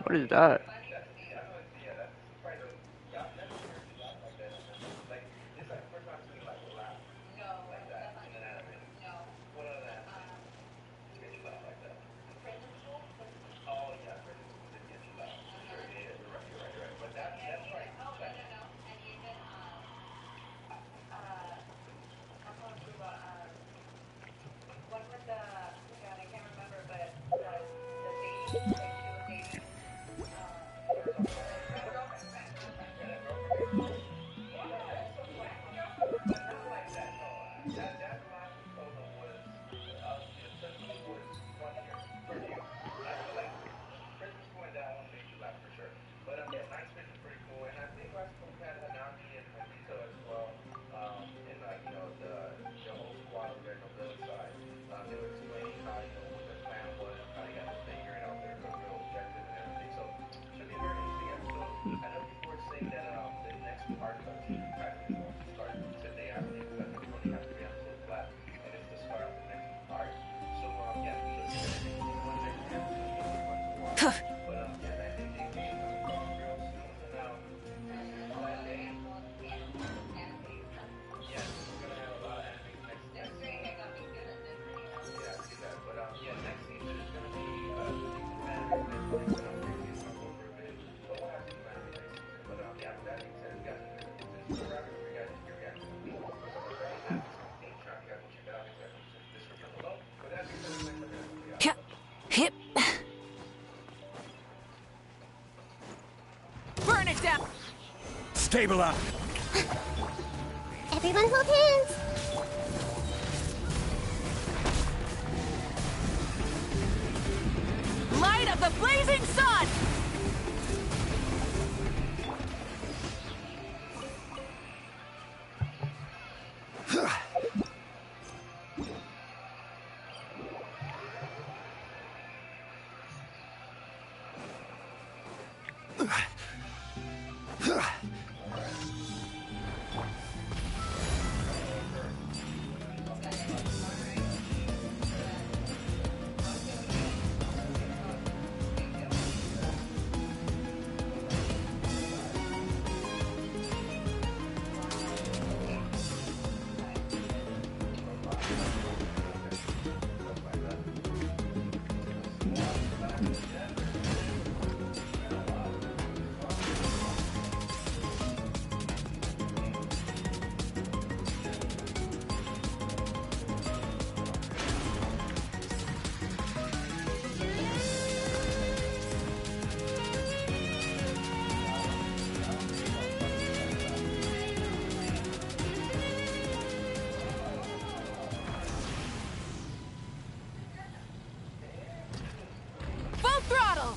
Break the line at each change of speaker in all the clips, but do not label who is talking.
What is that?
Hip. Burn it down.
Stabilize.
Everyone hold hands.
Light of the blazing sun. Full throttle.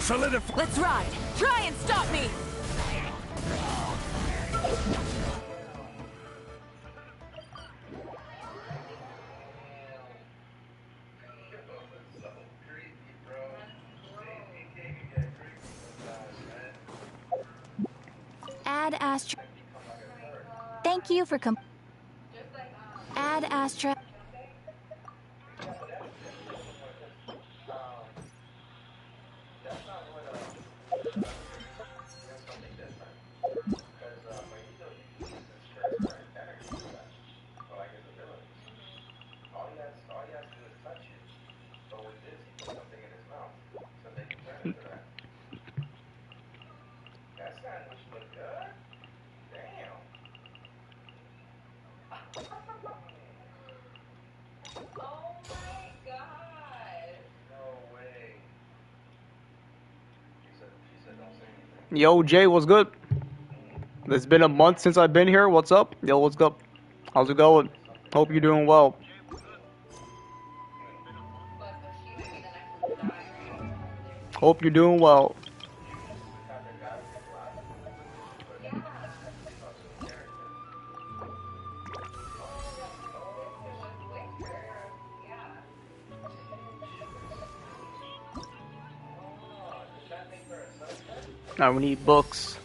Solidify.
Let's ride. Try and stop me.
Add Astra. Thank you for Add Astra.
Yo, Jay, what's good? It's been a month since I've been here. What's up? Yo, what's up? How's it going? Hope you're doing well. Hope you're doing well. Now we need books.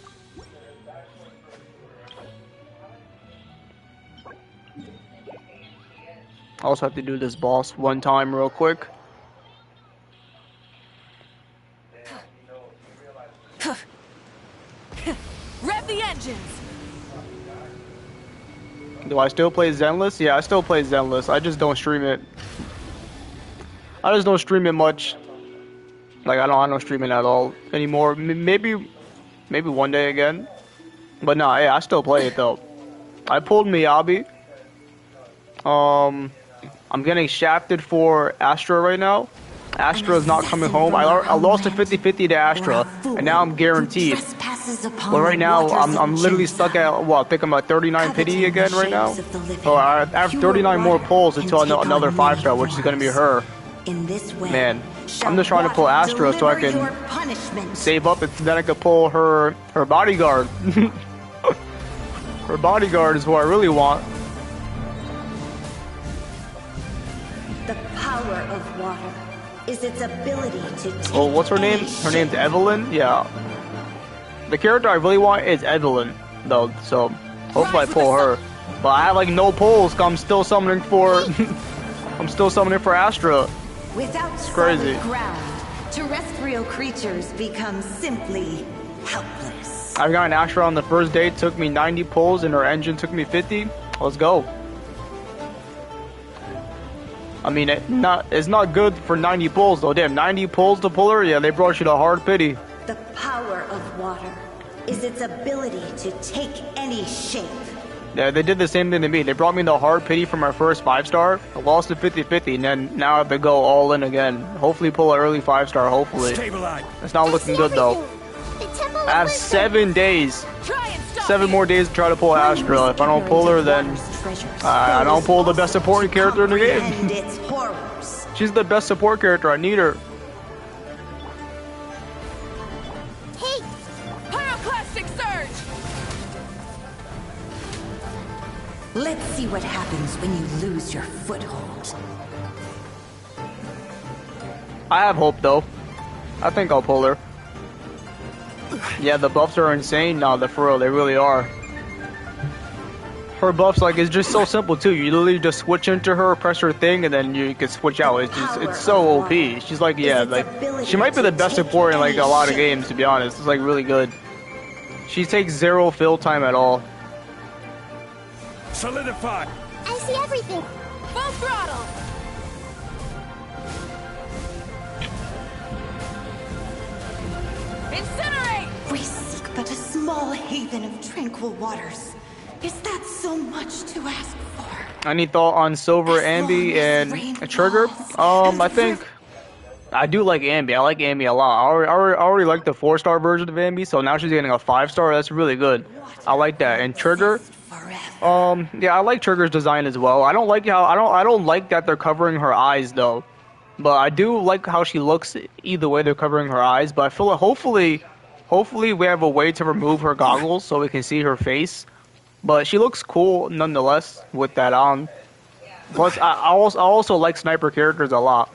I also have to do this boss one time real quick.
Rev the engines.
Do I still play Zenless? Yeah, I still play Zenless. I just don't stream it. I just don't stream it much. Like I don't stream it at all anymore. Maybe one day again. But no, yeah, I still play it though. I pulled Miyabi. I'm getting shafted for Astra right now. Astra is not coming home. I lost a 50-50 to Astra, and now I'm guaranteed. But right now, I'm literally stuck at, what, I think I'm at 39 pity again right now? So I have 39 more pulls until another 5-star, which is going to be her. Man, I'm just trying to pull Astra so I can save up, and then I can pull her bodyguard. Her bodyguard is what I really want.
The power of water is its ability to take.
Oh, what's her name? Her name's Evelyn? Yeah. The character I really want is Evelyn, though, so hopefully I pull her. But I have like no pulls, 'cause I'm still summoning for I'm still summoning for Astra.
Without
It's crazy.
solid ground, terrestrial creatures become simply helpless.
I got an Astra on the first day, it took me 90 pulls, and her engine took me 50. Let's go. I mean, it's not good for 90 pulls though. Damn, 90 pulls to pull her? Yeah, they brought you to hard pity.
The power of water is its ability to take any shape.
Yeah, they did the same thing to me. They brought me the hard pity for my first 5-star. I lost to 50-50, and then now I have to go all in again. Hopefully pull an early 5-star, hopefully. It's not looking good though. I have 7 days. 7 more days to try to pull Astra. If I don't pull her, then I don't pull the best supporting character in the game. She's the best support character. I need her.
Hey! Pyroclastic surge!
Let's see what happens when you lose your foothold.
I have hope though. I think I'll pull her. Yeah, the buffs are insane now. They're for real. They really are. Her buffs, like, it's just so simple too. You literally just switch into her, press her thing, and then you can switch out. It's so OP. She's like, yeah, like, she might be the best support in like a lot of games, to be honest. It's like really good. She takes 0 fill time at all.
Solidify.
I see everything.
Full throttle! Incinerate!
We seek but a small haven of tranquil waters. Is that so much to ask for?
Any thought on Silver, Ambi, and Trigger? I think I do like Ambi. I like Ambi a lot. I already like the 4-star version of Ambi, so now she's getting a 5-star. That's really good. I like that. And Trigger, yeah, I like Trigger's design as well. I don't like that they're covering her eyes though. But I do like how she looks either way they're covering her eyes. But I feel like hopefully we have a way to remove her goggles so we can see her face. But she looks cool nonetheless with that on. Plus, I also like sniper characters a lot.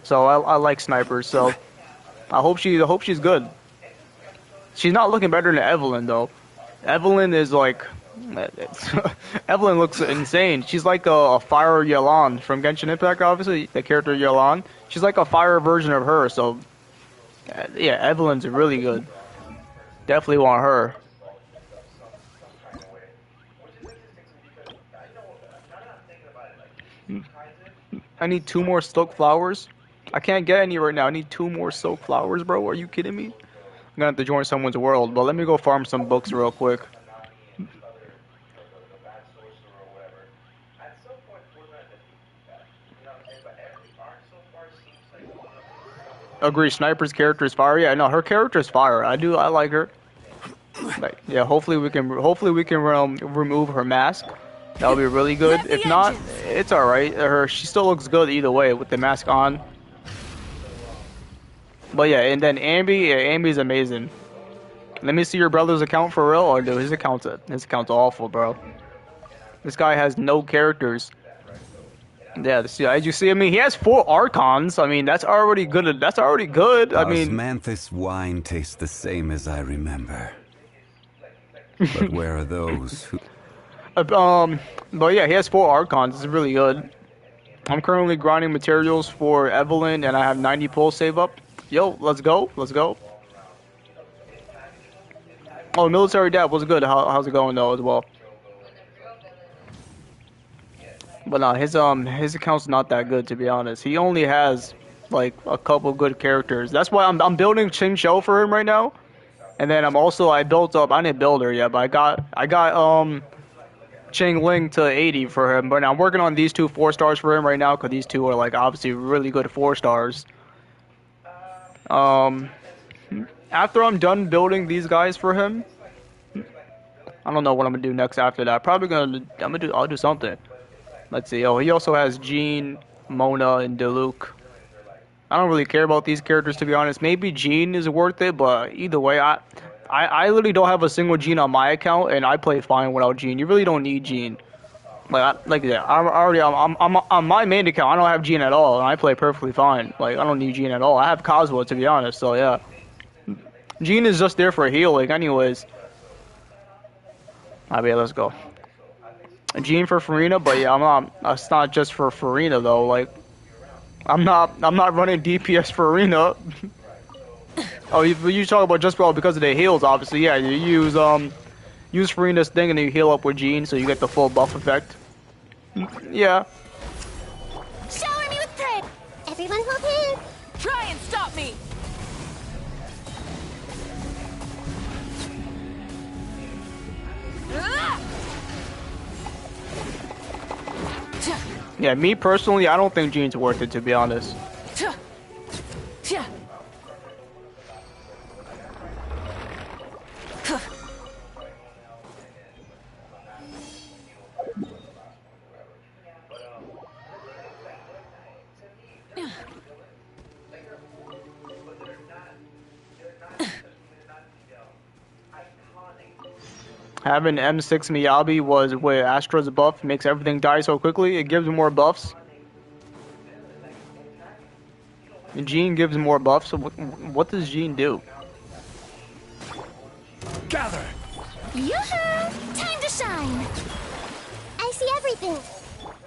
So I like snipers. So I hope she's good. She's not looking better than Evelyn though. Evelyn is like, Evelyn looks insane. She's like a fire Yelan from Genshin Impact, obviously the character Yelan. She's like a fire version of her. So yeah, Evelyn's really good. Definitely want her. I need 2 more silk flowers. I can't get any right now. I need 2 more silk flowers, bro. Are you kidding me? I'm gonna have to join someone's world, but let me go farm some books real quick. Agree. Sniper's character is fire. Yeah, no, her character is fire. I like her. Like, yeah, hopefully we can remove her mask. That would be really good.
Rev the
If not,
engines.
it's all right. She still looks good either way with the mask on. But yeah, and then Ambi, yeah, Ambi's amazing. Let me see your brother's account for real. Or dude, his account's awful, bro. This guy has no characters. Yeah, see, as you see, I mean, he has 4 Archons. I mean, that's already good. That's already good. I mean,
Osmanthus wine tastes the same as I remember. But where are those who...
but yeah, he has 4 Archons. It's really good. I'm currently grinding materials for Evelyn, and I have 90 pulls save up. Yo, let's go. Let's go. Oh, military dad was good. How's it going though as well? But no, his account's not that good to be honest. He only has like a couple good characters. That's why I'm building Ching Shou for him right now. And then I built up. I didn't build her yet, but I got Ching Ling to 80 for him. But now I'm working on these 2 4-stars for him right now because these 2 are like obviously really good 4-stars. After I'm done building these guys for him, I don't know what I'm gonna do next after that. I'll do something. Let's see. Oh, he also has Jean, Mona, and Diluc. I don't really care about these characters to be honest. Maybe Jean is worth it, but either way, I literally don't have a single Jean on my account, and I play fine without Jean. You really don't need Jean. I'm on my main account. I don't have Jean at all, and I play perfectly fine. Like I don't need Jean at all. I have Cosmo to be honest. So yeah, Jean is just there for healing, anyways. Alright, yeah, let's go. Jean for Farina, but yeah, it's not just for Farina though. Like, I'm not running DPS for Farina. Oh, you talk about just because of the heals, obviously. Yeah, you use Farina's thing and then you heal up with Jean, so you get the full buff effect. Yeah.
Shower me with praise. Everyone hold hands.
Try and stop me. Ah!
Yeah, me personally, I don't think Jean's worth it to be honest. Having M6 Miyabi was with Astra's buff makes everything die so quickly. It gives more buffs. And Jean gives more buffs. So what does Jean do?
Gather!
Yoo-hoo! Time to shine. I see everything.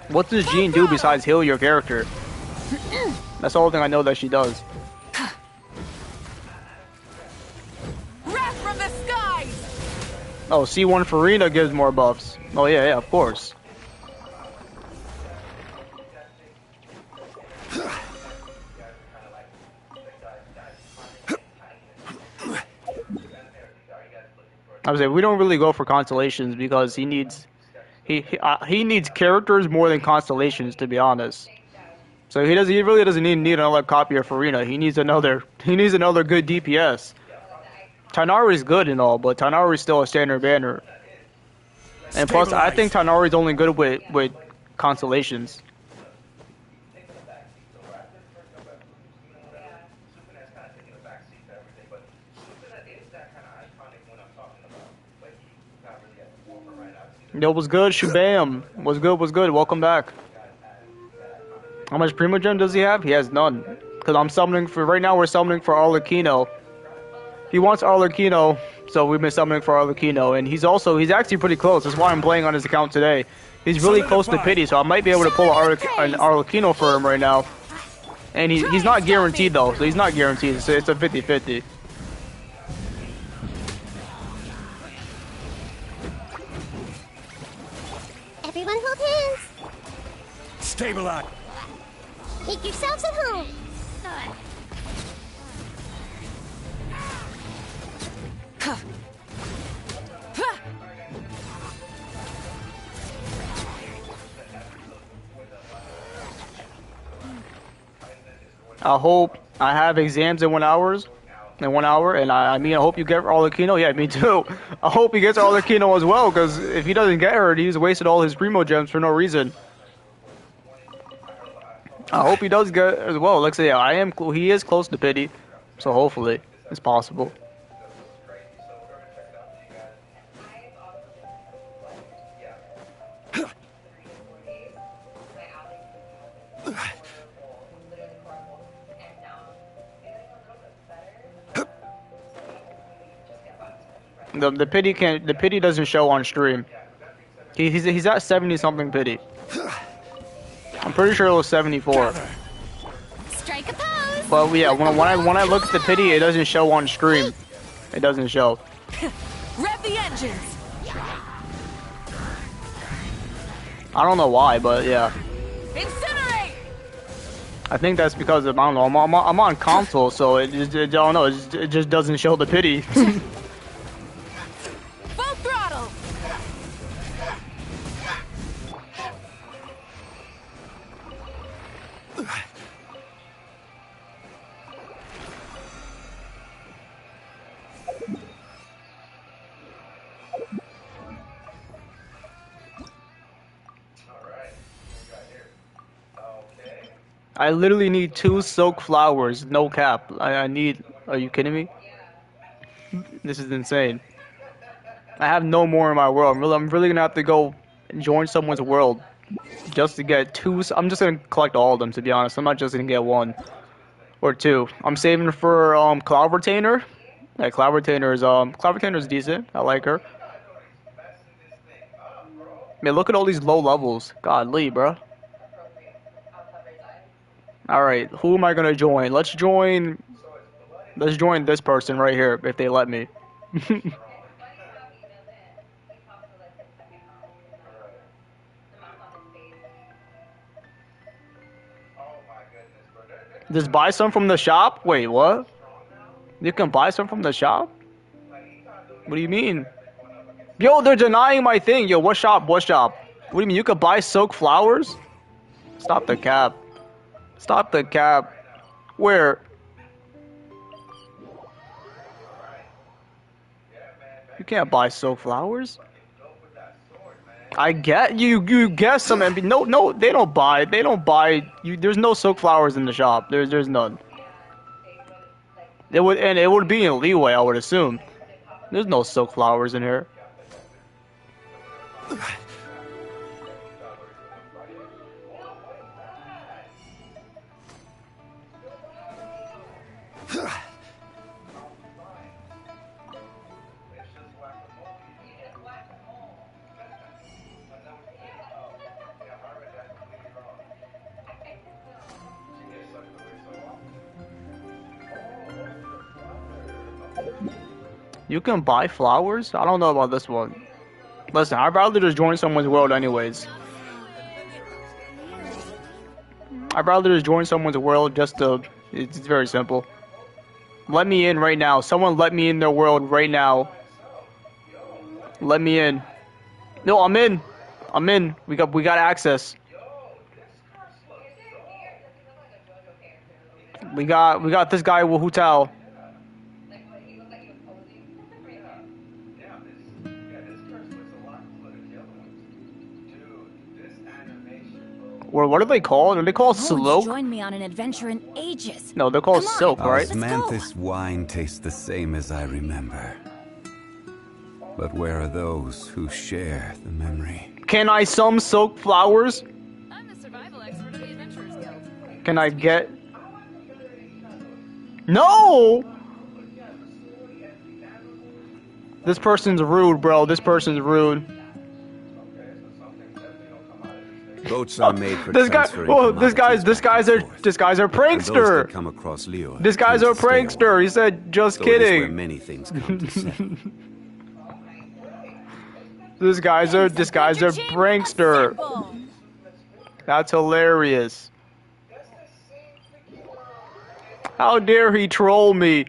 What does Jean do besides heal your character? That's the only thing I know that she does.
Wrath from the skies!
Oh, C1 Farina gives more buffs. Oh yeah, of course. I would say we don't really go for constellations because he needs characters more than constellations to be honest. So he really doesn't need another copy of Farina. He needs another good DPS. Tanari is good and all, but Tanari is still a standard banner. And plus, I think Tanari is only good with constellations. Yo, what's good? Shubam. What's good? Welcome back. How much Primogem does he have? He has none. Because I'm summoning for, right now we're summoning for Arlecchino. He wants Arlecchino, so we've been summoning for Arlecchino. And he's actually pretty close. That's why I'm playing on his account today. He's really close to Pity, so I might be able to pull an Arlecchino for him right now. And he's not guaranteed though, so he's not guaranteed. So it's a 50-50.
Everyone hold hands.
Stabilize!
Make yourselves at home.
I hope I have exams in 1 hour. In 1 hour, and I mean, I hope you get Arlecchino. Yeah, me too. I hope he gets Arlecchino as well, because if he doesn't get her, he's wasted all his primo gems for no reason. I hope he does get as well. Like I say, he is close to pity, so hopefully it's possible. The pity doesn't show on stream. He's at 70 something pity. I'm pretty sure it was 74.
Strike a pose.
But yeah, when I look at the pity, it doesn't show on stream. It doesn't show.
Rev the engines.
I don't know why, but yeah.
Incinerate.
I think that's because of, I don't know. I'm on console, so it just I don't know. It just doesn't show the pity.
Full throttle.
I literally need 2 silk flowers, no cap. I need. Are you kidding me? This is insane. I have no more in my world. I'm really gonna have to go join someone's world just to get 2. I'm just gonna collect all of them, to be honest. I'm not just gonna get 1 or 2. I'm saving for Cloud Retainer. Yeah, Cloud Retainer's decent. I like her. Man, look at all these low levels. Godly, bro. Alright, who am I gonna join? Let's join this person right here, if they let me. Just buy some from the shop? Wait, what? You can buy some from the shop? What do you mean? Yo, they're denying my thing. Yo, what shop? What shop? What do you mean? You could buy silk flowers? Stop the cap. Stop the cap. Where? You can't buy silk flowers. I get you. You guess some MB. No, they don't buy. They don't buy. There's no silk flowers in the shop. There's none. It would be in leeway, I would assume. There's no silk flowers in here. You can buy flowers? I don't know about this one. Listen, I'd rather just join someone's world anyways. I'd rather just join someone's world just to... It's very simple. Let me in right now. Someone let me in their world right now. Let me in. No, I'm in. I'm in. We got access. We got this guy Wahootal. Or what are they called? Are they called Sloke?
Join me on an adventure in ages.
No, they're called Silk, right?
Osmanthus wine tastes the same as I remember. But where are those who share the memory?
Can I some silk flowers?
I'm the survival expert of the Adventurers Guild.
Can I get... No! This person's rude, bro. This person's rude.
Boats are made for
This guy,
transferring
well, this guy's
commodities back and forth.
this guy's a
And those that
prankster.
come across Leo
This guy's a
tend to stay
prankster.
away.
He said, just
So it is where
kidding.
many things come to settle.
This guy's a prankster. That's hilarious. How dare he troll me?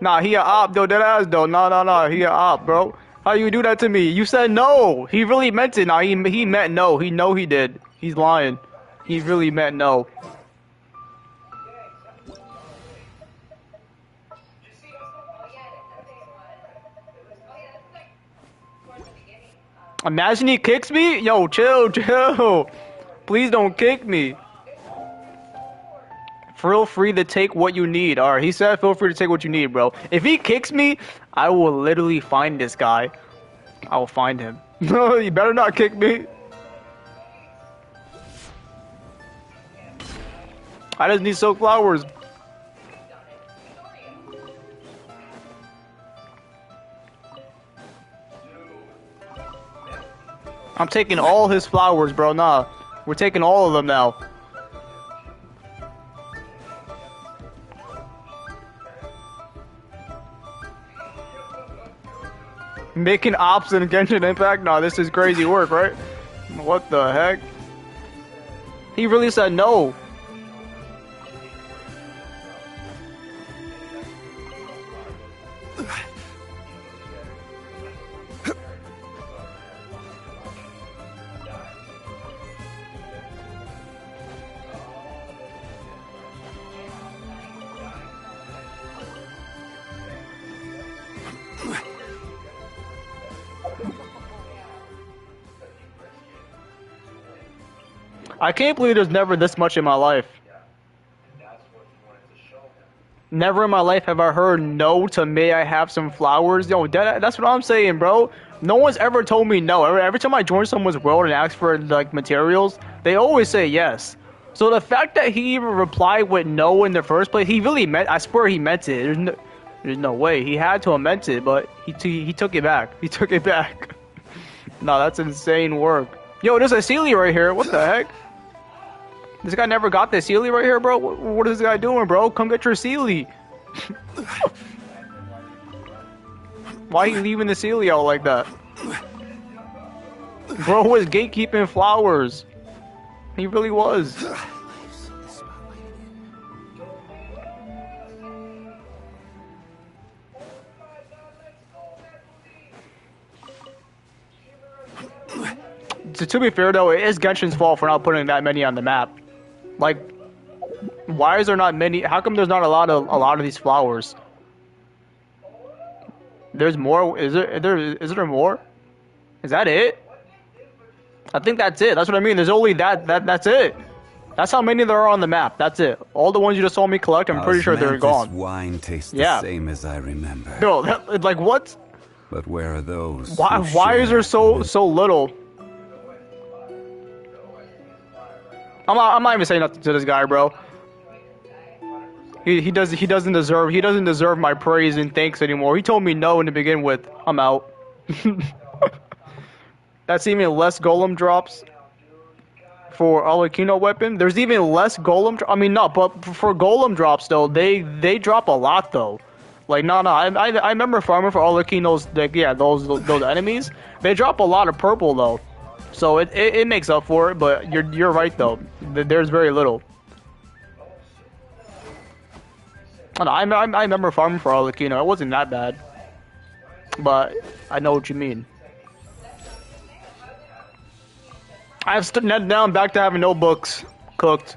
Nah, he a op though, deadass though. Nah, he a op, bro. How you do that to me? You said no. He really meant it. Nah, he meant no. He did. He's lying. He really meant no. Imagine he kicks me? Yo, chill, chill. Please don't kick me. Feel free to take what you need. Alright, he said feel free to take what you need, bro. If he kicks me, I will literally find this guy. I will find him. No, you better not kick me. I just need silk flowers. I'm taking all his flowers, bro. Nah, we're taking all of them now. Making ops in Genshin Impact? Nah, this is crazy work, right? What the heck? He really said no. I can't believe there's never this much in my life. Never in my life have I heard no to may I have some flowers. Yo, that's what I'm saying, bro. No one's ever told me no. Every time I join someone's world and ask for like materials, they always say yes. So the fact that he even replied with no in the first place, he really meant. I swear he meant it. There's no way. He had to have meant it, but he took it back. He took it back. No, that's insane work. Yo, there's a Sealy right here. What the heck? This guy never got this Sealy right here, bro. What is this guy doing, bro? Come get your Sealy. Why are you leaving the Sealy out like that? Bro was gatekeeping flowers. He really was. To be fair though, it is Genshin's fault for not putting that many on the map. Like, why is there not many? How come there's not a lot of these flowers? There's more. Is there more? Is that it? I think that's it. That's what I mean. There's only that's it. That's how many there are on the map. That's it. All the ones you just saw me collect, I'm pretty sure they're gone.
Wine tastes the same as I remember.
No, like what?
But where are those?
Why is there so little? I'm not even saying nothing to this guy, bro. He doesn't deserve my praise and thanks anymore. He told me no to begin with. I'm out. That's even less golem drops for Alakino weapon. There's even less golem. I mean, no, but for golem drops though, they drop a lot though. Like no, I remember farming for Alakino's. Like yeah, those enemies. They drop a lot of purple though. So it makes up for it, but you're right though. There's very little. I remember farming for Alakino. It wasn't that bad, but I know what you mean. Now I'm back to having no books cooked.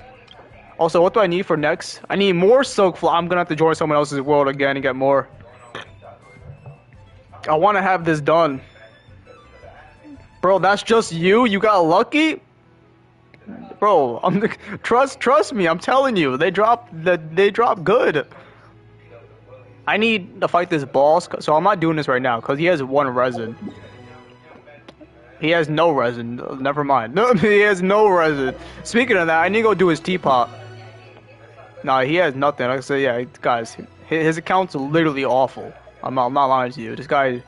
Also, what do I need for next? I need more silk flower. I'm gonna have to join someone else's world again and get more. I want to have this done. Bro, that's just you? You got lucky? Bro, trust me, I'm telling you, they drop good. I need to fight this boss, so I'm not doing this right now because he has one resin. He has no resin. Never mind. No, he has no resin. Speaking of that, I need to go do his teapot. Nah, he has nothing. Like I said, yeah, guys, his account's literally awful. I'm not lying to you. This guy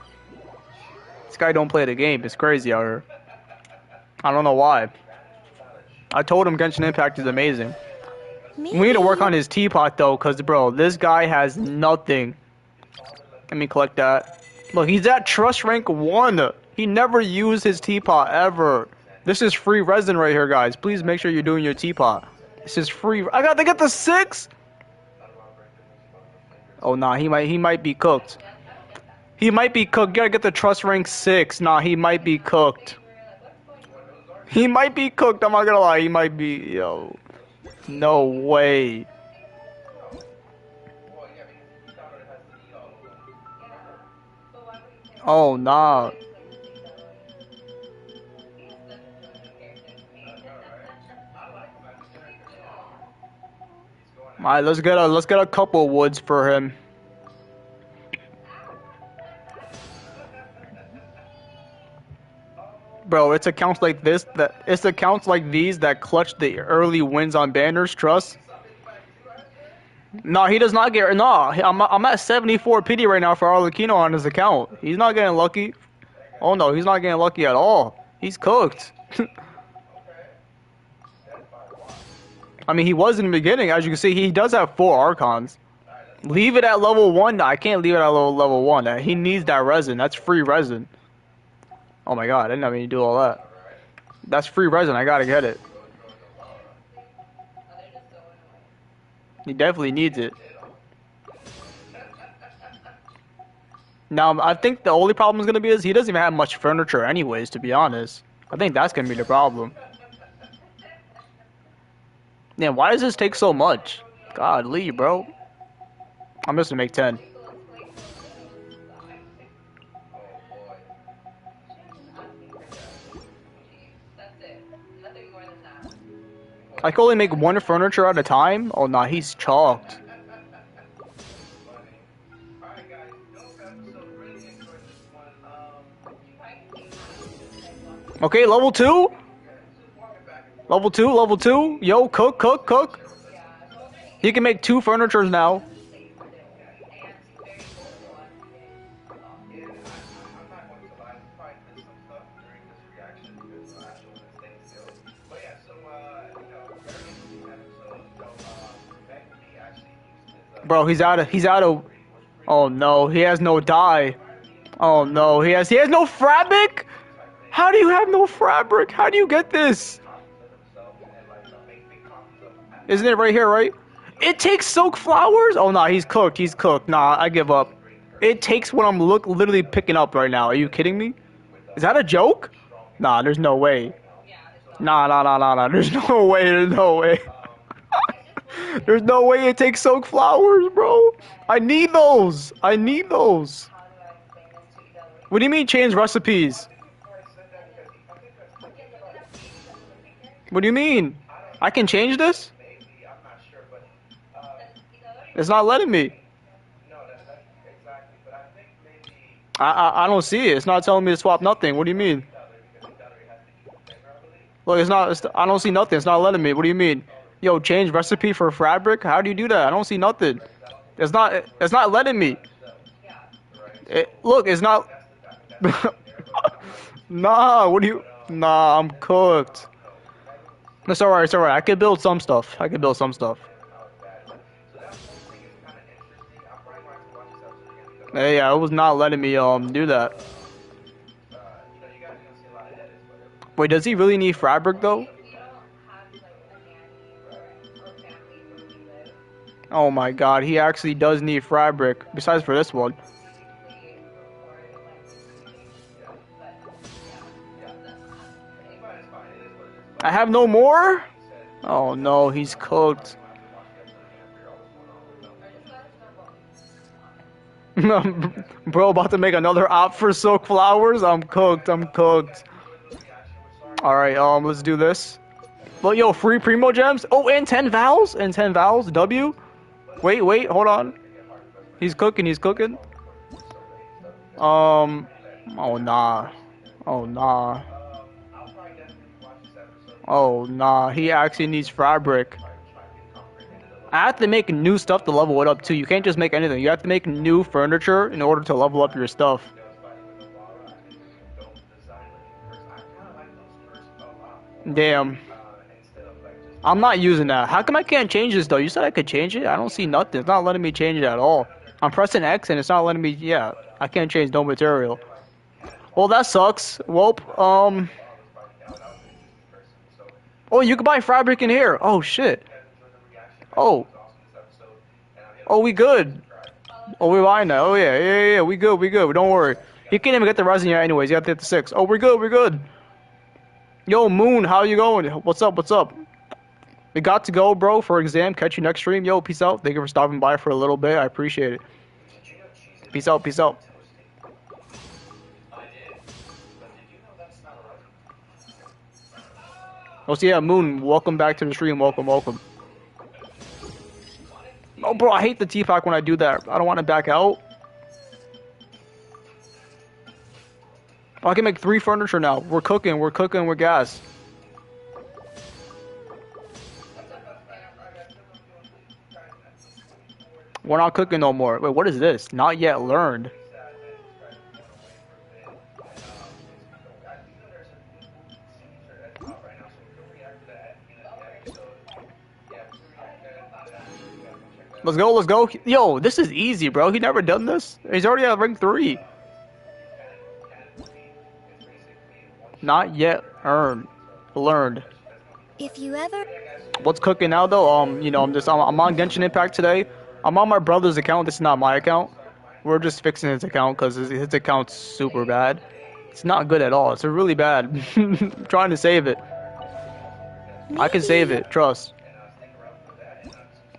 don't play the game. It's crazy out here. I don't know why. I told him Genshin Impact is amazing. We need to work on his teapot though, cause bro, this guy has nothing. Let me collect that. Look, he's at trust rank 1. He never used his teapot ever. This is free resin right here, guys. Please make sure you're doing your teapot. This is free. I got to get the 6. Oh nah, he might be cooked. He might be cooked. You gotta get the trust rank 6. Nah, he might be cooked. He might be cooked. I'm not gonna lie. He might be. Yo, no way. Oh nah. Alright, let's get a couple woods for him. Bro, it's accounts like this that it's accounts like these that clutch the early wins on banners. Trust. No, he does not get. No, I'm at 74 PD right now for Arlecchino on his account. He's not getting lucky. Oh no, he's not getting lucky at all. He's cooked. I mean, he was in the beginning. As you can see, he does have 4 Archons. Leave it at level 1. No, I can't leave it at level 1. He needs that resin. That's free resin. Oh my god, I didn't have any to do all that. That's free resin. I gotta get it. He definitely needs it. Now, I think the only problem is gonna be is he doesn't even have much furniture anyways, to be honest. I think that's gonna be the problem. Man, why does this take so much? Godly, bro. I'm just gonna make 10. I can only make 1 furniture at a time? Oh, nah, he's chalked. Okay, level 2? Level 2, level 2. Yo, cook. He can make 2 furnitures now. Bro, he's out of, oh no, he has no dye. Oh no, he has no fabric? How do you have no fabric? How do you get this? Isn't it right here, right? It takes silk flowers? Oh no, he's cooked. Nah, I give up. It takes what I'm literally picking up right now. Are you kidding me? Is that a joke? Nah, there's no way. Nah. There's no way. There's no way it takes silk flowers, bro. I need those. What do you mean change recipes? What do you mean? I can change this? It's not letting me. I don't see it. It's not telling me to swap nothing. What do you mean? Look, I don't see nothing. It's not letting me. What do you mean? Yo, change recipe for fabric? How do you do that? I don't see nothing. It's not letting me. Look, it's not. Nah, I'm cooked. It's alright. I can build some stuff. Yeah, it was not letting me do that. Wait, does he really need fabric though? Oh my god, he actually does need fabric, besides for this one. I have no more? Oh no, he's cooked. Bro, about to make another op for silk flowers? I'm cooked. Alright, let's do this. Well, yo, free Primo Gems? Oh, and 10 Vals? W? Wait, hold on. He's cooking. Oh nah, he actually needs fabric. I have to make new stuff to level it up too. You can't just make anything. You have to make new furniture in order to level up your stuff. Damn. I'm not using that. How come I can't change this though? You said I could change it? I don't see nothing. It's not letting me change it at all. I'm pressing X and it's not letting me, yeah. I can't change no material. Well, that sucks. Well, oh, you can buy fabric in here. Oh, shit. Oh, we good. Oh, we buying that. Oh, yeah, we good. Don't worry. You can't even get the resin yet anyways. You have to hit the 6. Oh, we're good. Yo, Moon, how you going? What's up? We got to go, bro, for exam. Catch you next stream. Yo, peace out. Thank you for stopping by for a little bit. I appreciate it. Peace out. Oh, so yeah, Moon, welcome back to the stream. Welcome. Oh, bro, I hate the T-Pack when I do that. I don't want to back out. I can make 3 furniture now. We're cooking with gas. We're not cooking no more. Wait, what is this? Not yet learned. Let's go, let's go. Yo, this is easy, bro. He never done this. He's already at rank 3. Not yet learned.
If you ever...
What's cooking now though? You know, I'm on Genshin Impact today. I'm on my brother's account. This is not my account. We're just fixing his account because his account's super bad. It's not good at all. It's really bad. I'm trying to save it. I can save it. Trust.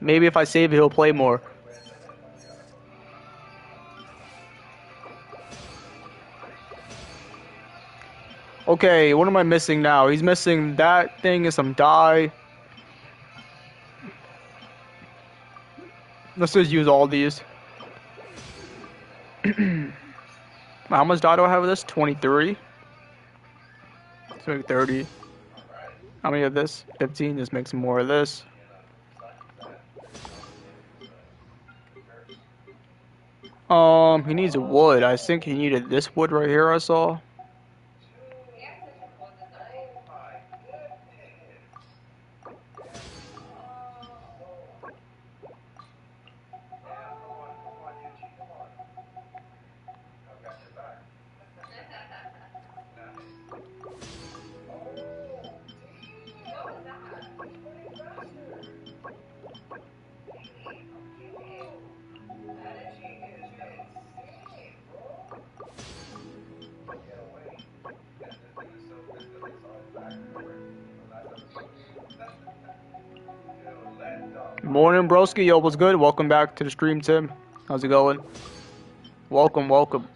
Maybe if I save it, he'll play more. Okay, what am I missing now? He's missing that thing and some dye. Let's just use all these. How much dye do I have with this? 23. Let's make 30. How many of this? 15. Just make some more of this. He needs wood. I think he needed this wood right here I saw. Morning, broski. Yo, what's good? Welcome back to the stream, Tim. How's it going? Welcome, welcome.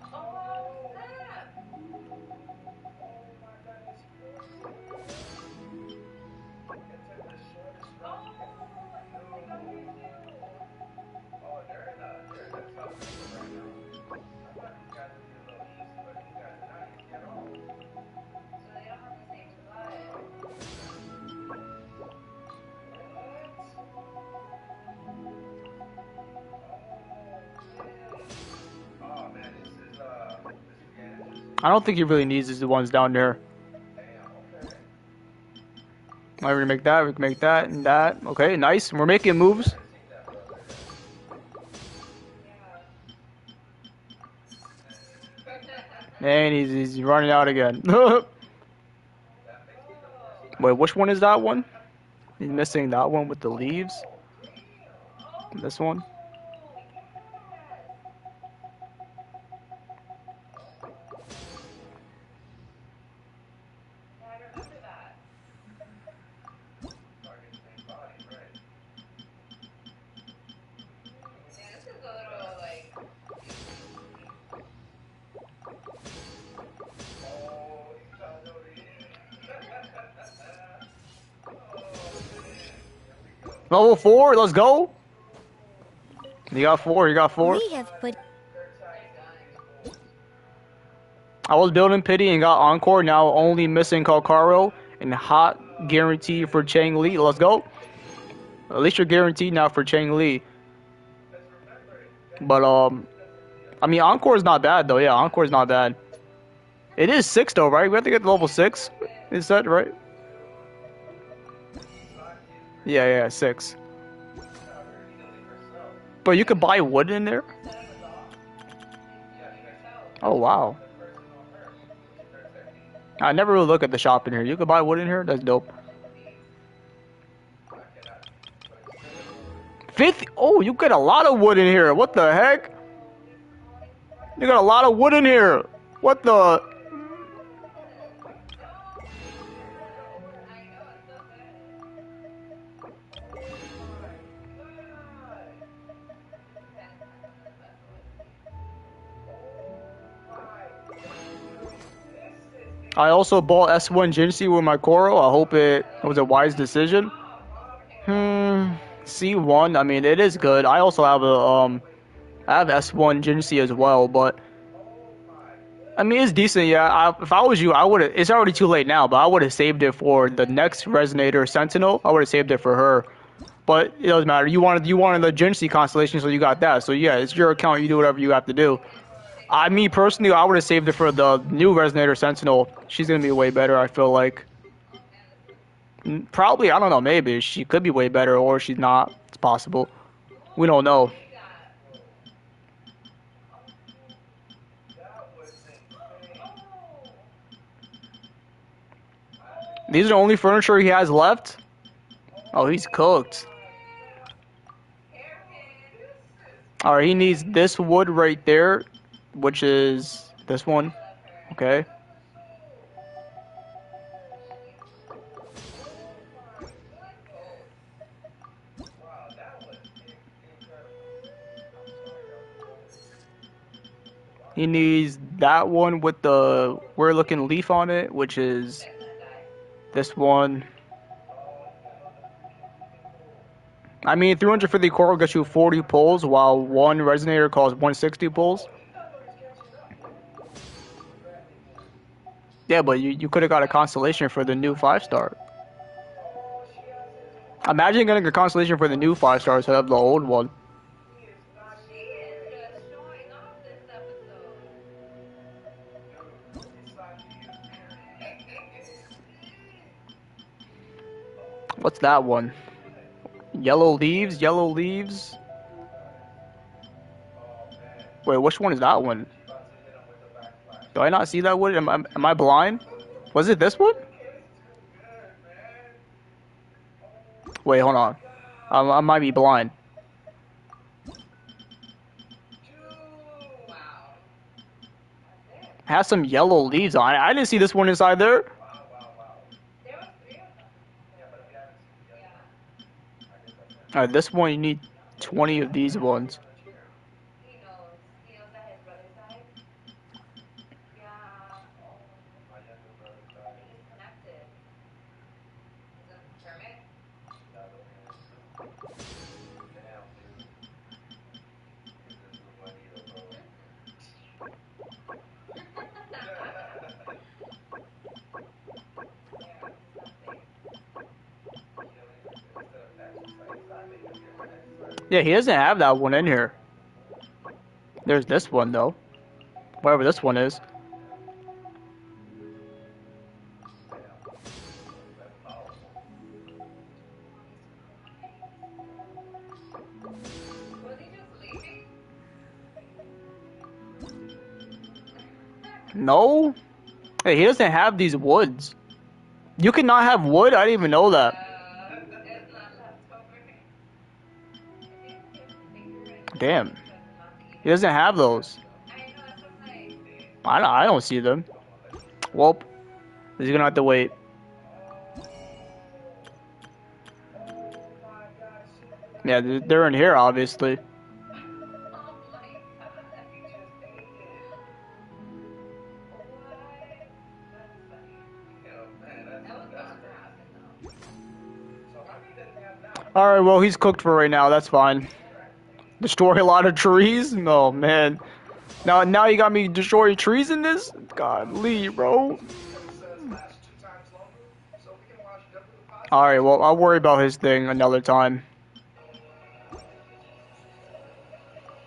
I don't think he really needs these ones down there. Alright, we're gonna make that, we can make that and that. Okay, nice. We're making moves. And he's running out again. Wait, which one is that one? He's missing that one with the leaves. This one. Level 4, let's go. You got 4, you got 4.
We have put...
I was building Pity and got Encore, now only missing Kalkaro and hot guarantee for Chang Li. Let's go. At least you're guaranteed now for Chang Li. But I mean Encore is not bad though, yeah, Encore is not bad. It is 6 though, right? We have to get to level 6. Is that right? Yeah, 6. But you could buy wood in there? Oh, wow. I never really look at the shop in here. You could buy wood in here? That's dope. 50? Oh, you get a lot of wood in here. What the heck? You got a lot of wood in here. What the... I also bought S1 Jinsei with my Koro. I hope it was a wise decision. C1, I mean, it is good. I also have I have S1 Jinsei as well, but I mean, it's decent. Yeah, if I was you, I would have. It's already too late now, but I would have saved it for the next Resonator Sentinel. I would have saved it for her. But it doesn't matter. You wanted the Jinsei constellation, so you got that. So yeah, it's your account. You do whatever you have to do. Me personally, I would have saved it for the new Resonator Sentinel. She's gonna be way better. I feel like. Probably, I don't know. Maybe she could be way better, or she's not. It's possible. We don't know. These are the only furniture he has left. Oh, he's cooked. Alright, he needs this wood right there, which is this one. Okay. He needs that one with the weird looking leaf on it, which is this one. I mean, 350 coral gets you 40 pulls, while one resonator costs 160 pulls. Yeah, but you could have got a constellation for the new 5-star. Imagine getting a constellation for the new 5-star instead of the old one. What's that one? Yellow leaves, yellow leaves. Wait, which one is that one? Do I not see that one? Am I blind? Was it this one? Wait, hold on. I might be blind. Has some yellow leaves on it. I didn't see this one inside there. Alright, this one you need 20 of these ones. Yeah, he doesn't have that one in here. There's this one though. Whatever this one is. No? Hey, he doesn't have these woods. You cannot have wood? I didn't even know that. Damn. He doesn't have those. I don't see them. Well, he's gonna have to wait. Yeah, they're in here, obviously. Alright, well, he's cooked for right now. That's fine. Destroy a lot of trees? No, man. Now you got me destroying trees in this? Godly, bro. Alright, well, I'll worry about his thing another time.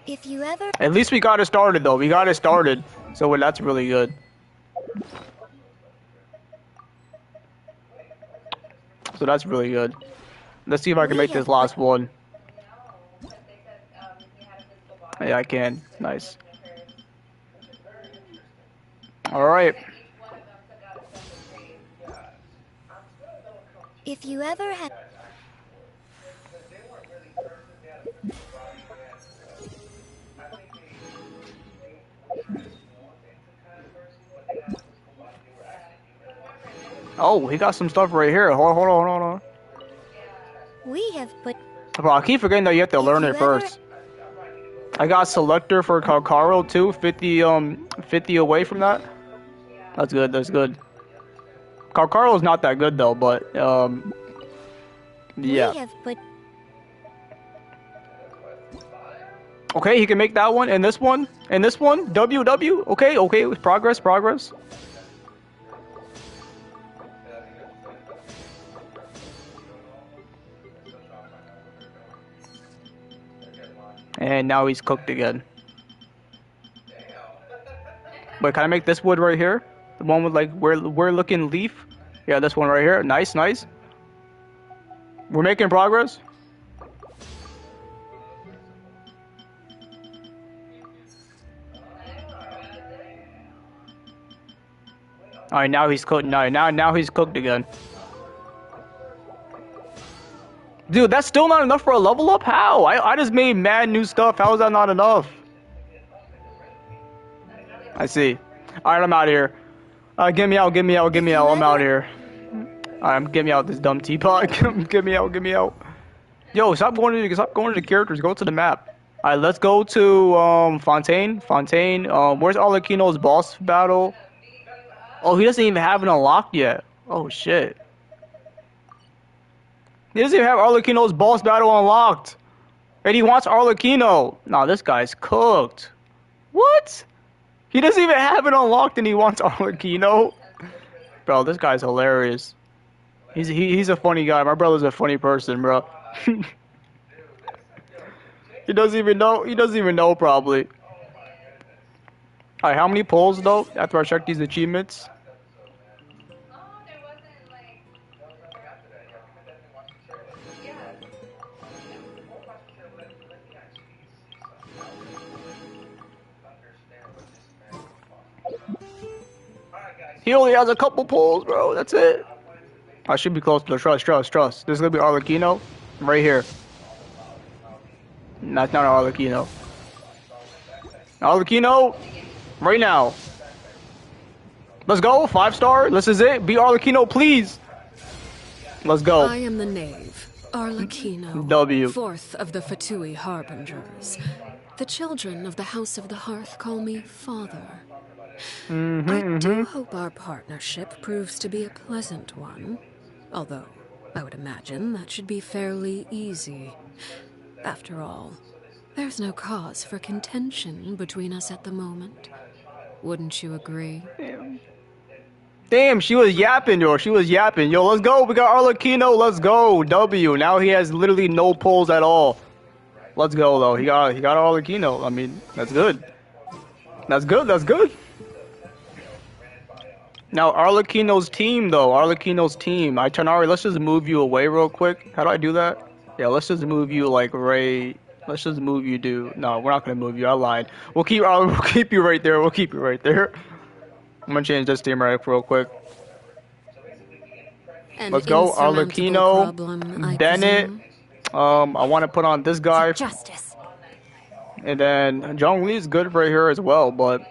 If you ever...
At least we got it started, though. We got it started. So that's really good. So that's really good. Let's see if I can make this last one. Yeah, I can. Nice. Alright.
If you ever had...
Oh, he got some stuff right here. Hold on.
We have put...
Bro, I keep forgetting that you have to learn it first. I got selector for Carcaro too. 50 away from that. That's good. That's good. Carcaro's not that good though, but yeah.
We have put...
Okay, he can make that one and this one and this one. W W. Okay, okay. Progress, progress. And now he's cooked again. But can I make this wood right here? The one with like we're looking leaf? Yeah, this one right here. Nice, nice. We're making progress. Alright, now he's cooked. Now he's cooked again. Dude, that's still not enough for a level up? How? I just made mad new stuff. How is that not enough? I see. Alright, I'm out of here. Get me out, get me out, get me out. I'm out here. Alright, get me out this dumb teapot. Get me out, get me out. Yo, stop going to the characters. Go to the map. Alright, let's go to Fontaine. Fontaine. Where's Arlecchino's boss battle? Oh, he doesn't even have it unlocked yet. Oh shit. He doesn't even have Arlecchino's boss battle unlocked. And he wants Arlecchino. Nah, this guy's cooked. What? He doesn't even have it unlocked and he wants Arlecchino? Bro, this guy's hilarious. He's a funny guy. My brother's a funny person, bro. He doesn't even know. He doesn't even know, probably. Alright, how many pulls, though, after I check these achievements? He only has a couple pulls, bro. That's it. I should be close to the trust. This is gonna be Arlecchino. Right here. That's not Arlecchino. Arlecchino. Right now. Let's go. 5-star. This is it. Be Arlecchino, please. Let's go.
I am the knave, Arlecchino,
W.
fourth of the Fatui Harbingers. The children of the House of the Hearth call me Father. I do hope our partnership proves to be a pleasant one. Although, I would imagine that should be fairly easy. After all, there's no cause for contention between us at the moment. Wouldn't you agree?
Damn, she was yapping, yo. She was yapping. Yo, let's go. We got Arlecchino. Let's go. W. Now he has literally no pulls at all. Let's go, though. He got Arlecchino. I mean, that's good. That's good. That's good. Now, Arlecchino's team, though. Arlecchino's team. Tonari, let's just move you away real quick. How do I do that? Yeah, let's just move you, like, right... Let's just move you, dude. No, we're not gonna move you. I lied. We'll keep you right there. We'll keep you right there. I'm gonna change this team right real quick. Let's go. Arlecchino, Bennett. I want to put on this guy.
Justice.
And then Zhongli's good right here as well, but...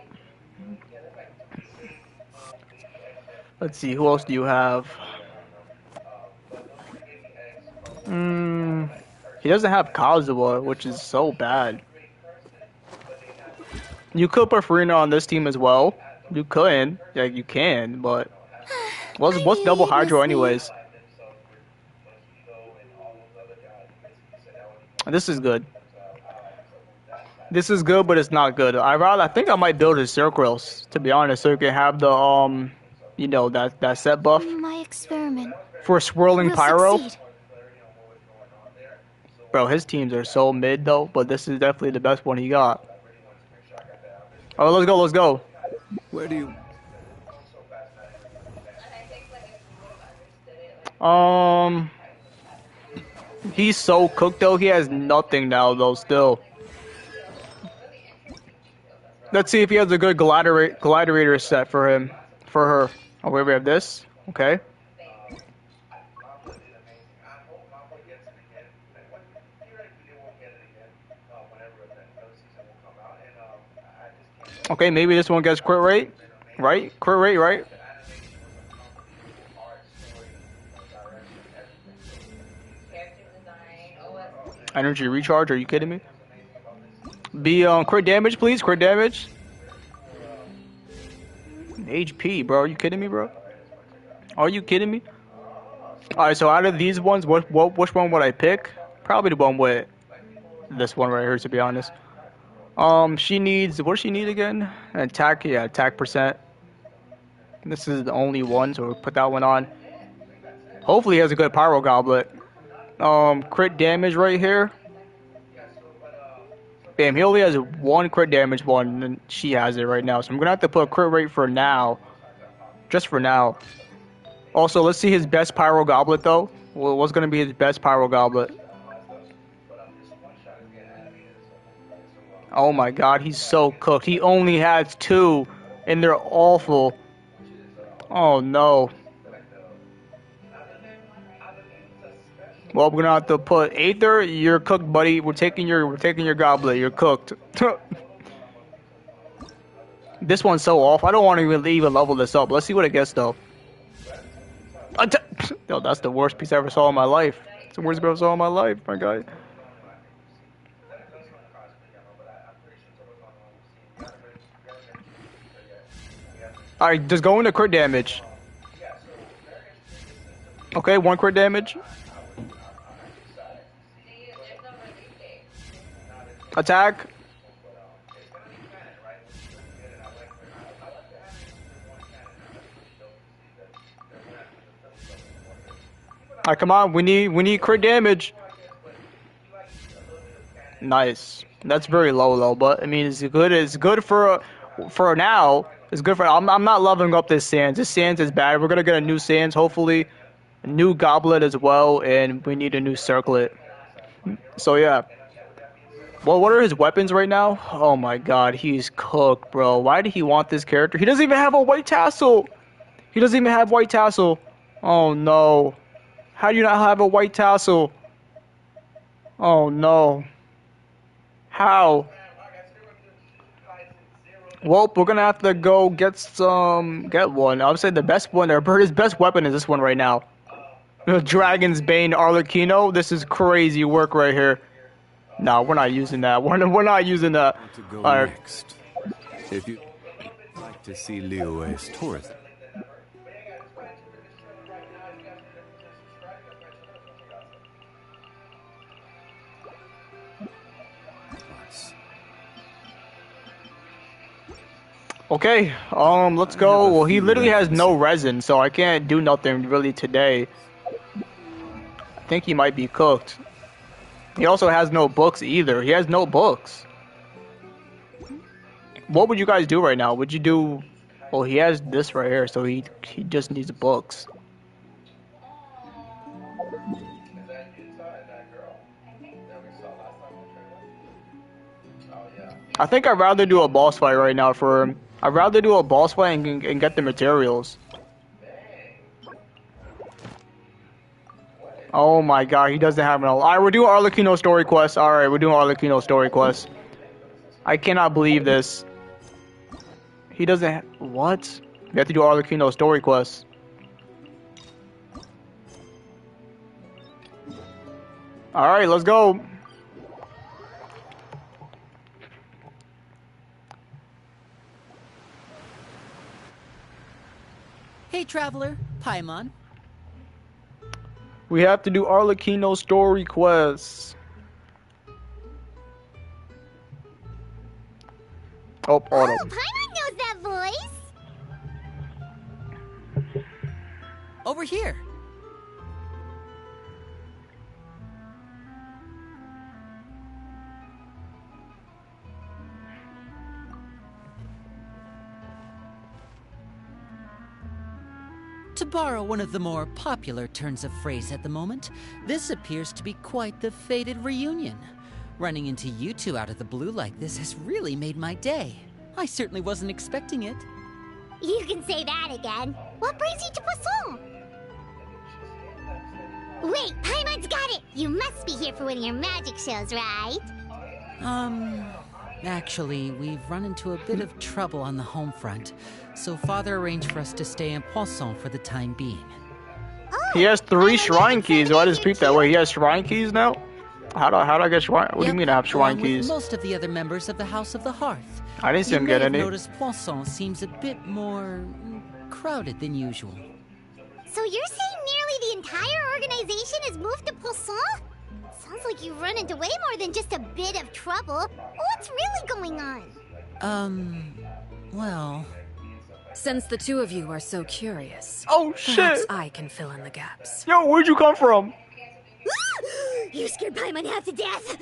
Let's see, who else do you have? He doesn't have Kazuha, which is so bad. You could put Farina on this team as well. You could. Yeah, you can, but... What's double Hydro anyways? This is good. This is good, but it's not good. I think I might build his Circles, to be honest, so you can have the, you know, that set buff.
My experiment
For Swirling
will
Pyro.
succeed.
Bro, his teams are so mid, though, but this is definitely the best one he got. Oh, let's go, let's go.
Where do you...
He's so cooked, though. He has nothing now, though, still. Let's see if he has a good gladiator set for him. For her. Oh, wait, we have this. Okay. Okay, maybe this one gets crit rate. Right? Crit rate, right? Energy recharge, are you kidding me? Be crit damage, please, crit damage. HP, bro, are you kidding me, bro? Are you kidding me? Alright, so out of these ones, which one would I pick? Probably the one with this one right here, to be honest. She needs, what does she need again? Attack, yeah, attack percent. This is the only one, so we'll put that one on. Hopefully he has a good pyro goblet. Crit damage right here. Bam, he only has one crit damage one, and she has it right now. So I'm gonna have to put crit rate for now. Just for now. Also, let's see his best pyro goblet though. What's gonna be his best pyro goblet? Oh my god, he's so cooked. He only has 2, and they're awful. Oh no. Well, we're gonna have to put Aether. You're cooked, buddy. We're taking your goblet. You're cooked. This one's so off. I don't want to even level this up. Let's see what it gets though. No, that's the worst piece I ever saw in my life. It's the worst piece I ever saw in my life, my guy. Alright, just go into crit damage. Okay, 1 crit damage. Attack. Alright, come on, we need crit damage. Nice. That's very low though, but I mean it's good for now. It's good for I'm not loving up this Sans. This Sans is bad. We're gonna get a new Sans, hopefully. A new goblet as well, and we need a new circlet. So yeah. Well, what are his weapons right now? Oh my god, he's cooked, bro. Why did he want this character? He doesn't even have a white tassel. He doesn't even have white tassel. Oh no. How do you not have a white tassel? Oh no. How? Well, we're gonna have to go get one. I would say the best one there, but his best weapon is this one right now. Dragon's Bane Arlecchino. This is crazy work right here. No, we're not using that. We're not using that.
To go
All right.
next. If you like to see Liyue's tourism.
Okay, let's go. Well, he literally has no resin, so I can't do nothing really today. I think he might be cooked. He also has no books either. He has no books. What would you guys do right now? Would you do... Well, he has this right here, so he just needs books. I think I'd rather do a boss fight right now for him. I'd rather do a boss fight and get the materials. Oh my god, he doesn't have an... Alright, we're doing Arlecchino story quest. Alright, we're doing Arlecchino story quest. I cannot believe this. He doesn't what? We have to do Arlecchino story quest. Alright, let's go.
Hey, traveler, Paimon.
We have to do Arlecchino story quests. Oh, auto.
Oh, Paimon knows that voice.
Over here. To borrow one of the more popular turns of phrase at the moment, this appears to be quite the fated reunion. Running into you two out of the blue like this has really made my day. I certainly wasn't expecting it.
You can say that again. What brings you to Poisson? Wait, Paimon's got it! You must be here for one of your magic shows, right?
Actually, we've run into a bit of trouble on the home front, so Father arranged for us to stay in Poisson for the time being.
Oh,
He has 3 shrine keys. Why does
you
peep that way? He has shrine keys now? How do I get shrine? What do you mean I have shrine
along with
keys?
most of the other members of the House of the Hearth.
I didn't see
You
him
may
get
have
any.
noticed Poisson seems a bit more crowded than usual.
So you're saying nearly the entire organization has moved to Poisson? Sounds like you run into way more than just a bit of trouble. What's really going on?
Well...
Since the two of you are so curious,
Oh
perhaps
shit!
I can fill in the gaps.
Yo, where'd you come from?
You scared Paimon half to death.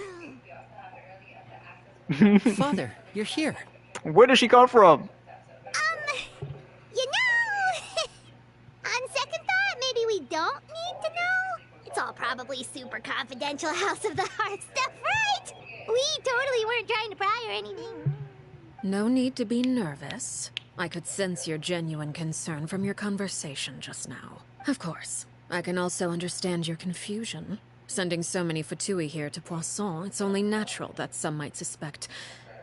Father, you're here.
Where did she come from?
You know, on second thought, maybe we don't need to know. It's all probably super confidential House of the Heart stuff, right? We totally weren't trying to pry or anything.
No need to be nervous. I could sense your genuine concern from your conversation just now. Of course, I can also understand your confusion. Sending so many Fatui here to Poisson, it's only natural that some might suspect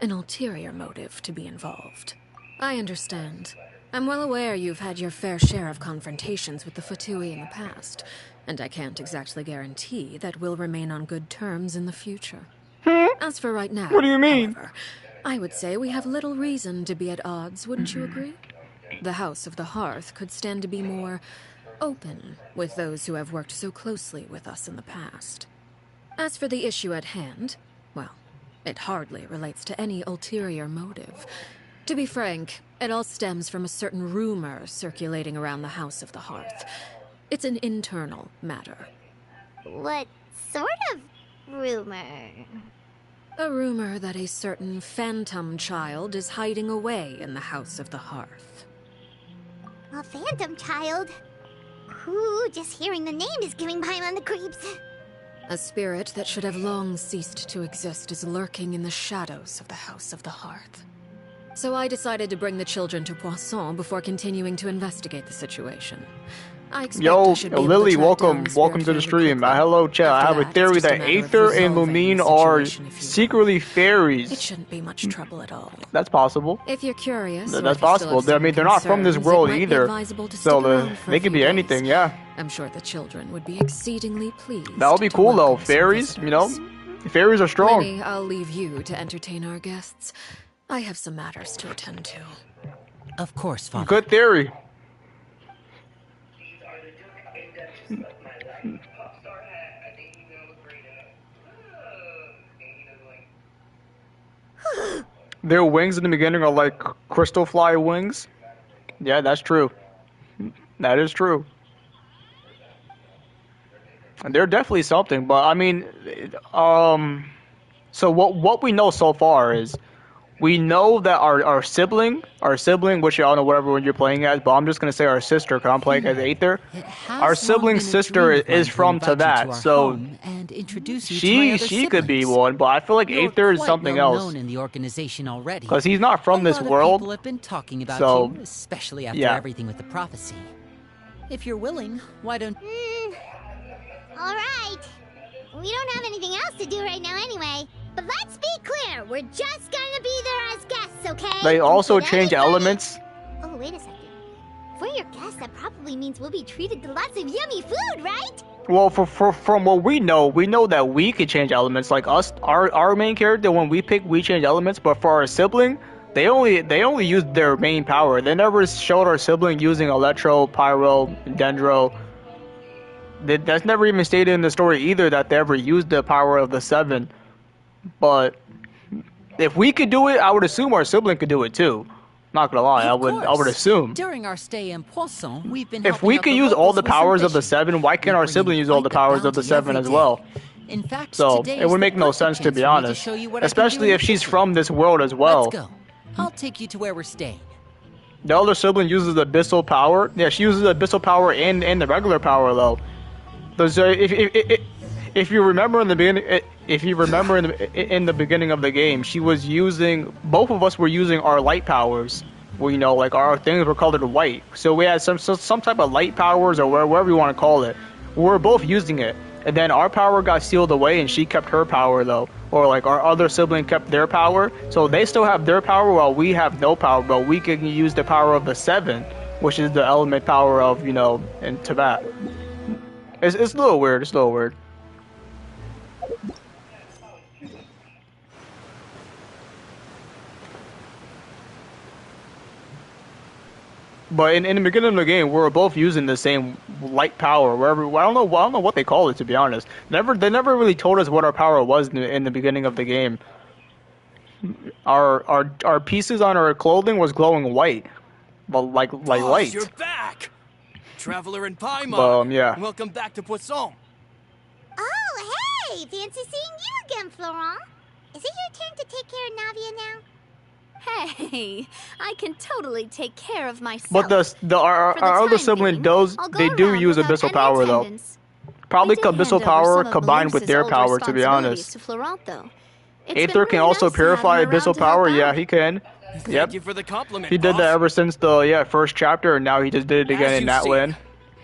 an ulterior motive to be involved. I understand. I'm well aware you've had your fair share of confrontations with the Fatui in the past, and I can't exactly guarantee that we'll remain on good terms in the future. As for right now,
What do you mean?
however, I would say we have little reason to be at odds, wouldn't you agree? The House of the Hearth could stand to be more open with those who have worked so closely with us in the past. As for the issue at hand, well, it hardly relates to any ulterior motive. To be frank, it all stems from a certain rumor circulating around the House of the Hearth. It's an internal matter.
What sort of rumor?
A rumor that a certain phantom child is hiding away in the House of the Hearth.
A phantom child? Ooh, just hearing the name is giving Paimon the creeps.
A spirit that should have long ceased to exist is lurking in the shadows of the House of the Hearth. So I decided to bring the children to Poisson before continuing to investigate the situation. I expect
Yo,
I should be able
Lily,
to track down
welcome
the spirit
to the
fairly
stream.
quickly.
Hello, chat. I
After
have a
that,
theory
it's just
that
matter of
Aether and
resolving the
Lumine are
situation, if you will.
secretly fairies.
It shouldn't be much trouble at all.
That's possible.
If you're curious, or
That's
if you still
possible.
have some
I mean, they're not from this
concerns,
world
it might be
either.
advisable to
So
stick around for a
they could
few
be
days.
anything, yeah.
I'm sure the children would be exceedingly pleased.
That would be
to
cool though.
welcome some
Fairies, you know?
visitors.
Fairies are strong.
Winnie, I'll leave you to entertain our guests. I have some matters to attend to.
Of course, Father.
Good theory. Their wings in the beginning are like crystal fly wings. Yeah, that's true. That is true. And they're definitely something, but I mean, so what we know so far is we know that our sibling, which y'all know whatever one you're playing as, but I'm just gonna say our sister, cause I'm playing as Aether.
It has
Our
long
sibling
been a
sister
dream of mine
is
to
from
invite you
Tibet,
our
so
home and introduce you to my
she
other
could be
siblings.
one, but I feel like
You're
Aether is
quite
something
well
else,
known in the organization already.
cause he's not from this
A lot of
world.
people have been talking about
So,
you, especially after
yeah.
everything with the prophecy. If you're willing, why don't...
All right. We don't have anything else to do right now anyway. But let's be clear, we're just gonna be there as guests, okay?
They also
Should
change
anybody-
elements.
Oh, wait a second. For your guests, that probably means we'll be treated to lots of yummy food, right?
Well, from what we know that we could change elements. Like us, our main character, when we pick, we change elements. But for our sibling, they only use their main power. They never showed our sibling using Electro, Pyro, Dendro. That's never even stated in the story either that they ever used the power of the 7. But if we could do it, I would assume our sibling could do it too. Not gonna lie, I
Of
would
course.
Assume.
During our stay in Poisson, we've been
If
helping
we
out
could
the
use all
locals
the
with some
powers of the
fishing.
7, why can't
We
our
bring
sibling
in
use all
quite
the powers of the
bounty
7 as
every
well?
day. In fact,
So
today
it
is
would
the
make no
perfect
sense to
chance
be
for me
honest.
show you what I can do
Especially
in
if
the
she's
kitchen.
from this world as well.
Let's go. I'll take you to where we're staying.
The other sibling uses abyssal power. Yeah, she uses abyssal power and the regular power though. So if you remember in the beginning, in the beginning of the game, she was using. Both of us were using our light powers. Well, you know, like our things were colored white. So we had some type of light powers or wherever you want to call it. We were both using it, and then our power got sealed away, and she kept her power though. Or like our other sibling kept their power. So they still have their power while we have no power, but we can use the power of the 7, which is the element power of, you know, in Tibet. It's a little weird. It's a little weird. But in the beginning of the game, we were both using the same light power. Wherever I don't know what they call it, to be honest. They never really told us what our power was in the beginning of the game. Our pieces on our clothing was glowing white, but like
Boss, you're
light.
back! Traveler in Paimon!
Yeah.
Welcome back to Poisson!
Oh, hey! Fancy seeing you again, Florent. Is it your turn to take care of Navia now?
Hey, I can totally take care of myself.
But our other sibling does they do use abyssal power though. Probably abyssal power combined with their power, to be honest.
To Florent, though.
Aether can also purify abyssal power. Yeah, he can.
Thank
Yep.
you for the compliment,
He did
boss.
that ever since the first chapter, and now he just did it again
As
in
you
that
see,
win.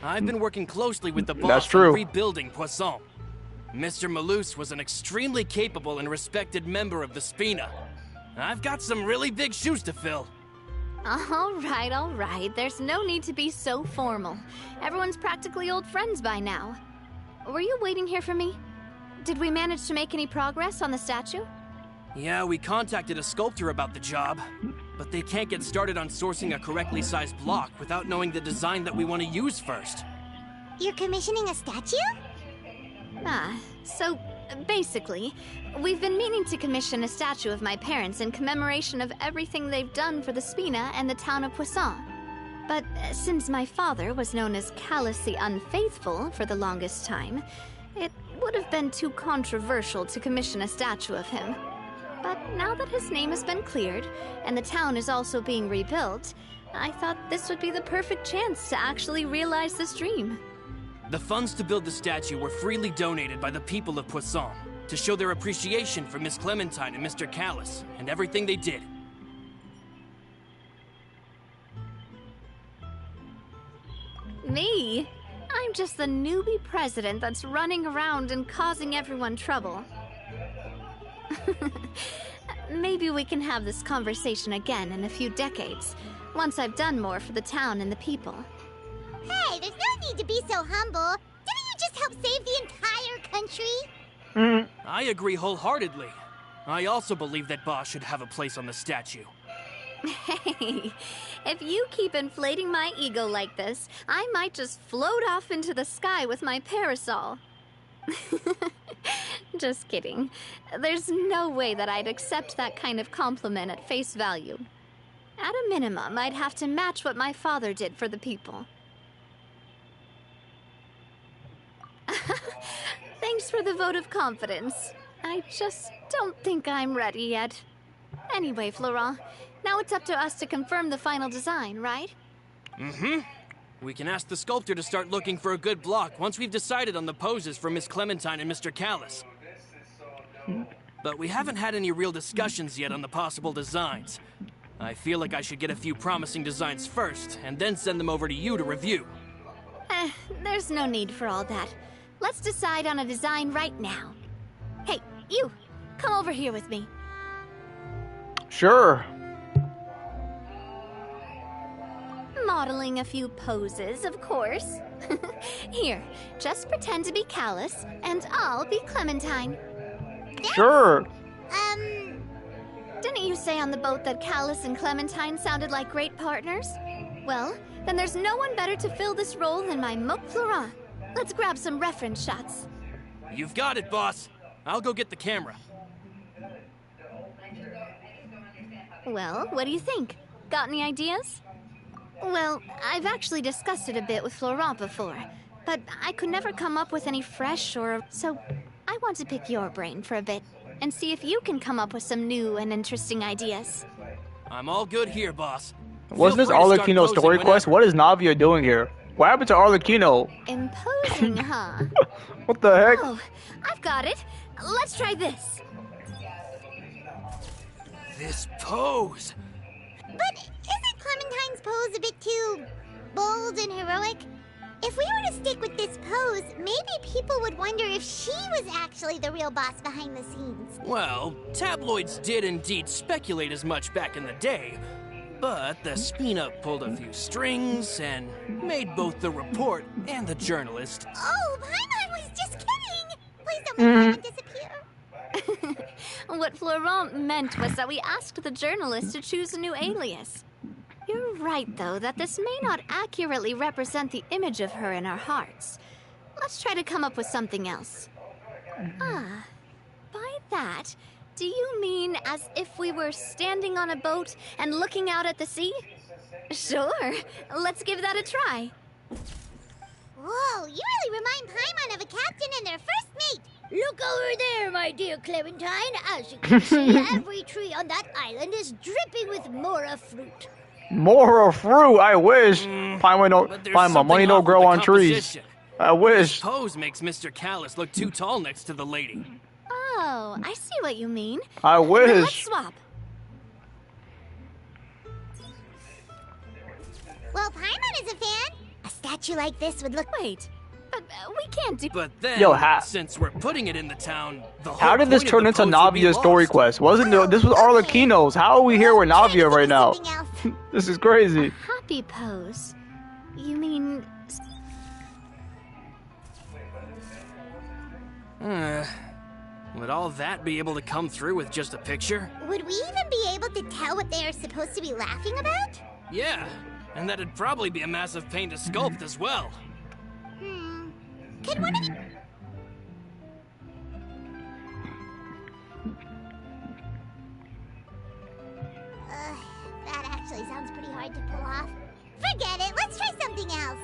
I've been working closely with the boss
That's true.
on rebuilding Poisson. Mr. Malus was an extremely capable and respected member of the Spina. I've got some really big shoes to fill.
All right. There's no need to be so formal. Everyone's practically old friends by now. Were you waiting here for me? Did we manage to make any progress on the statue?
Yeah, we contacted a sculptor about the job, but they can't get started on sourcing a correctly sized block without knowing the design that we want to use first.
You're commissioning a statue?
So basically, we've been meaning to commission a statue of my parents in commemoration of everything they've done for the Spina and the town of Poisson. But since my father was known as callously unfaithful for the longest time, it would have been too controversial to commission a statue of him. But now that his name has been cleared, and the town is also being rebuilt, I thought this would be the perfect chance to actually realize this dream.
The funds to build the statue were freely donated by the people of Poisson to show their appreciation for Miss Clementine and Mr. Callis and everything they did.
Me? I'm just the newbie president that's running around and causing everyone trouble. Maybe we can have this conversation again in a few decades, once I've done more for the town and the people.
Hey, there's no need to be so humble. Didn't you just help save the entire country?
I agree wholeheartedly. I also believe that Boss should have a place on the statue.
Hey, if you keep inflating my ego like this, I might just float off into the sky with my parasol. Just kidding. There's no way that I'd accept that kind of compliment at face value. At a minimum, I'd have to match what my father did for the people. Thanks for the vote of confidence. I just don't think I'm ready yet. Anyway, Florent, now it's up to us to confirm the final design, right?
Mm-hmm. We can ask the sculptor to start looking for a good block once we've decided on the poses for Miss Clementine and Mr. Callis. But we haven't had any real discussions yet on the possible designs. I feel like I should get a few promising designs first, and then send them over to you to review.
There's no need for all that. Let's decide on a design right now. Hey, you! Come over here with me.
Sure.
Modeling a few poses, of course. Here, just pretend to be Callis, and I'll be Clementine.
Sure.
Didn't you say on the boat that Callis and Clementine sounded like great partners? Well, then there's no one better to fill this role than my Moque Florent. Let's grab some reference shots.
You've got it, boss. I'll go get the camera.
Well, what do you think? Got any ideas? Well, I've actually discussed it a bit with Florent before, but I could never come up with any fresh or... So, I want to pick your brain for a bit, and see if you can come up with some new and interesting ideas.
I'm all good here, boss.
Wasn't this Arlecchino's story quest? What is Navia doing here? What happened to Arlecchino?
Imposing, huh?
What the heck?
Oh, I've got it. Let's try this.
This pose!
But isn't Clementine's pose a bit too bold and heroic? If we were to stick with this pose, maybe people would wonder if she was actually the real boss behind the scenes.
Well, tabloids did indeed speculate as much back in the day, but the Spina pulled a few strings and made both the report and the journalist.
Oh, Paimon was just kidding! Please don't make Paimon disappear.
What Florent meant was that we asked the journalist to choose a new alias. You're right, though, that this may not accurately represent the image of her in our hearts. Let's try to come up with something else. Ah, by that, do you mean as if we were standing on a boat and looking out at the sea? Sure, let's give that a try.
Whoa, you really remind Paimon of a captain and their first mate. Look over there, my dear Clementine. As you can see, every tree on that island is dripping with mora fruit.
Mora fruit? I wish. Paimon, money don't grow on trees. I wish.
This pose makes Mr. Callus look too tall next to the lady.
Oh, I see what you mean.
I
Then let's
wish.
swap.
Well, Paimon is a fan. A statue like this would look...
Wait, but we can't do...
But then,
Yo,
since we're putting it in the town, the whole
How did this
point of
turn
the
into
pose would be
Navia's story
lost.
quest? This was Arlecchino's. How are we here with
Trying to
Navia
think
right
of
now?
something else.
This is crazy.
Happy pose? You mean...
Would all that be able to come through with just a picture?
Would we even be able to tell what they are supposed to be laughing about?
Yeah, and that'd probably be a massive pain to sculpt as well.
Can one of you... that actually sounds pretty hard to pull off. Forget it, let's try something else.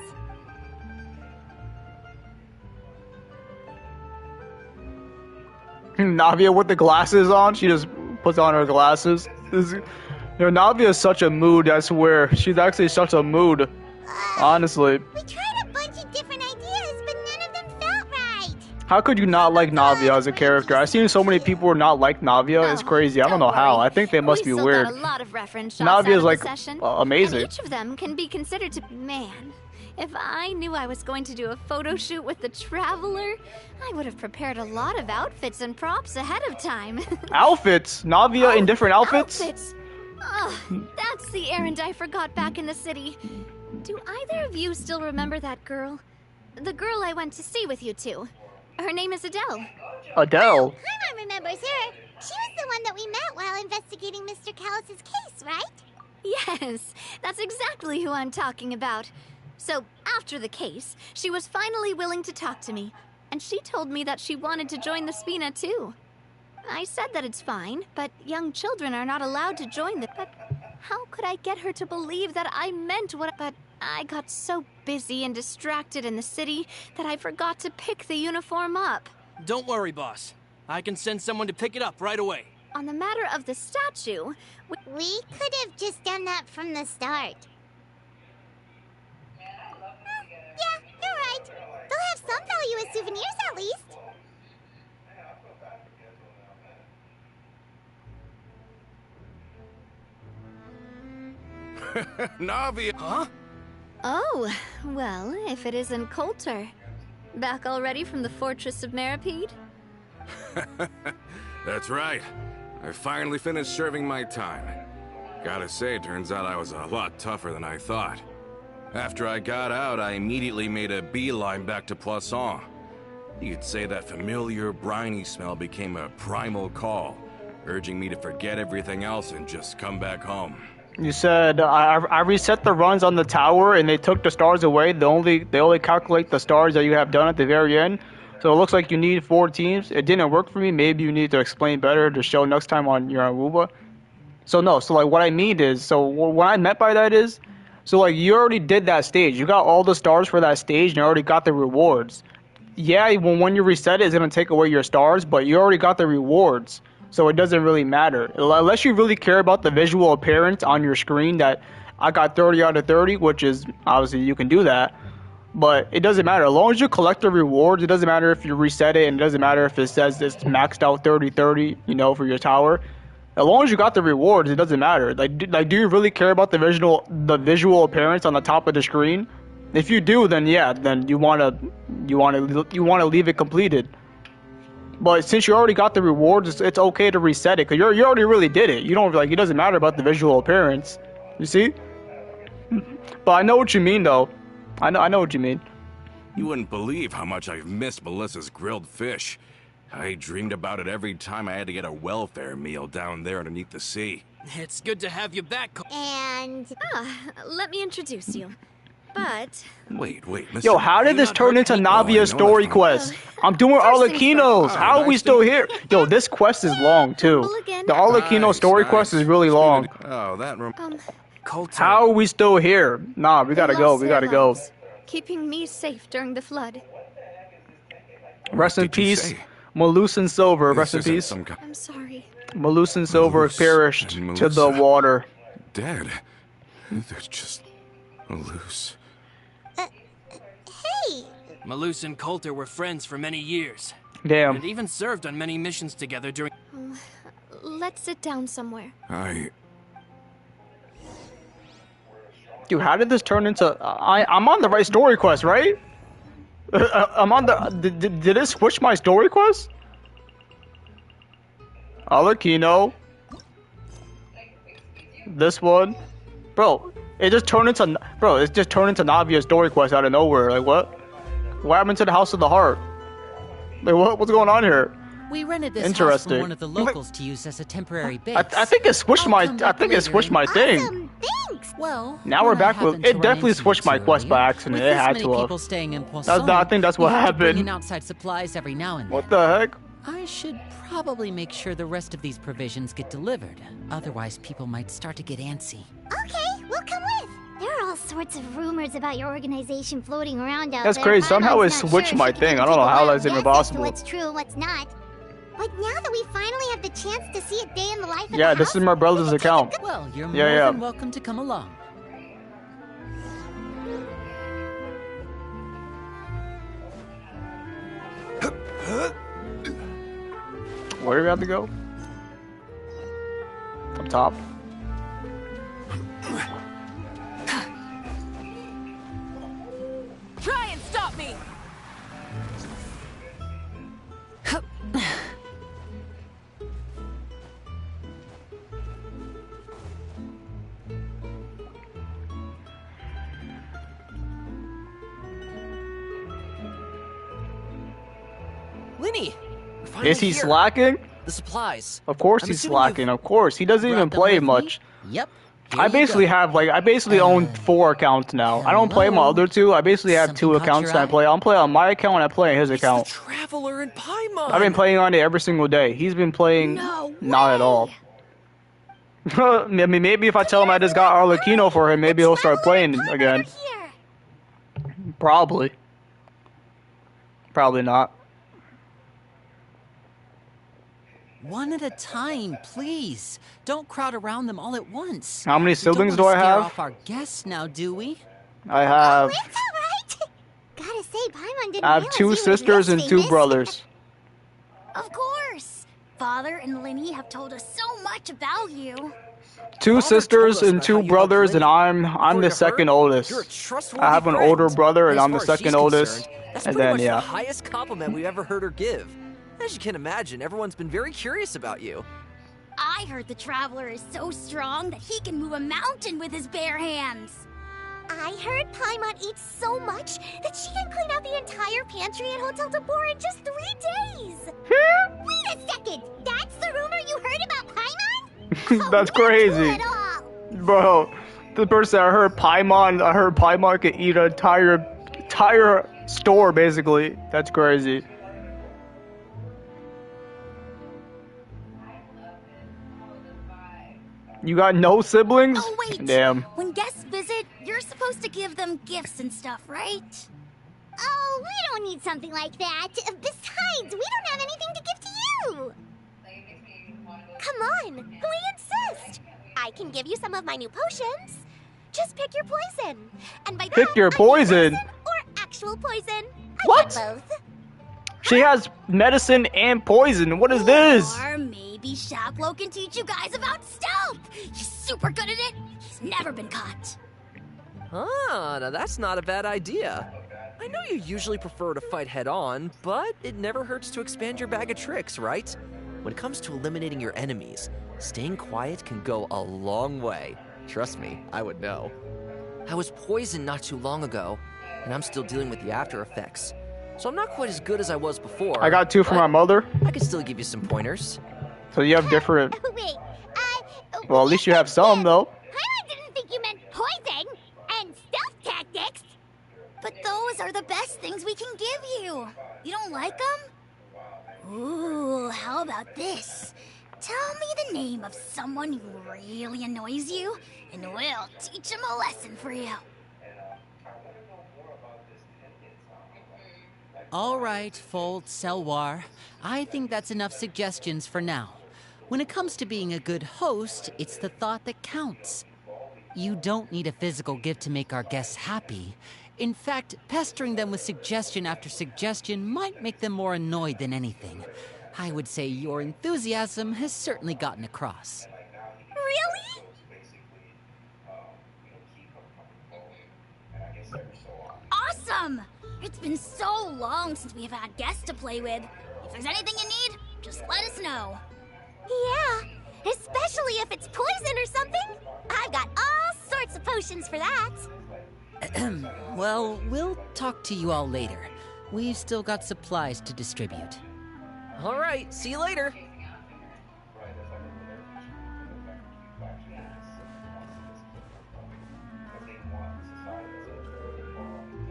Navia with the glasses on. She just puts on her glasses. Navia is such a mood, I swear. She's actually such a mood. Honestly.
We tried a bunch of different ideas, but none of them felt right.
How could you not like Navia as a character? I've seen so many people who not like Navia. It's crazy. I don't know how. I think they must be
we still
weird.
got a lot of reference shots out
Navia's
of
like
the session,
amazing.
and each of them can be considered to... Man, if I knew I was going to do a photo shoot with the Traveler, I would have prepared a lot of outfits and props ahead of time.
Outfits? Navia in different outfits?
Oh, that's the errand I forgot back in the city. Do either of you still remember that girl? The girl I went to see with you two. Her name is Adele.
Adele?
Paimon remembers her. She was the one that we met while investigating Mr. Callus's case, right?
Yes, that's exactly who I'm talking about. So, after the case, she was finally willing to talk to me, and she told me that she wanted to join the Spina too. I said that it's fine, but young children are not allowed to join the... But how could I get her to believe that I meant what... But I got so busy and distracted in the city that I forgot to pick the uniform up.
Don't worry, boss. I can send someone to pick it up right away.
On the matter of the statue...
We could have just done that from the start. Yeah, you're right. They'll have some value as souvenirs at least.
Navia!
Huh?
Oh, well, if it isn't Coulter. Back already from the Fortress of Meripede?
That's right. I finally finished serving my time. Gotta say, turns out I was a lot tougher than I thought. After I got out, I immediately made a beeline back to Poisson. You could say that familiar, briny smell became a primal call, urging me to forget everything else and just come back home.
You said I reset the runs on the tower and they took the stars away. They only calculate the stars that you have done at the very end. So it looks like you need 4 teams. It didn't work for me. Maybe you need to explain better to show next time on your Aruba. So no. So like what I mean is, so what I meant by that is, so like you already did that stage. You got all the stars for that stage and you already got the rewards. Yeah, when you reset it, it's gonna take away your stars, but you already got the rewards. So it doesn't really matter. Unless you really care about the visual appearance on your screen that I got 30 out of 30, which is, obviously you can do that. But it doesn't matter. As long as you collect the rewards, it doesn't matter if you reset it, and it doesn't matter if it says it's maxed out 30-30, you know, for your tower. As long as you got the rewards, it doesn't matter. Like, do you really care about the visual appearance on the top of the screen? If you do, then yeah, then you wanna leave it completed. But since you already got the rewards, it's okay to reset it, because you already really did it. You don't, like, it doesn't matter about the visual appearance. You see? But I know what you mean, though. I know what you mean.
You wouldn't believe how much I've missed Melissa's grilled fish. I dreamed about it every time I had to get a welfare meal down there underneath the sea.
It's good to have you back.
And
Let me introduce you. But
Wait, Mr.
Yo, how did this turn into Navia's story quest? I'm doing
First things
Arlecchino's.
first.
How are we
Nice
still
to-
here? Yo, this quest is long too.
Humble again.
The Arlecchino story quest is really long.
Oh, that
Coulter.
How are we still here? Nah, we gotta
They
go.
lost
We
their
gotta go.
lives, keeping me safe during the flood.
Rest in
did you
peace,
say?
Malus Silver.
This
Rest in
isn't
peace.
some kind
I'm sorry.
Malus Silver
Malus
perished
and
to the
Melissa.
water.
dead. They're just loose.
hey,
Malus and Coulter were friends for many years.
Damn.
And even served on many missions together during...
Let's sit down somewhere.
Dude, how did this turn into? I'm on the right story quest, right? I'm on the. Did it switch my story quest? Arlecchino. This one, bro. It just turned into. Bro, it just turned into Navia's story quest out of nowhere. Like what? What happened to the House of the Heart? Like what's going on here?
We rented this house
Interesting.
from one of the locals to use as a temporary base.
I think it switched
I'll
my.
come
I
back
think it
later
switched
and-
my thing.
awesome, thanks.
Well,
Now we're
when I
back with.
happened to
It
run
definitely
into
switched
you
my
two
quest by
earlier,
accident.
with
It
this
had
many
to have.
people staying in Poisson,
I think that's what
we had to bring in
happened.
outside supplies every now and then.
What the heck?
I should probably make sure the rest of these provisions get delivered. Otherwise, people might start to get antsy.
Okay, we'll come with. There are all sorts of rumors about your organization floating around out
That's
there.
crazy. Somehow
Paimon's
it
not
switched
sure.
my
She can
thing.
even
I don't
take
know
a
how
wild
that's even
guess as to
possible.
What's true and what's not. But now that we finally have the chance to see a day in the life of
Yeah,
the
this
house,
is my brother's
we can take a
account.
good-
Well, you're
Yeah,
more
yeah.
than welcome to come along.
Where do we have to go? Up top.
Try and stop me!
Linny! We're finally
Is he
here.
slacking?
The supplies.
Of course
I'm
he's
assuming you've
slacking. Of course. He doesn't even
Brought them
play
with me?
much.
Yep. Here
I
you
basically
go.
have like I basically own 4 accounts now. I don't play my
Hello?
other 2. I basically have
Something
2
caught
accounts
your
that I
eye?
play. I'm playing on my account and I play on his
It's the
account.
Traveler in Paimon.
I've been playing on it every single day. He's been playing not at all. I mean, maybe if I tell him I just got Arlecchino for him, maybe he'll start playing again.
Here.
Probably. Probably not.
One at a time, please. Don't crowd around them all at once.
How many
We don't
siblings
wanna
do I
scare
have?
off our guests now, do we?
I have
It's all right. Gotta say, Paimon didn't
I have
realize
2
you were
sisters and
this
2
famous.
brothers.
Of course. Father and Linny have told us so much about you.
2
Father
sisters
told us
and
about
2
how you
brothers,
helped
and
Linny.
I'm
According
the
to
second
her,
oldest.
You're a trustworthy
I have an
friend.
older brother, and
As
I'm the
far as she's
second oldest.
concerned, That's
And
pretty
then
much
yeah.
the highest compliment we've ever heard her give. As you can imagine, everyone's been very curious about you.
I heard the Traveler is so strong that he can move a mountain with his bare hands.
I heard Paimon eats so much that she can clean out the entire pantry at Hotel Tabor in just 3 days. Wait a second. That's the rumor you heard about Paimon?
That's
Oh, not true
crazy.
at all.
Bro, the person I heard Paimon could eat an entire store basically. That's crazy. You got no siblings?
Oh, wait.
Damn.
When guests visit, you're supposed to give them gifts and stuff, right?
Oh, we don't need something like that. Besides, we don't have anything to give to you. Come on, we insist. I can give you some of my new potions. Just pick your poison. And by that,
Pick your
I mean
poison?
medicine or actual poison. I
What?
get both.
She has medicine and poison. What is this?
Or maybe Shaplo can teach you guys about stealth. He's super good at it. He's never been caught.
Ah, now that's not a bad idea. I know you usually prefer to fight head-on, but it never hurts to expand your bag of tricks, right? When it comes to eliminating your enemies, staying quiet can go a long way. Trust me, I would know. I was poisoned not too long ago, and I'm still dealing with the after effects. So I'm not quite as good as I was before.
I got 2 from
but
my mother.
I can still give you some pointers.
So you have different.
Wait,
Well, at least you have some, though.
I didn't think you meant poison and stealth tactics.
But those are the best things we can give you. You don't like them? Ooh, how about this? Tell me the name of someone who really annoys you, and we'll teach him a lesson for you.
All right, Fold Selwar. I think that's enough suggestions for now. When it comes to being a good host, it's the thought that counts. You don't need a physical gift to make our guests happy. In fact, pestering them with suggestion after suggestion might make them more annoyed than anything. I would say your enthusiasm has certainly gotten across.
Really? Awesome! It's been so long since we've had guests to play with. If there's anything you need, just let us know.
Yeah, especially if it's poison or something. I've got all sorts of potions for that.
Well, we'll talk to you all later. We've still got supplies to distribute.
All right, see you later.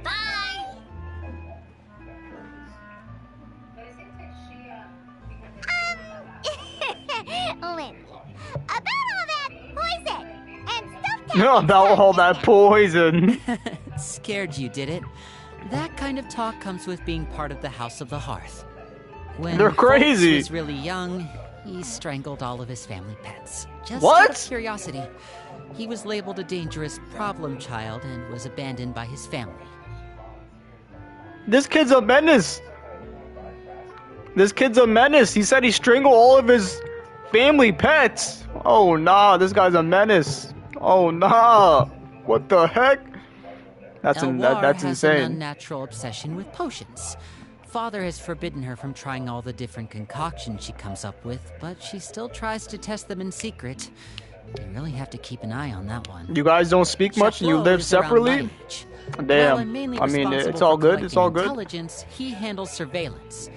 Bye!
Lindy, about all that poison and stuff.
About all that poison.
Scared you, did it? That kind of talk comes with being part of the House of the Hearth. When
They're crazy.
Foltz was really young, he strangled all of his family pets. Just
What?
out of curiosity. He was labeled a dangerous problem child and was abandoned by his family.
This kid's a menace. This kid's a menace. He said he strangled all of his family pets. Oh nah, this guy's a menace. Oh nah. What the heck? That's
Elwar has
insane.
an unnatural obsession with potions. Father has forbidden her from trying all the different concoctions she comes up with, but she still tries to test them in secret. You really have to keep an eye on that one.
You guys don't speak much and you
Chef Lo
live
is around
separately?
my age.
Damn.
While I'm mainly
I mean,
responsible
it's all
for
good. It's all
collecting
good.
Intelligence, he handles surveillance.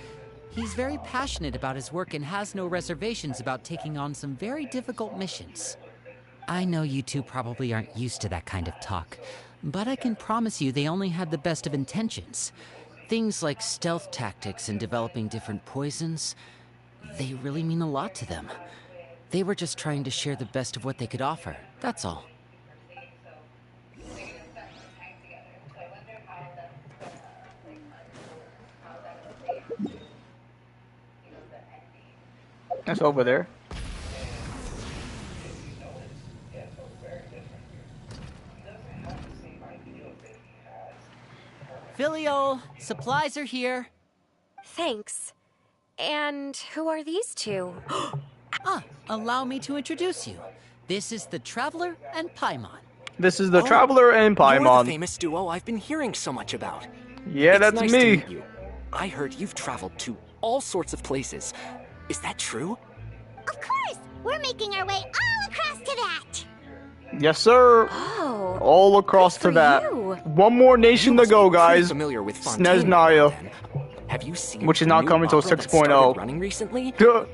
He's very passionate about his work and has no reservations about taking on some very difficult missions. I know you two probably aren't used to that kind of talk, but I can promise you they only had the best of intentions. Things like stealth tactics and developing different poisons, they really mean a lot to them. They were just trying to share the best of what they could offer, that's all.
That's over there.
Filio, supplies are here.
Thanks. And who are these two?
Allow me to introduce you. This is the Traveler and Paimon.
This is the Traveler and
You're the
Paimon.
famous duo I've been hearing so much about.
Yeah,
It's
that's
nice
me.
To meet you. I heard you've traveled to all sorts of places. Is that true?
Of course, we're making our way all across to that.
Yes, sir.
Oh.
All across to that.
you.
One more nation
You
to
must
go,
be pretty
guys.
familiar with Fontaine
Sneznaya.
then. Have you seen
Which is
the
not
new
coming till
opera that started
6.0.
running recently?
Duh.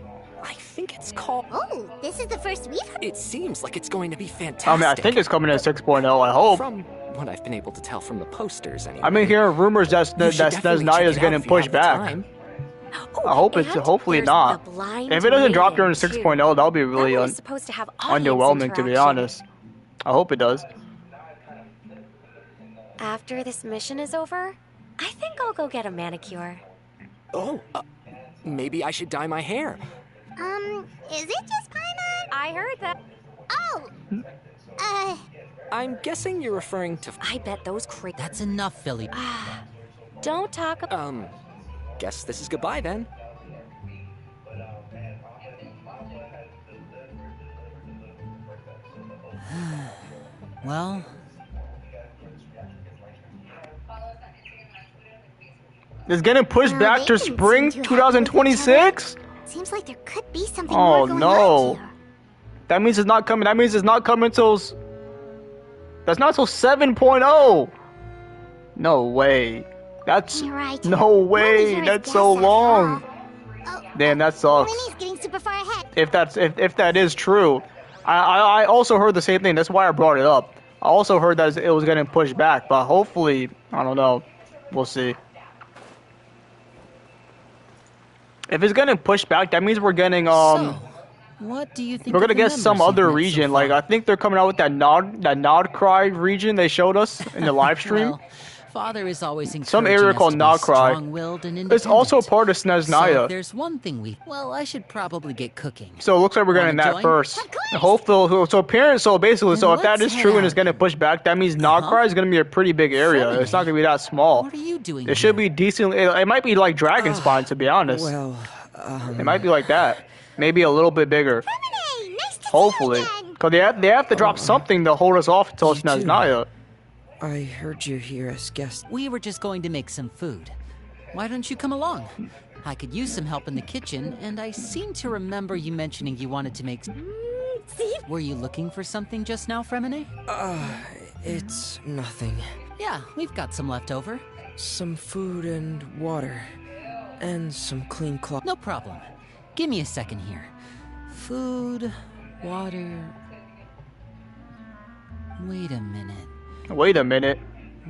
I think it's called.
Oh, this is the first we've heard.
It seems like it's going to be fantastic.
I mean, I think it's coming in 6.0, I hope.
From what I've been able to tell from the posters, anyway.
I've been hearing rumors that
You should definitely check
Sneznaya's
it out
getting
if you have
pushed
the
back.
time.
I hope it's
and
hopefully
there's
not.
the blind
If it doesn't drop during
maiden,
6.0, that'll be really
That one is supposed to have audience
underwhelming, to be
interaction.
honest. I hope it does.
After this mission is over, I think I'll go get a manicure.
Oh, maybe I should dye my hair.
Is it just Paimon?
I heard that.
Oh,
I'm guessing you're referring to.
I bet those
That's enough, Philly.
Don't talk about.
Guess this is goodbye then.
Well,
It's getting pushed back
they
to
didn't
spring
seem too happy with each other.
2026?
seems like there could be something
Oh
more going
no.
on here.
That means it's not coming. That means it's not coming till. That's not till 7.0. No way. That's
You're right.
no
Wonder
way.
here is
That's
gas
so
after
long.
all. Oh,
Damn, that sucks.
Winnie's getting super far ahead.
If that is true, I also heard the same thing. That's why I brought it up. I also heard that it was getting pushed back, but hopefully, I don't know. We'll see. If it's getting pushed back, that means we're getting
So, what do you think
we're gonna
of the
get some
members
other
you've met
region.
so
Like
far?
I think they're coming out with that Nod Cry region they showed us in the live stream.
Well, Father is always encouraging
Some area
us
called
to be
Nod Cry.
strong-willed and
It's also
independent.
part of
So
Sneznaya.
if there's one thing well, I should probably get cooking.
So it looks like we're getting
Wanna
that
join?
first. Hopefully, so basically,
Then
so if that
let's
is true
head
and it's
out.
getting pushed back, that means Nogcry is gonna be a pretty big area.
Fremenade?
It's not gonna be that small.
What are you doing
It should
here?
be decently. It might be like Dragon Spine, to be honest.
Well,
It might be like that. Maybe a little bit bigger.
Lemonade, nice to
Hopefully,
see you again.
because they have to drop something to hold us off until
You too.
Sneznaya.
I heard you here as guest.
We were just going to make some food. Why don't you come along? I could use some help in the kitchen, and I seem to remember you mentioning you wanted to make...
See?
Were you looking for something just now, Fremenade?
It's nothing.
Yeah, we've got some left over.
Some food and water. And some clean cloth.
No problem. Give me a second here. Food, water... Wait a minute.
Wait a minute.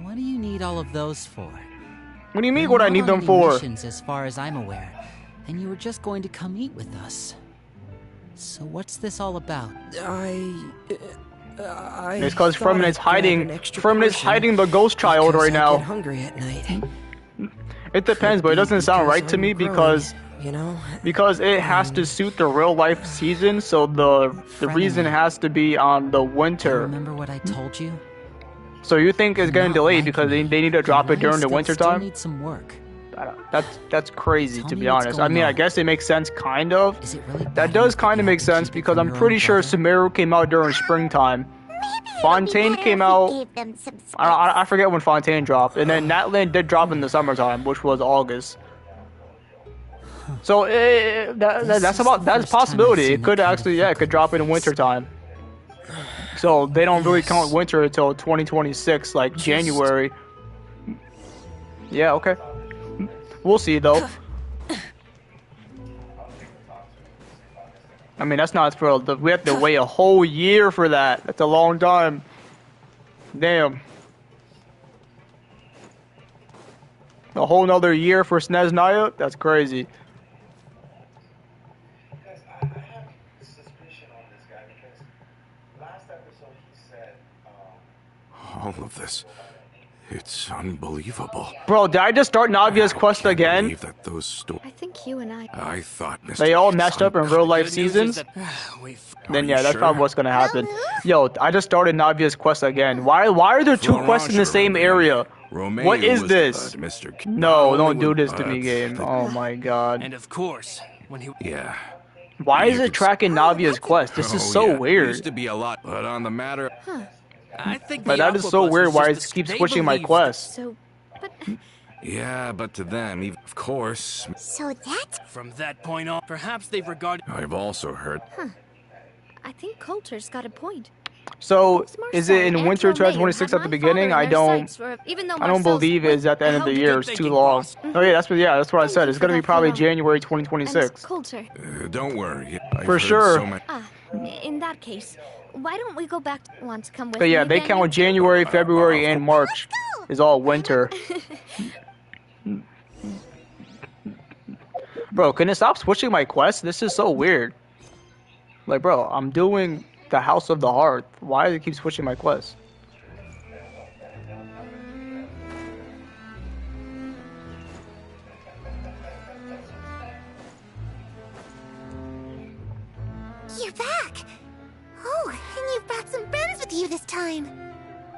What do you need all of those for?
What do you mean?
You're
What I
not
need
on
them
any
for?
missions, as far as I'm aware, and you were just going to come eat with us. So what's this all about?
It's because
thought
Fremenade's
I'd grab
hiding.
an extra
Fremenade's
portion
hiding the ghost child
because
right
I
now.
get hungry at night.
It depends, but it doesn't sound right to me because
You know?
it has to suit the real life season. So the reason has to be on the winter.
Remember what I told you?
So you think it's getting
Not
delayed
like
because they
me.
need to drop it during the
Still
winter time?
need some work.
That's crazy
Tell
to
me
be
what's
honest. I
going
mean, I
on.
guess it makes sense, kind of.
Is it really
That
bad
does
enough
kind of
you
make
have to
sense
keep it
because
from
I'm
your
pretty
own
sure
brother?
Sumeru came out during springtime. Fontaine came out. I forget when Fontaine dropped, and then Natland did drop in the summertime, which was August. So that's a possibility. It could actually, it could drop in wintertime. So they don't really count winter until 2026, like January. Yeah, okay. We'll see though. I mean, that's not for we have to wait a whole year for that. That's a long time. Damn. A whole nother year for Sneznaya? That's crazy.
All of this. It's unbelievable.
Bro, did I just start Navia's quest again?
Believe that those
I think you and
I thought Mr.
They all messed up in real life
Good news is
seasons?
that
Then
Are
yeah,
you
that's
sure?
probably what's gonna happen. Yo, I just started Navia's quest again. Why are there two quests in the same area?
Romeo
What is
was
this?
Mr.
No, don't do this to me, game.
the-
Oh my god.
And of course, when he
Yeah.
Why is
you
it
could-
tracking Navia's quest? This is
Oh,
so
yeah.
weird.
Used to be a lot, but on the matter.
I think
Like,
the
that is so
Aquabus
weird
was
why
just
it keeps
they
switching my
believed-
quest.
So, but
Yeah, but to them, of course.
So that's
From that point on, perhaps they've regarded.
I've also heard.
I think Coulter's got a point.
So, is it in
and
winter
Romeo
2026
had
at the
my
beginning?
father
I
in their
don't.
sights for- even though
I don't
Marcel's
believe it's at the end of the
How
year.
good
It's too
thinking,
long.
boss.
Oh yeah, that's what I said. It's gonna be
that
probably
follow.
January
And
2026.
Coulter.
Don't worry. I've
For
heard
sure.
So much.
In that case, why don't we go back? Want to come with
But yeah,
me
they
then?
count January, February, and March is all winter. Bro, can it stop switching my quest? This is so weird. Like, bro, I'm doing the House of the Hearth. Why does it keep switching my quest?
you're back. Oh, and you've brought some friends with you this time.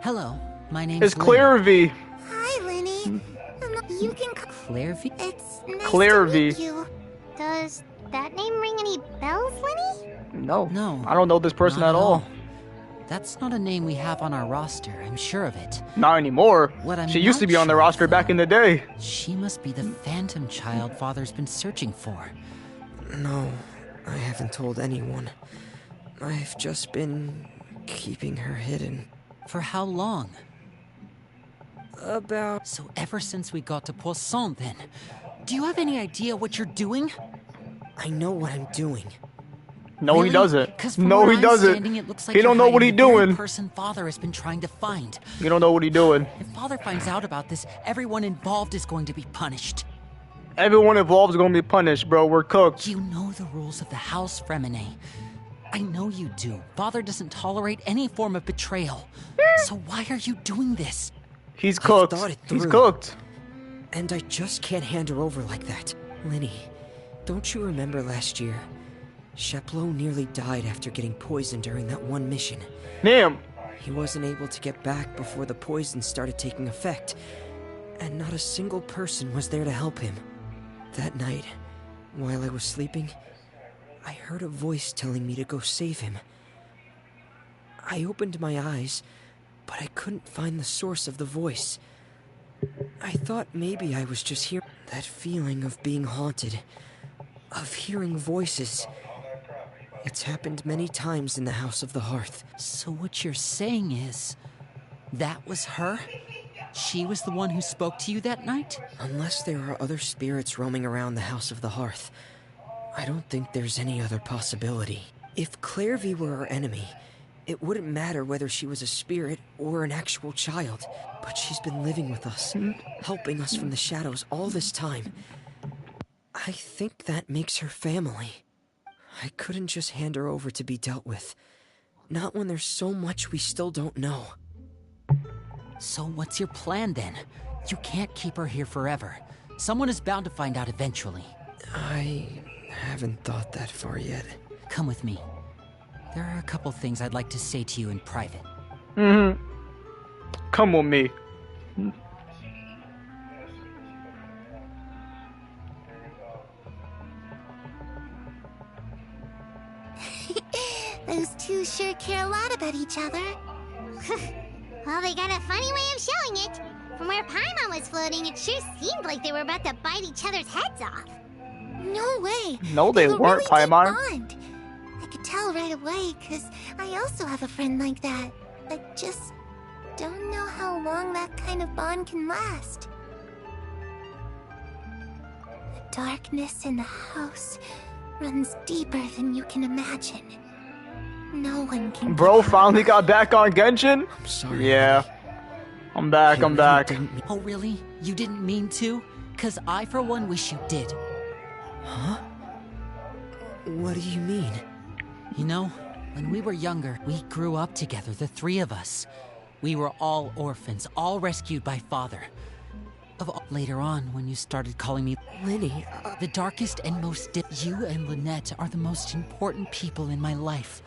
Hello, my name's
It's Clairvy.
Hi, Lenny. You can.
Claire V.
It's nice
Claire
to
V.
meet you. Does that name ring any bells, Lenny?
No.
No.
I don't know this person
Not
at all.
That's not a name we have on our roster, I'm sure of it.
Not anymore.
What I'm
She used to
not
be on the
sure
roster
of,
back in the day.
She must be the phantom child Father's been searching for.
No, I haven't told anyone. I've just been keeping her hidden.
For how long?
About...
So ever since we got to Poisson, then. Do you have any idea what you're doing?
I know what I'm doing.
No, he
Really?
doesn't.
'Cause from
No,
where
he
I'm
doesn't.
standing, it looks like
He
you're
don't know what he
hiding the very
doing.
person Father has been trying to find.
You don't know what he doing.
If Father finds out about this, everyone involved is going to be punished.
Everyone involved is gonna be punished, bro. We're cooked.
You know the rules of the house, Fremine. I know you do. Father doesn't tolerate any form of betrayal. So why are you doing this?
He's cooked.
I thought it
He's
through.
cooked.
And I just can't hand her over like that. Linny, don't you remember last year? Sheplo nearly died after getting poisoned during that one mission.
Damn.
He wasn't able to get back before the poison started taking effect, and not a single person was there to help him. That night, while I was sleeping, I heard a voice telling me to go save him. I opened my eyes, but I couldn't find the source of the voice. I thought maybe I was just hearing that feeling of being haunted, of hearing voices. It's happened many times in the House of the Hearth.
So what you're saying is, that was her? She was the one who spoke to you that night?
Unless there are other spirits roaming around the House of the Hearth, I don't think there's any other possibility. If Clairvy were our enemy, it wouldn't matter whether she was a spirit or an actual child. But she's been living with us, helping us from the shadows all this time. I think that makes her family. I couldn't just hand her over to be dealt with. Not when there's so much we still don't know.
So what's your plan then? You can't keep her here forever. Someone is bound to find out eventually.
I haven't thought that far yet.
Come with me. There are a couple things I'd like to say to you in private.
Come with me.
Those two sure care a lot about each other. Well, they got a funny way of showing it. From where Paimon was floating, it sure seemed like they were about to bite each other's heads off. No way.
No, they
have a
weren't,
really deep
Paimon.
bond. I could tell right away, because I also have a friend like that. I just don't know how long that kind of bond can last. The darkness in the house runs deeper than you can imagine. No one can.
Bro finally got back on Genshin?
I'm sorry.
Yeah. I'm back, I'm back.
Oh really? You didn't mean to? 'Cause I for one wish you did.
Huh? What do you mean?
You know, when we were younger, we grew up together, the three of us. We were all orphans, all rescued by Father. Later on, when you started calling me
Linny,
the darkest and most you and Lynette are the most important people in my life.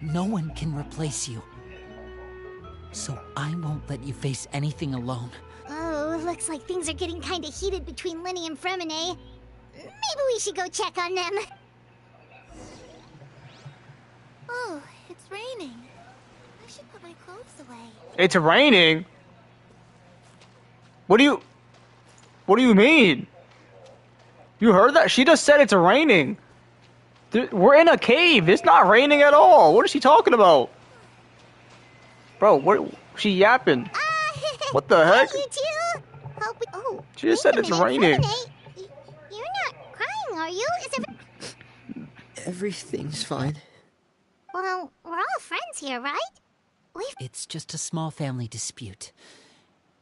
No one can replace you. So I won't let you face anything alone.
Oh, looks like things are getting kind of heated between Linny and Fremine. Maybe we should go check on them. Oh, it's raining. I should put my clothes away.
It's raining? What do you mean? You heard that? She just said it's raining. We're in a cave. It's not raining at all. What is she talking about? Bro, what? She yapping. What the heck?
You too? Oh,
She just said it's raining.
You're not crying, are you?
everything's fine.
Well, we're all friends here, right?
It's just a small family dispute.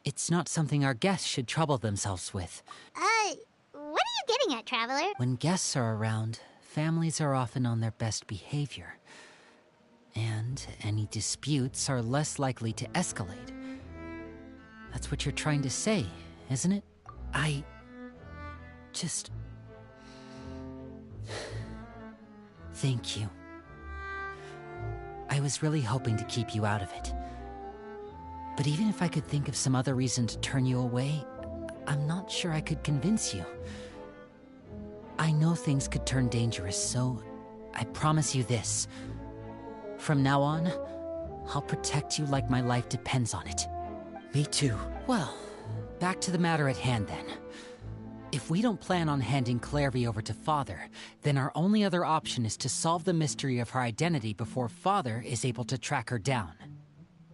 It's not something our guests should trouble themselves with.
What are you getting at, Traveler?
When guests are around, families are often on their best behavior. And any disputes are less likely to escalate. That's what you're trying to say, isn't it? I just... Thank you. I was really hoping to keep you out of it. But even if I could think of some other reason to turn you away, I'm not sure I could convince you. I know things could turn dangerous, so I promise you this. From now on, I'll protect you like my life depends on it.
Me too.
Well, back to the matter at hand then. If we don't plan on handing Clairvy over to Father, then our only other option is to solve the mystery of her identity before Father is able to track her down.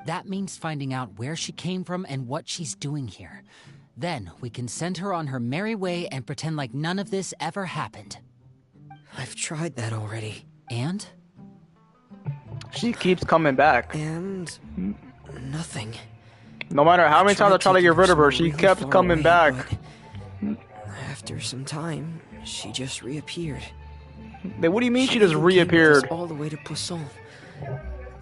That means finding out where she came from and what she's doing here. Then we can send her on her merry way and pretend like none of this ever happened.
I've tried that already.
And?
She keeps coming back.
And nothing.
No matter how many times I try to get rid of her,
taking
she
really
kept
far
coming
away,
back.
but after some time, she just reappeared.
What do you mean she just
even came with us
reappeared?
all the way to Poisson.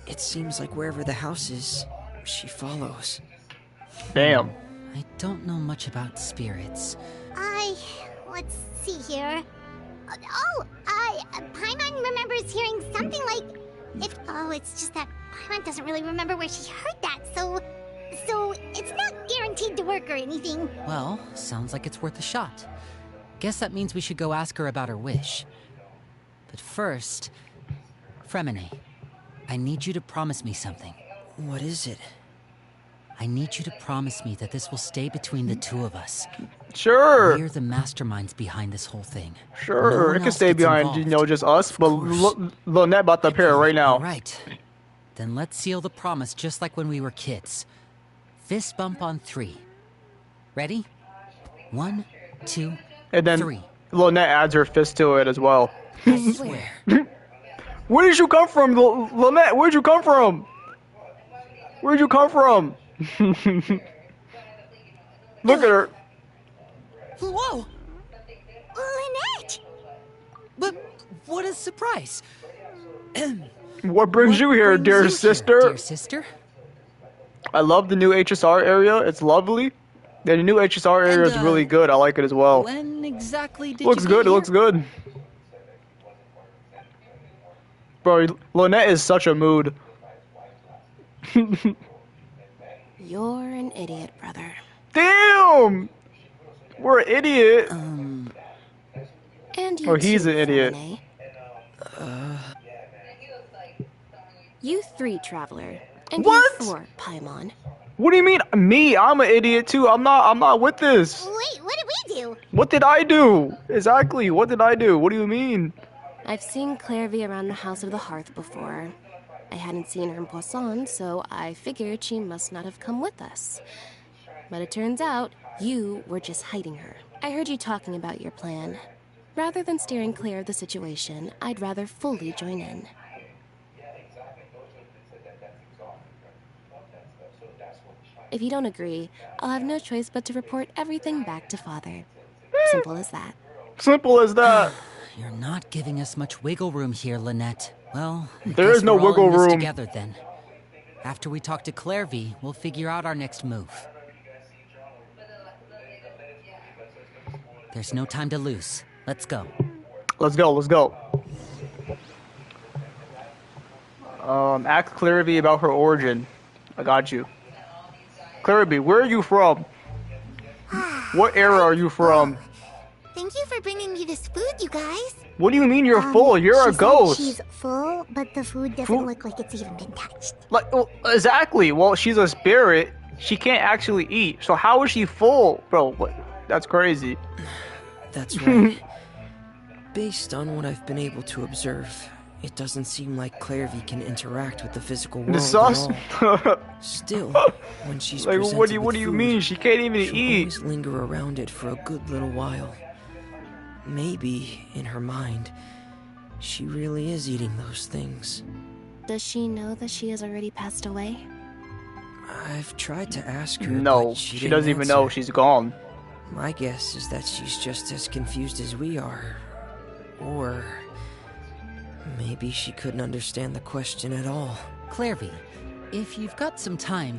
It seems like wherever the house is, she follows.
Damn.
I don't know much about spirits.
Let's see here. Paimon remembers hearing something like... it's just that Paimon doesn't really remember where she heard that, so it's not guaranteed to work or anything.
Well, sounds like it's worth a shot. Guess that means we should go ask her about her wish. But first, Fremine, I need you to promise me something.
What is it?
I need you to promise me that this will stay between the two of us.
Sure.
We're the masterminds behind this whole thing.
Sure, it can stay behind, just us, but Lynette about to appear right now.
Right. Then let's seal the promise just like when we were kids. Fist bump on 3. Ready? 1, 2,
and then
3.
Lynette adds her fist to it as well.
I swear.
Where did you come from, Lynette? Where'd you come from? Where'd you come from? Look at her.
Whoa!
Lynette!
But what a surprise!
What brings you here, dear sister?
Dear sister?
I love the new HSR area. It's lovely. The new HSR area is really good. I like it as well.
When exactly did
looks
you
good.
get
It looks good. Bro, Lynette is such a mood.
You're an idiot, brother.
Damn! We're an idiot.
And you
or he's
too,
an idiot.
You 3, Traveler. And
What?
you 4, Paimon.
What do you mean me? I'm an idiot too. I'm not with this.
Wait, what did we do?
What did I do? Exactly. What did I do? What do you mean?
I've seen Clairvy around the House of the Hearth before. I hadn't seen her in Poisson, so I figured she must not have come with us. But it turns out you were just hiding her. I heard you talking about your plan. Rather than steering clear of the situation, I'd rather fully join in. If you don't agree, I'll have no choice but to report everything back to Father. Simple as that.
Simple as that.
You're not giving us much wiggle room here, Lynette. Well,
there is no
we're all
wiggle
in this
room.
Together then. After we talk to Clairvy, we'll figure out our next move. There's no time to lose. Let's go.
Let's go. Let's go. Ask Clairvy about her origin. I got you. Clairvy, where are you from? What era are you from?
Thank you for bringing me this food, you guys.
What do you mean you're full? You're a ghost.
She's full, but the food doesn't look like it's even been touched.
Like, well, exactly. Well, she's a spirit. She can't actually eat. So how is she full? Bro, what? That's crazy.
That's right. Based on what I've been able to observe, it doesn't seem like Clairvy can interact with the physical world at all. Still, when she's
like,
presented
what do
with
you
food,
mean? She can't even
she'll
eat.
always linger around it for a good little while. Maybe, in her mind, she really is eating those things.
Does she know that she has already passed away?
I've tried to ask her,
No,
but
she
didn't
doesn't even
answer.
know she's gone.
My guess is that she's just as confused as we are. Or maybe she couldn't understand the question at all.
Clairvy, if you've got some time,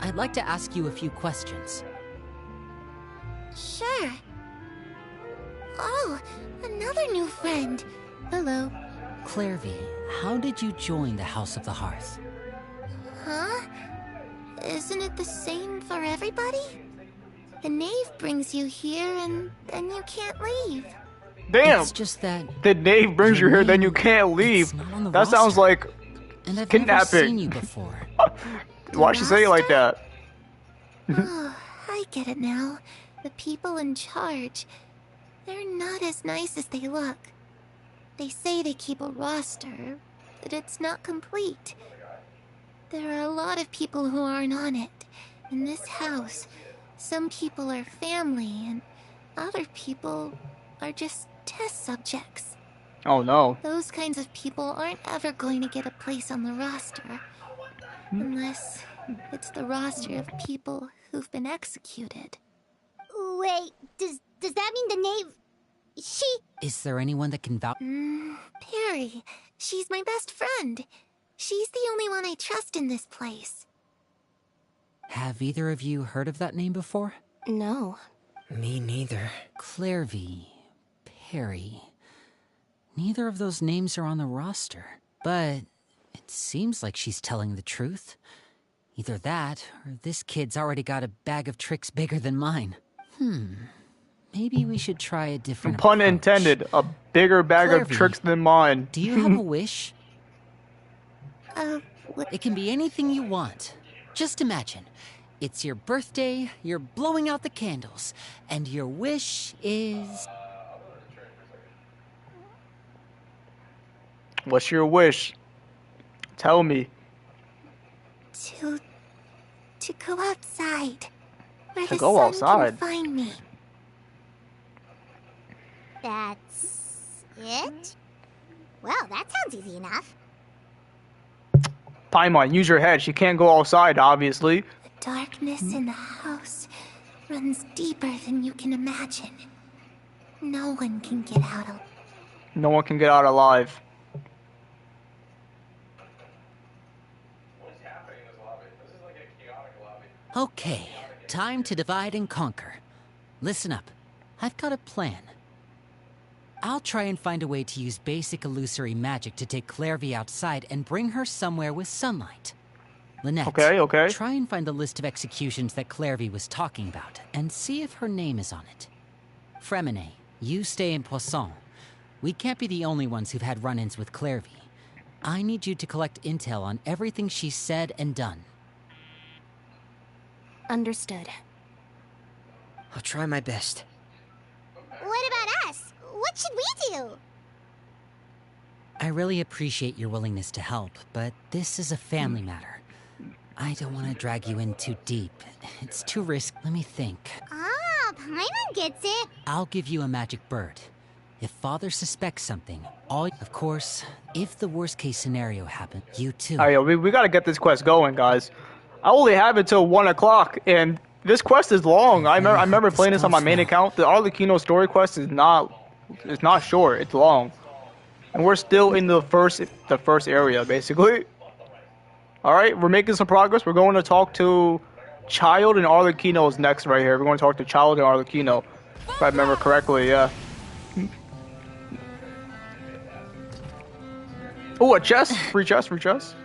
I'd like to ask you a few questions.
Sure. Oh, another new friend.
Hello.
Clairvy, how did you join the House of the Hearth?
Huh? Isn't it the same for everybody? The knave brings you here and then you can't leave.
Damn.
It's just that
the knave brings you here, then you can't leave. That sounds like
and I've
kidnapping.
never seen you before.
Why'd she say it like that?
Oh, I get it now. The people in charge, they're not as nice as they look. They say they keep a roster, but it's not complete. There are a lot of people who aren't on it. In this house, some people are family and other people are just test subjects.
Oh no.
Those kinds of people aren't ever going to get a place on the roster. Unless it's the roster of people who've been executed.
Wait, does that mean the knave... She...
Is there anyone that can vouch?
Perry. She's my best friend. She's the only one I trust in this place.
Have either of you heard of that name before?
No.
Me neither.
Clairvy, Perry. Neither of those names are on the roster, but it seems like she's telling the truth. Either that, or this kid's already got a bag of tricks bigger than mine. Maybe we should try a different
Pun
approach.
intended. A bigger bag of
Clairvy,
tricks than mine.
Do you have a wish?
What?
It can be anything you want. Just imagine. It's your birthday, you're blowing out the candles, and your wish is...
What's your wish? Tell me.
To go outside. Where
To
the
go
sun
outside?
can find me.
That's... it? Well, that sounds easy enough.
Paimon, use your head. She can't go outside, obviously.
The darkness in the house runs deeper than you can imagine. No one can get out of...
No one can get out alive.
Okay, time to divide and conquer. Listen up. I've got a plan. I'll try and find a way to use basic illusory magic to take Clairvy outside and bring her somewhere with sunlight. Lynette,
Okay.
try and find the list of executions that Clairvy was talking about, and see if her name is on it. Fremine, you stay in Poisson. We can't be the only ones who've had run-ins with Clairvy. I need you to collect intel on everything she's said and done.
Understood.
I'll try my best.
What about us? What should we do?
I really appreciate your willingness to help, but this is a family matter. I don't want to drag you in too deep. It's too risky. Let me think.
Ah, Paimon gets it.
I'll give you a magic bird. If Father suspects something, of course, if the worst case scenario happens, you too.
Alright, we gotta get this quest going, guys. I only have it till 1 o'clock, and this quest is long. I remember playing this on my main account. The Arlecchino story quest is not short. It's long, and we're still in the first area, basically. All right, we're making some progress. We're going to talk to Child and Arlecchino's next, right here. We're going to talk to Child and Arlecchino, if I remember correctly. Yeah. Oh, a chest! Free chest! Free chest!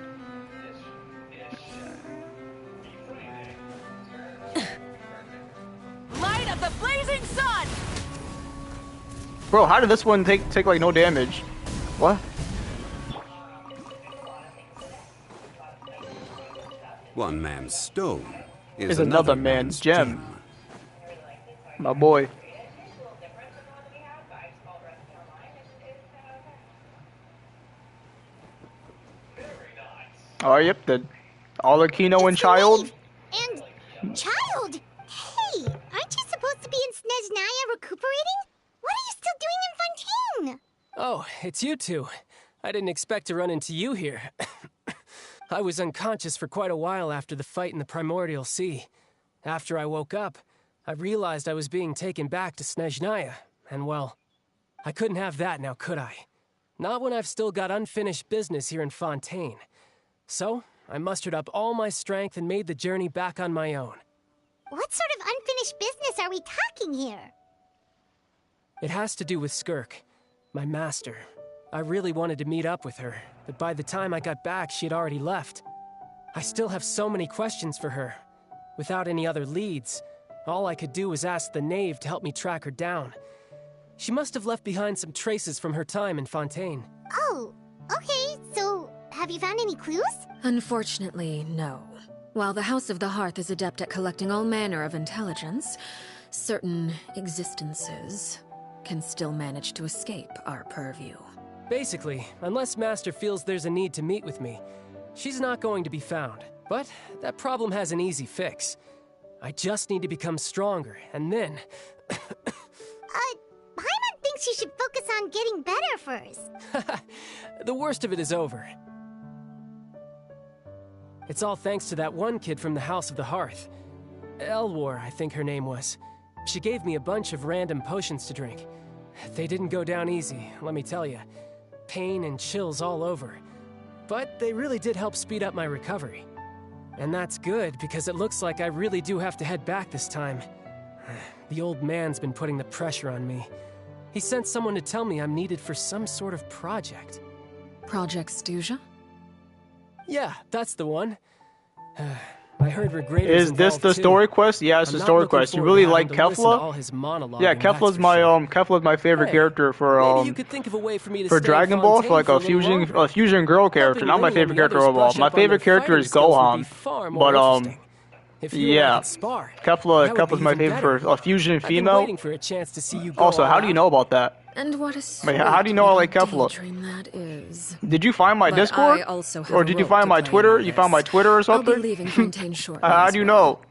Light of the blazing sun!
Bro, how did this one take like no damage? What?
One man's stone
is another man's gem. My boy. Oh, yep, the Arlecchino and Child.
And Child! Hey, aren't you supposed to be in Snezhnaya recuperating? What are you still doing in Fontaine?
Oh, it's you two. I didn't expect to run into you here. I was unconscious for quite a while after the fight in the Primordial Sea. After I woke up, I realized I was being taken back to Snezhnaya, and well, I couldn't have that now, could I? Not when I've still got unfinished business here in Fontaine. So, I mustered up all my strength and made the journey back on my own.
What sort of unfinished business are we talking here?
It has to do with Skirk, my master. I really wanted to meet up with her, but by the time I got back, she had already left. I still have so many questions for her. Without any other leads, all I could do was ask the knave to help me track her down. She must have left behind some traces from her time in Fontaine.
Oh, okay, so have you found any clues?
Unfortunately, no. While the House of the Hearth is adept at collecting all manner of intelligence, certain existences can still manage to escape our purview.
Basically, unless Master feels there's a need to meet with me, she's not going to be found. But that problem has an easy fix. I just need to become stronger, and then...
Paimon thinks you should focus on getting better first.
The worst of it is over. It's all thanks to that one kid from the House of the Hearth. Elwar, I think her name was. She gave me a bunch of random potions to drink. They didn't go down easy, let me tell you. Pain and chills all over. But they really did help speed up my recovery. And that's good, because it looks like I really do have to head back this time. The old man's been putting the pressure on me. He sent someone to tell me I'm needed for some sort of project.
Project Stuja?
Yeah, that's the one. I heard Regraders
Is this the story quest? Yeah, it's the story quest. You really like Kefla? Yeah, Kefla's my favorite character for Dragon Ball, for like a fusion girl character. Not my favorite character overall. My favorite character is Gohan, but yeah, Kefla's my favorite for a fusion female. Also, how do you know about that?
And what a
Wait, how do you know I like Kefla? Did you find my Discord? Or did you find my Twitter? You found my Twitter or something?
I'll be leaving Fontaine shortly.
How do you know?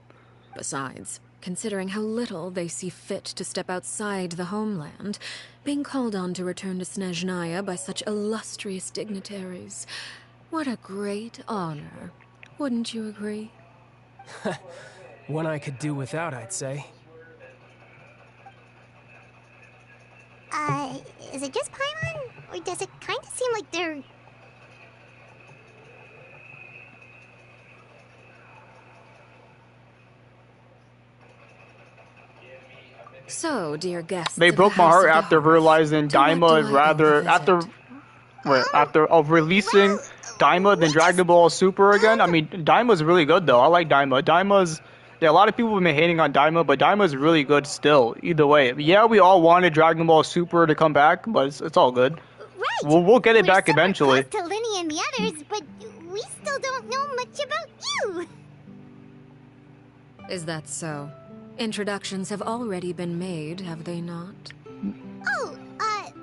Besides, considering how little they see fit to step outside the homeland, being called on to return to Snezhnaya by such illustrious dignitaries, what a great honor. Wouldn't you agree?
One I could do without, I'd say.
Is it just Paimon? Or does it kind of seem like they're...
So, dear guests,
they broke my heart after realizing Daima is rather... After releasing Daima than Dragon Ball Super again. I mean, Daima's really good, though. I like Daima. Yeah, a lot of people have been hating on Daima, but Daima's really good still. Either way, yeah, we all wanted Dragon Ball Super to come back, but it's all good.
Right.
We'll get it back eventually.
To Linny and the others, but we still don't know much about you.
Is that so? Introductions have already been made, have they not?
Oh,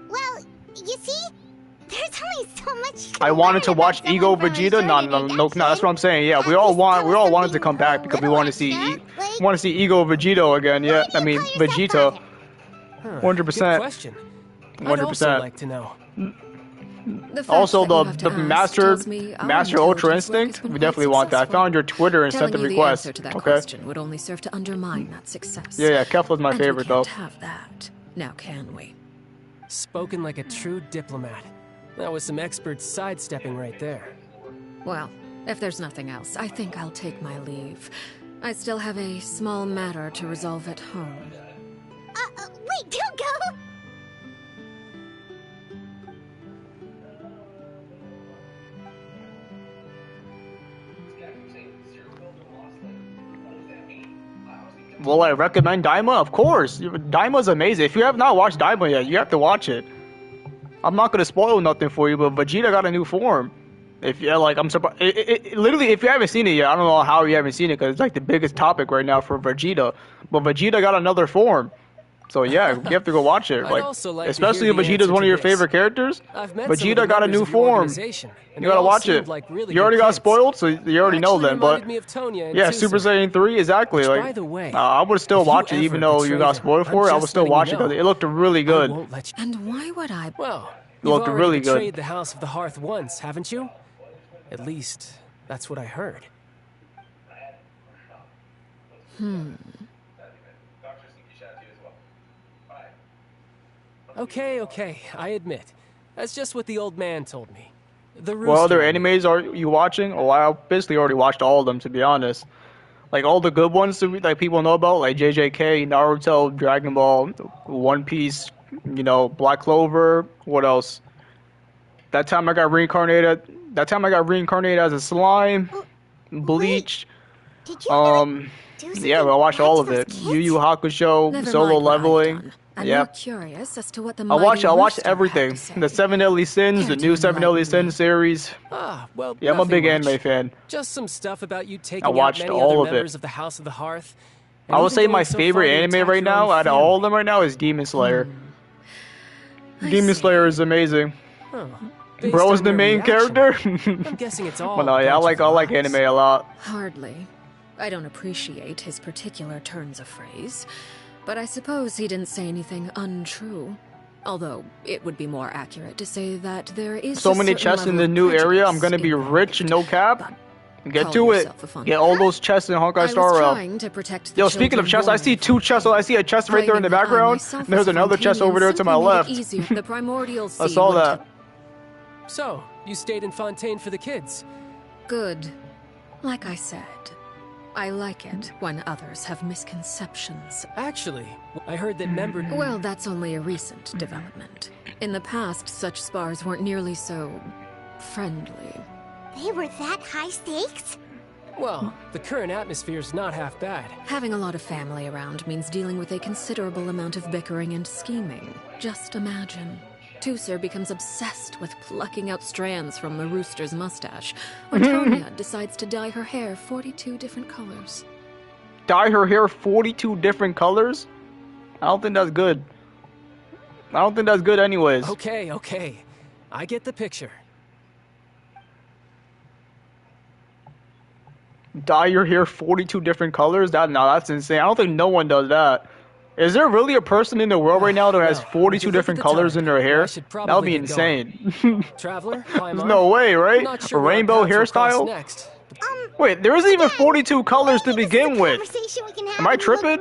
well, you see, there's only so much.
I wanted to watch Ego Vegeta. No, that's what I'm saying. Yeah, we all wanted to come back because we want to see Ego Vegito again. Yeah, I mean Vegeta. 100%.
Good question.
100%.
I'd also like to know.
Also, the Master Ultra Instinct. We definitely want that. I found your Twitter and sent the request.
To that question would only serve to undermine that success.
Yeah, Kefla's my favorite though.
We can't have that. Now, can we?
Spoken like a true diplomat. That was some expert sidestepping right there.
Well, if there's nothing else, I think I'll take my leave. I still have a small matter to resolve at home.
Wait, don't go!
Will I recommend Daima? Of course. Daima's amazing. If you have not watched Daima yet, you have to watch it. I'm not gonna spoil nothing for you, but Vegeta got a new form. If you're like, I'm surprised. Literally, if you haven't seen it yet, I don't know how you haven't seen it because it's like the biggest topic right now for Vegeta. But Vegeta got another form. So yeah, you have to go watch it. Like, especially if Vegeta's one of your favorite characters. Vegeta got a new form. You gotta watch it. You already got spoiled, so you already know then. But yeah, Super Saiyan 3, exactly. Like, I would still watch it even though you got spoiled for it. I would still watch it because it looked really good.
And why would I?
Well,
it looked really good.
Betrayed the House of the Hearth once, haven't you? At least that's what I heard. Okay, I admit. That's just what the old man told me.
What other animes are you watching? Oh, I basically already watched all of them, to be honest. Like, all the good ones that people know about, like JJK, Naruto, Dragon Ball, One Piece, you know, Black Clover, what else? That time I got reincarnated as a slime, Bleach, yeah, I watched all of it. Yu Yu Hakusho, Solo Leveling. Yeah.
Curious as to what the
I watched everything. The 7 Deadly Sins, the new 7 Deadly Sins series.
Well,
yeah, I'm a big anime fan.
Just some stuff about you taking
I watched
out many
all
other
of
members
it.
of the House of the Hearth.
I would say my favorite anime right now, out of all of them right now, is Demon Slayer. Demon Slayer is amazing. Bro is the main character.
I'm guessing it's all.
But no, yeah, I like anime a lot.
Hardly. I don't appreciate his particular turns of phrase, but I suppose he didn't say anything untrue. Although, it would be more accurate to say that there is
So
a
many
certain
chests in
level
the
of
new area. I'm
prejudice
gonna be
involved.
rich, no cap. Get
Call
to it.
yourself a fun
Get all those chests in Honkai
I was
Star Rail.
trying to protect the
Yo, speaking of
children
chests, I
born
see
in
two chests. I see a chest right there in the
Claiming that I
background.
myself
And there's
was a
another chest over there to my
simply made it
left.
easier for the primordial sea
I saw
wouldn't
that.
So, you stayed in Fontaine for the kids?
Good. Like I said, I like it when others have misconceptions.
Actually, I heard that member...
Well, that's only a recent development. In the past, such spars weren't nearly so... friendly.
They were that high stakes?
Well, the current atmosphere's not half bad.
Having a lot of family around means dealing with a considerable amount of bickering and scheming. Just imagine. Tusser becomes obsessed with plucking out strands from the rooster's mustache, or Tonya decides to dye her hair 42 different colors.
Dye her hair 42 different colors? I don't think that's good. I don't think that's good anyways.
Okay. I get the picture.
Dye your hair 42 different colors? That's insane. I don't think no one does that. Is there really a person in the world right now that has 42 different colors in their hair? That would be insane.
Traveler,
There's no way, right? A rainbow hairstyle?
Next.
Wait, there isn't even 42 colors to begin with. Am I tripping?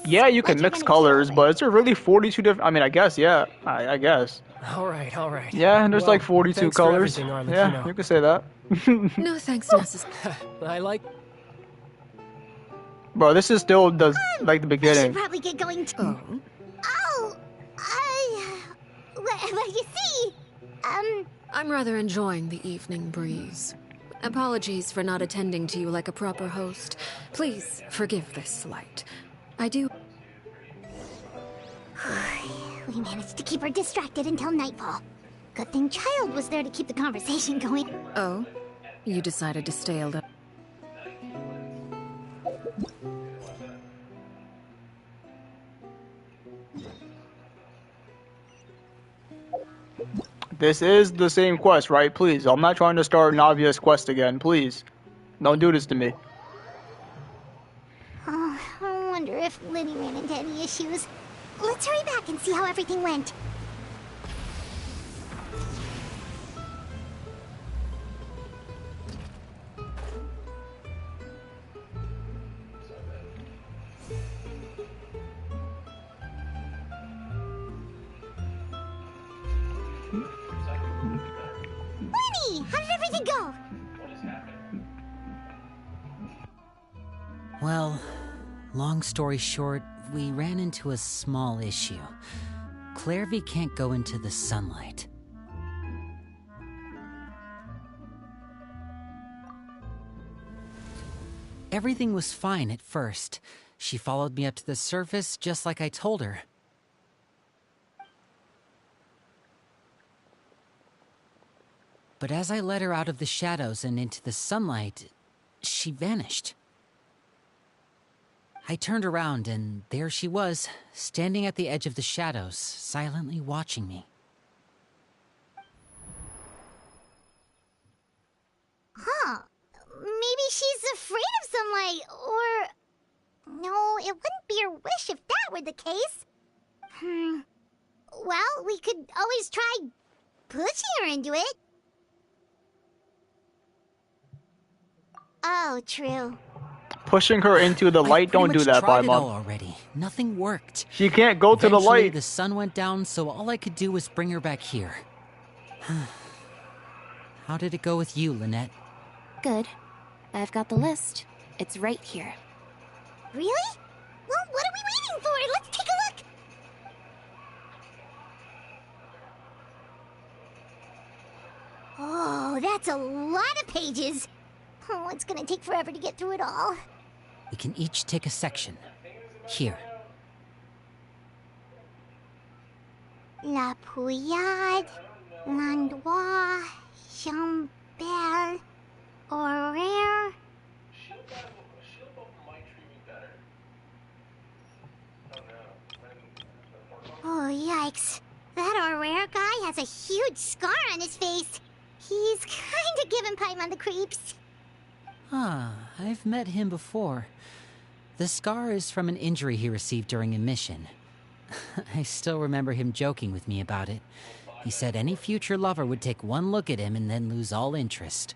Yeah, you can mix colors, but is there really 42 different? I mean, I guess, yeah. I guess.
All right.
Yeah, and there's like 42
thanks for
colors.
everything,
Yeah,
Arlecchino.
you could say that.
No thanks necessary.
I like...
Bro, this is still like the
I should
beginning.
probably get going to... Well, you see,
I'm rather enjoying the evening breeze. Apologies for not attending to you like a proper host. Please forgive this slight. I do...
We managed to keep her distracted until nightfall. Good thing Child was there to keep the conversation going.
Oh? You decided to stay a little...
This is the same quest, right? Please, I'm not trying to start an obvious quest again. Please, don't do this to me.
Oh, I wonder if Liddy ran into any issues. Let's hurry back and see how everything went. Liddy, how did everything go?
Well, long story short, we ran into a small issue. Clairvy can't go into the sunlight. Everything was fine at first. She followed me up to the surface just like I told her. But as I led her out of the shadows and into the sunlight, she vanished. I turned around and there she was, standing at the edge of the shadows, silently watching me.
Huh. Maybe she's afraid of sunlight, or... No, it wouldn't be her wish if that were the case. Well, we could always try pushing her into it. Oh, true.
Pushing her into the light, don't do that,
tried it all
Paimon.
already. Nothing worked.
She can't go to the
Eventually,
light.
the sun went down, so all I could do was bring her back here. How did it go with you, Lynette?
Good. I've got the list. It's right here.
Really? Well, what are we waiting for? Let's take a look. Oh, that's a lot of pages. Oh, it's gonna take forever to get through it all.
We can each take a section. Here.
La Pouillade, Landois, Chambel, Horaire. Oh, yikes. That Horaire guy has a huge scar on his face. He's kinda giving Paimon the creeps.
I've met him before. The scar is from an injury he received during a mission. I still remember him joking with me about it. He said any future lover would take one look at him and then lose all interest.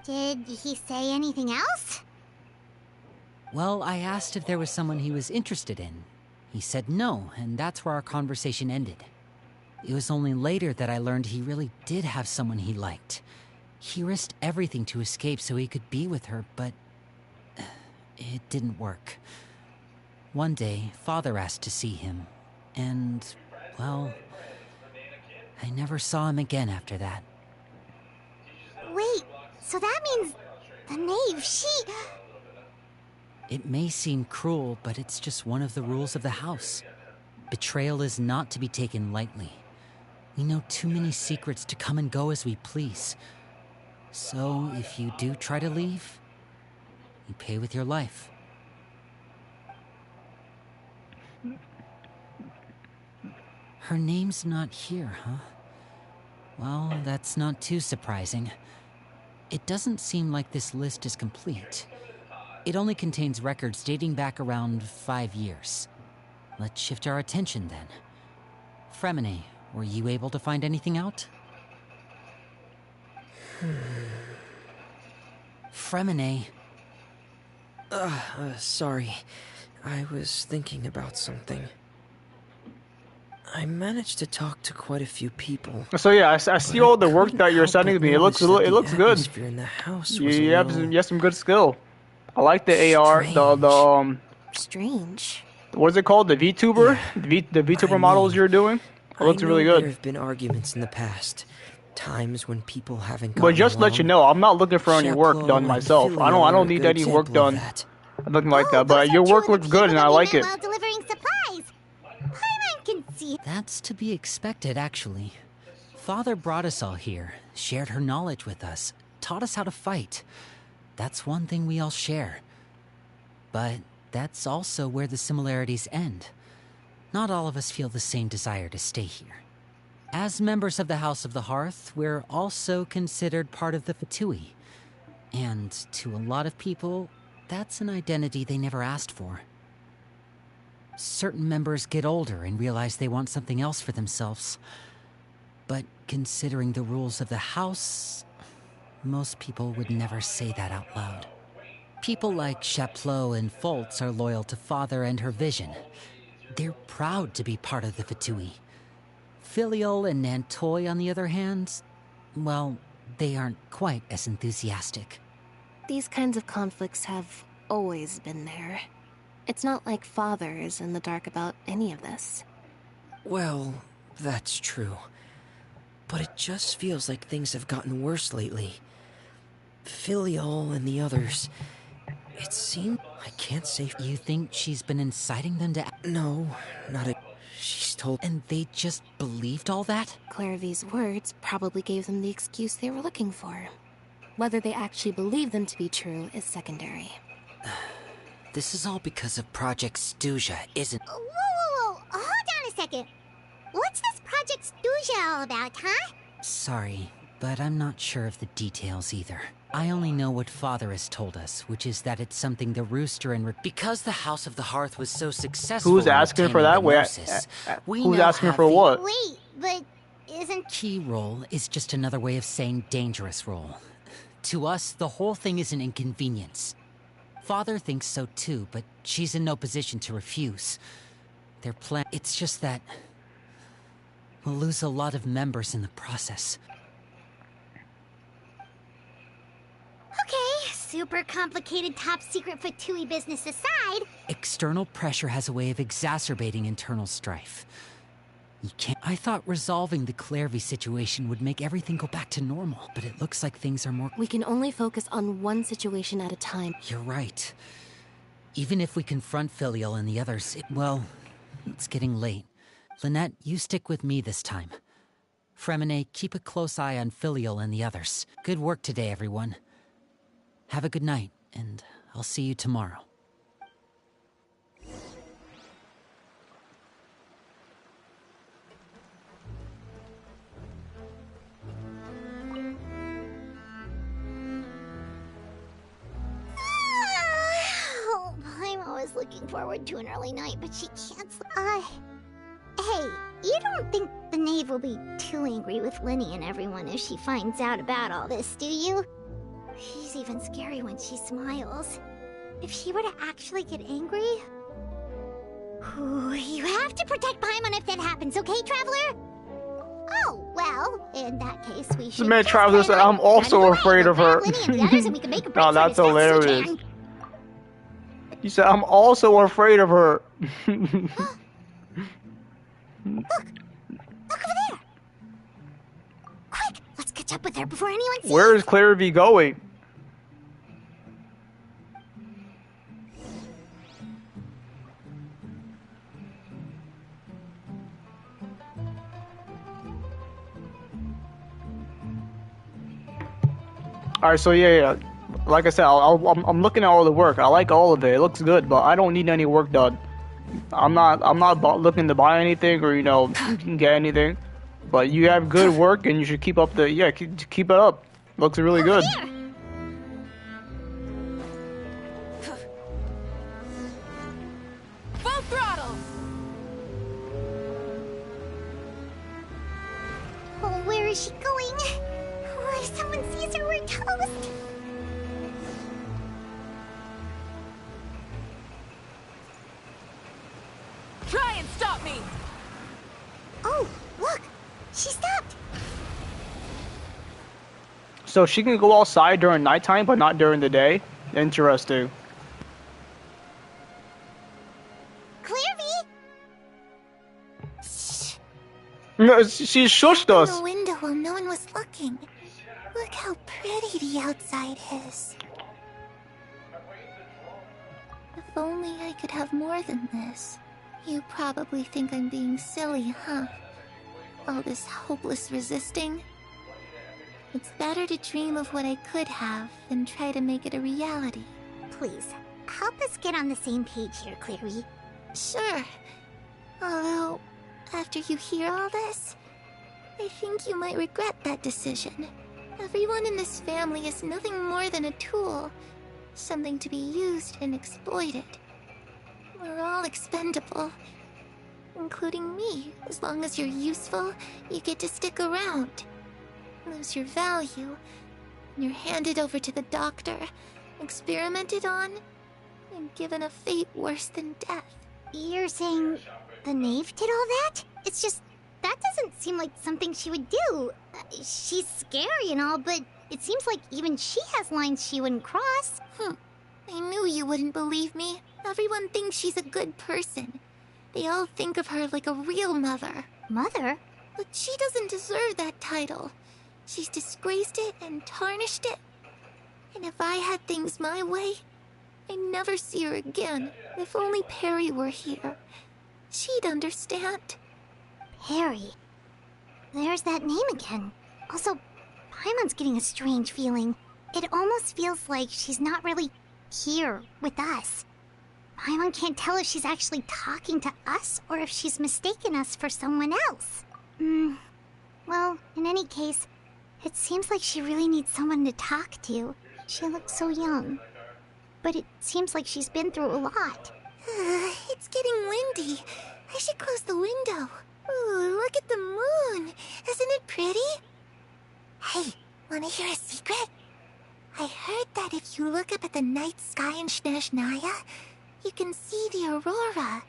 Did he say anything else?
Well, I asked if there was someone he was interested in. He said no, and that's where our conversation ended. It was only later that I learned he really did have someone he liked. He risked everything to escape so he could be with her, but it didn't work. One day, Father asked to see him, and, well, I never saw him again after that.
Wait, so that means the knave, she...
It may seem cruel, but it's just one of the rules of the house. Betrayal is not to be taken lightly. We know too many secrets to come and go as we please. So, if you do try to leave, you pay with your life. Her name's not here, huh? Well, that's not too surprising. It doesn't seem like this list is complete. It only contains records dating back around 5 years. Let's shift our attention then. Fremine, were you able to find anything out? Fremine.
Sorry. I was thinking about something. I managed to talk to quite a few people.
So yeah, I see all the work that you're sending me. It looks good.
In the house was
You have some good skill. I like the AR,
Strange.
What's it called? The VTuber?
Yeah,
the VTuber models you're doing? It looks really good.
There have been arguments in the past. Times when people haven't gotten
But just let you know, I'm not looking for any work done myself. I don't need any work done. Nothing like that. But your work looks good and I like it.
While delivering supplies. Paimon can see.
That's to be expected, actually. Father brought us all here, shared her knowledge with us, taught us how to fight. That's one thing we all share. But that's also where the similarities end. Not all of us feel the same desire to stay here. As members of the House of the Hearth, we're also considered part of the Fatui. And to a lot of people, that's an identity they never asked for. Certain members get older and realize they want something else for themselves. But considering the rules of the House, most people would never say that out loud. People like Chaplot and Foltz are loyal to Father and her vision. They're proud to be part of the Fatui. Filial and Nantoy, on the other hand, well, they aren't quite as enthusiastic.
These kinds of conflicts have always been there. It's not like Father is in the dark about any of this.
Well, that's true. But it just feels like things have gotten worse lately. Filial and the others... It seemed... I can't say...
You think she's been inciting them to...
No, not a... She's told...
And they just believed all that?
Clairvy's words probably gave them the excuse they were looking for. Whether they actually believe them to be true is secondary.
This is all because of Project Stuja, isn't...
Whoa. Hold on a second. What's this Project Stuja all about, huh?
Sorry, but I'm not sure of the details either. I only know what Father has told us, which is that it's something the Rooster and... Because the House of the Hearth was so successful...
Who's asking for that? Who's asking for what?
Wait, but isn't...
Key role is just another way of saying dangerous role. To us, the whole thing is an inconvenience. Father thinks so too, but she's in no position to refuse. Their plan... It's just that... we'll lose a lot of members in the process.
Okay, super complicated top secret Fatui business aside...
External pressure has a way of exacerbating internal strife. You can't... I thought resolving the Clairvy situation would make everything go back to normal, but it looks like things are more...
We can only focus on one situation at a time.
You're right. Even if we confront Filial and the others, well, it's getting late. Lynette, you stick with me this time. Fremine, keep a close eye on Filial and the others. Good work today, everyone. Have a good night, and I'll see you tomorrow.
I'm always looking forward to an early night, but she can't... Hey, you don't think the knave will be too angry with Lenny and everyone if she finds out about all this, do you? She's even scary when she smiles. If she were to actually get angry... Ooh, you have to protect Paimon if that happens, okay, Traveler? Oh, well, in that case, we should...
Man, Traveler said, I'm also afraid of her. Oh, that's hilarious. He said, I'm also afraid of her.
Look over there! Quick, let's catch up with her before anyone sees.
Where is Clarivy going? Alright, so yeah. Like I said, I'm looking at all the work. I like all of it. It looks good, but I don't need any work done. I'm not looking to buy anything or get anything. But you have good work, and you should keep up the keep it up. Looks really good.
Full throttle.
Oh, where is she going? Oh, if someone sees her, we're toast.
Try and stop me.
Oh, look, she stopped.
So she can go outside during nighttime, but not during the day. Interesting.
Clarivy.
No, she shushed us.
Open the window while no one was looking. Look how pretty the outside is. If only I could have more than this. You probably think I'm being silly, huh? All this hopeless resisting. It's better to dream of what I could have than try to make it a reality.
Please, help us get on the same page here, Clarivy.
Sure. Although, after you hear all this, I think you might regret that decision. Everyone in this family is nothing more than a tool. Something to be used and exploited. We're all expendable. Including me. As long as you're useful, you get to stick around. Lose your value, and you're handed over to the doctor, experimented on, and given a fate worse than death.
You're saying the knave did all that? It's just, that doesn't seem like something she would do. She's scary and all, but it seems like even she has lines she wouldn't cross.
I knew you wouldn't believe me. Everyone thinks she's a good person. They all think of her like a real mother.
Mother?
But she doesn't deserve that title. She's disgraced it and tarnished it. And if I had things my way, I'd never see her again. If only Perry were here, she'd understand.
Perry. There's that name again. Also, Paimon's getting a strange feeling. It almost feels like she's not really here with us. Paimon can't tell if she's actually talking to us or if she's mistaken us for someone else. Well, in any case, it seems like she really needs someone to talk to. She looks so young. But it seems like she's been through a lot.
It's getting windy. I should close the window. Ooh, look at the moon. Isn't it pretty? Hey, wanna hear a secret? I heard that if you look up at the night sky in Snezhnaya, you can see the aurora.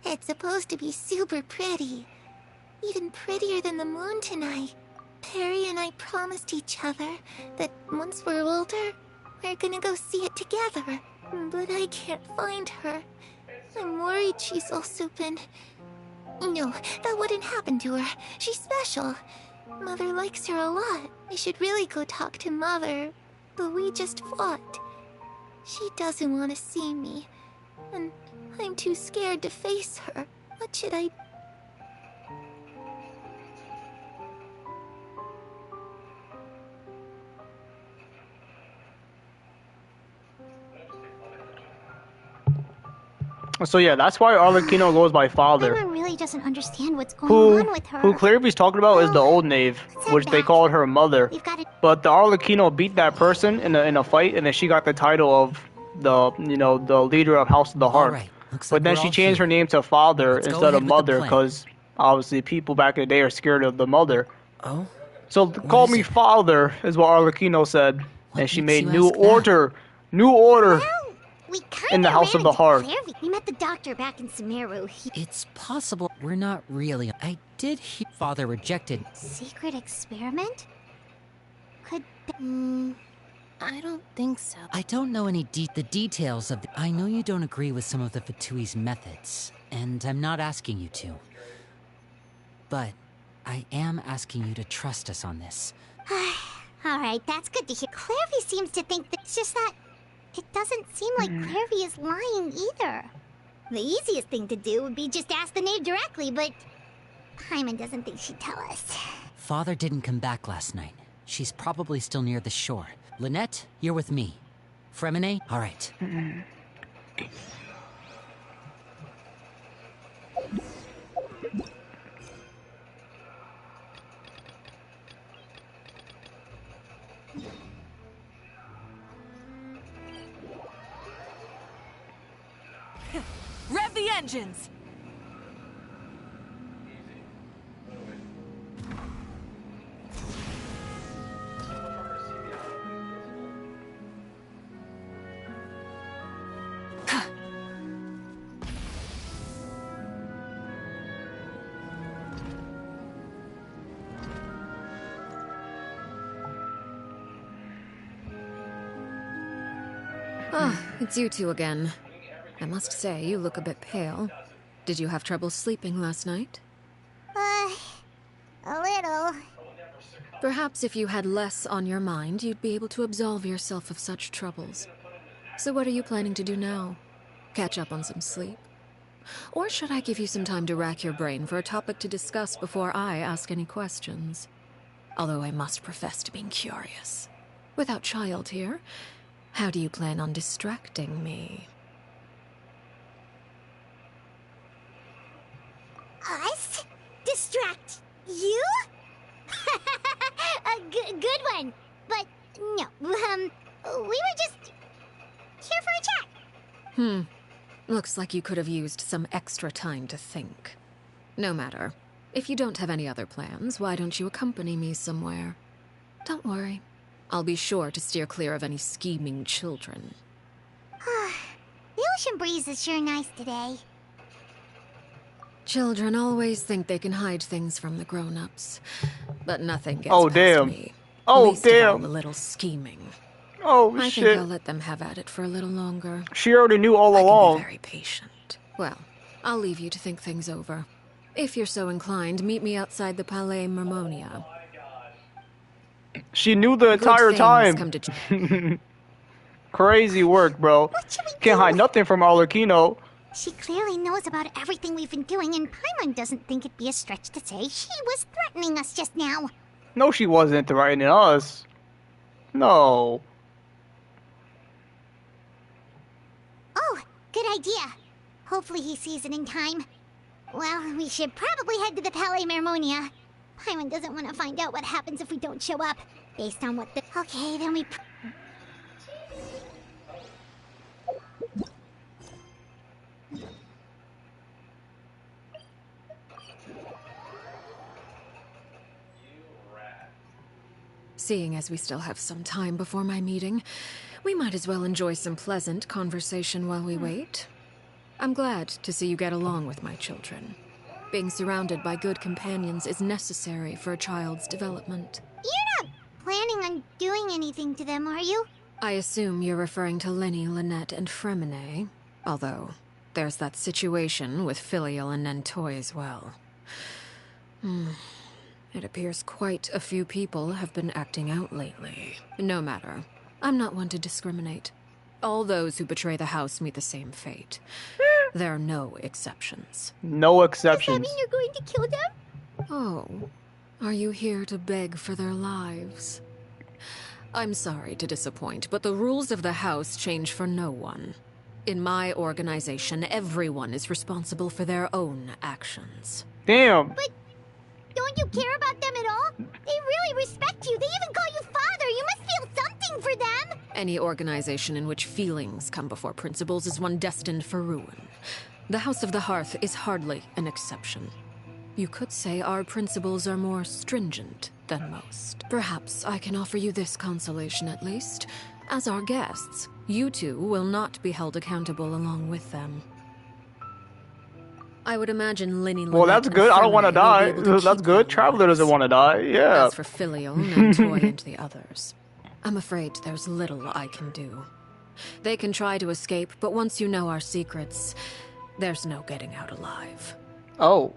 It's supposed to be super pretty. Even prettier than the moon tonight. Perry and I promised each other that once we're older, we're gonna go see it together. But I can't find her. I'm worried she's also been... No, that wouldn't happen to her. She's special. Mother likes her a lot. I should really go talk to Mother. But we just fought. She doesn't want to see me. And I'm too scared to face her. What should I...
So yeah, that's why Arlecchino goes by father.
Paimon really doesn't understand what's going on with her.
Who Clarivy's talking about is the old knave, which they called her mother. But the Arlecchino beat that person in a fight, and then she got the title of the the leader of House of the Heart.
All right, Looks
But
like
then
we're
she
all
changed
here.
her name to Father
Let's go
instead of
ahead with the
Mother
plan.
because obviously people back in the day are scared of the mother.
Oh?
So call
is
me
it?
Father is what Arlecchino said, and she
makes
made
you
new
ask that?
order, new order
Well, we
in the
kinda
House
ran
of the
into
Hearth.
Clairvy. We met the doctor back in Sumeru.
It's possible we're not really. I did hear Father rejected.
Secret experiment? Could
I don't think so.
I don't know any the details of. I know you don't agree with some of the Fatui's methods, and I'm not asking you to. But I am asking you to trust us on this.
Alright, that's good to hear. Clairvy seems to think that it's just that it doesn't seem like Clairvy is lying either. The easiest thing to do would be just ask the knave directly, but Paimon doesn't think she'd tell us.
Father didn't come back last night. She's probably still near the shore. Lynette, you're with me. Fremine, all right.
Rev the engines!
Ah, it's you two again. I must say, you look a bit pale. Did you have trouble sleeping last night?
A little.
Perhaps if you had less on your mind, you'd be able to absolve yourself of such troubles. So what are you planning to do now? Catch up on some sleep? Or should I give you some time to rack your brain for a topic to discuss before I ask any questions? Although I must profess to being curious. Without Child here, how do you plan on distracting me?
Us? Distract you? A good one. But no, we were just here for a chat.
Looks like you could have used some extra time to think. No matter. If you don't have any other plans, why don't you accompany me somewhere? Don't worry. I'll be sure to steer clear of any scheming children.
The ocean breeze is sure nice today.
Children always think they can hide things from the grown-ups. But nothing gets
Oh,
past
damn.
me.
Oh,
Least of all
damn.
the little scheming.
Oh,
I
shit.
think I'll let them have at it for a little longer.
She already knew all
I can
along.
be very patient. Well, I'll leave you to think things over. If you're so inclined, meet me outside the Palais Mermonia.
She knew the
Good
entire
things
time.
come to
Crazy work, bro.
What should we
Can't
do?
hide nothing from Arlecchino.
She clearly knows about everything we've been doing, and Paimon doesn't think it'd be a stretch to say she was threatening us just now.
No, she wasn't threatening us. No.
Oh, good idea. Hopefully he sees it in time. Well, we should probably head to the Palais Mermonia. Paimon doesn't want to find out what happens if we don't show up. Based on what the... Okay, then we...
Seeing as we still have some time before my meeting, we might as well enjoy some pleasant conversation while we wait. I'm glad to see you get along with my children. Being surrounded by good companions is necessary for a child's development.
You're not planning on doing anything to them, are you?
I assume you're referring to Lenny, Lynette, and Fremine, although there's that situation with Filial and Nentoy as well. It appears quite a few people have been acting out lately. No matter. I'm not one to discriminate. All those who betray the house meet the same fate. There are no exceptions.
No
Does that
exceptions.
mean you're going to kill them?
Oh, are you here to beg for their lives? I'm sorry to disappoint, but the rules of the house change for no one. In my organization, everyone is responsible for their own actions.
Damn.
But don't you care about them at all? They really respect you. They even call you father. You must feel something for them.
Any organization in which feelings come before principles is one destined for ruin. The House of the Hearth is hardly an exception. You could say our principles are more stringent than most. Perhaps I can offer you this consolation at least. As our guests, you two will not be held accountable along with them. I would imagine Linny,
Well,
Lynette,
that's
and
good. I don't want to
Fremini will be
die.
able to
That's
keep
good.
their
Traveler doesn't
lives.
want to die. Yeah.
As for Filion and Toy and the others, I'm afraid there's little I can do. They can try to escape, but once you know our secrets, there's no getting out alive.
Oh.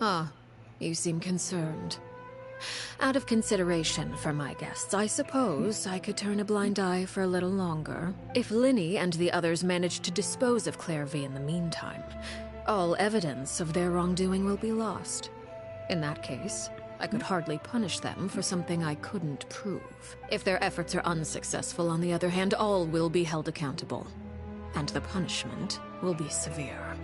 Ah, you seem concerned. Out of consideration for my guests, I suppose I could turn a blind eye for a little longer. If Linny and the others manage to dispose of Claire V in the meantime, all evidence of their wrongdoing will be lost. In that case, I could hardly punish them for something I couldn't prove. If their efforts are unsuccessful, on the other hand, all will be held accountable. And the punishment will be severe.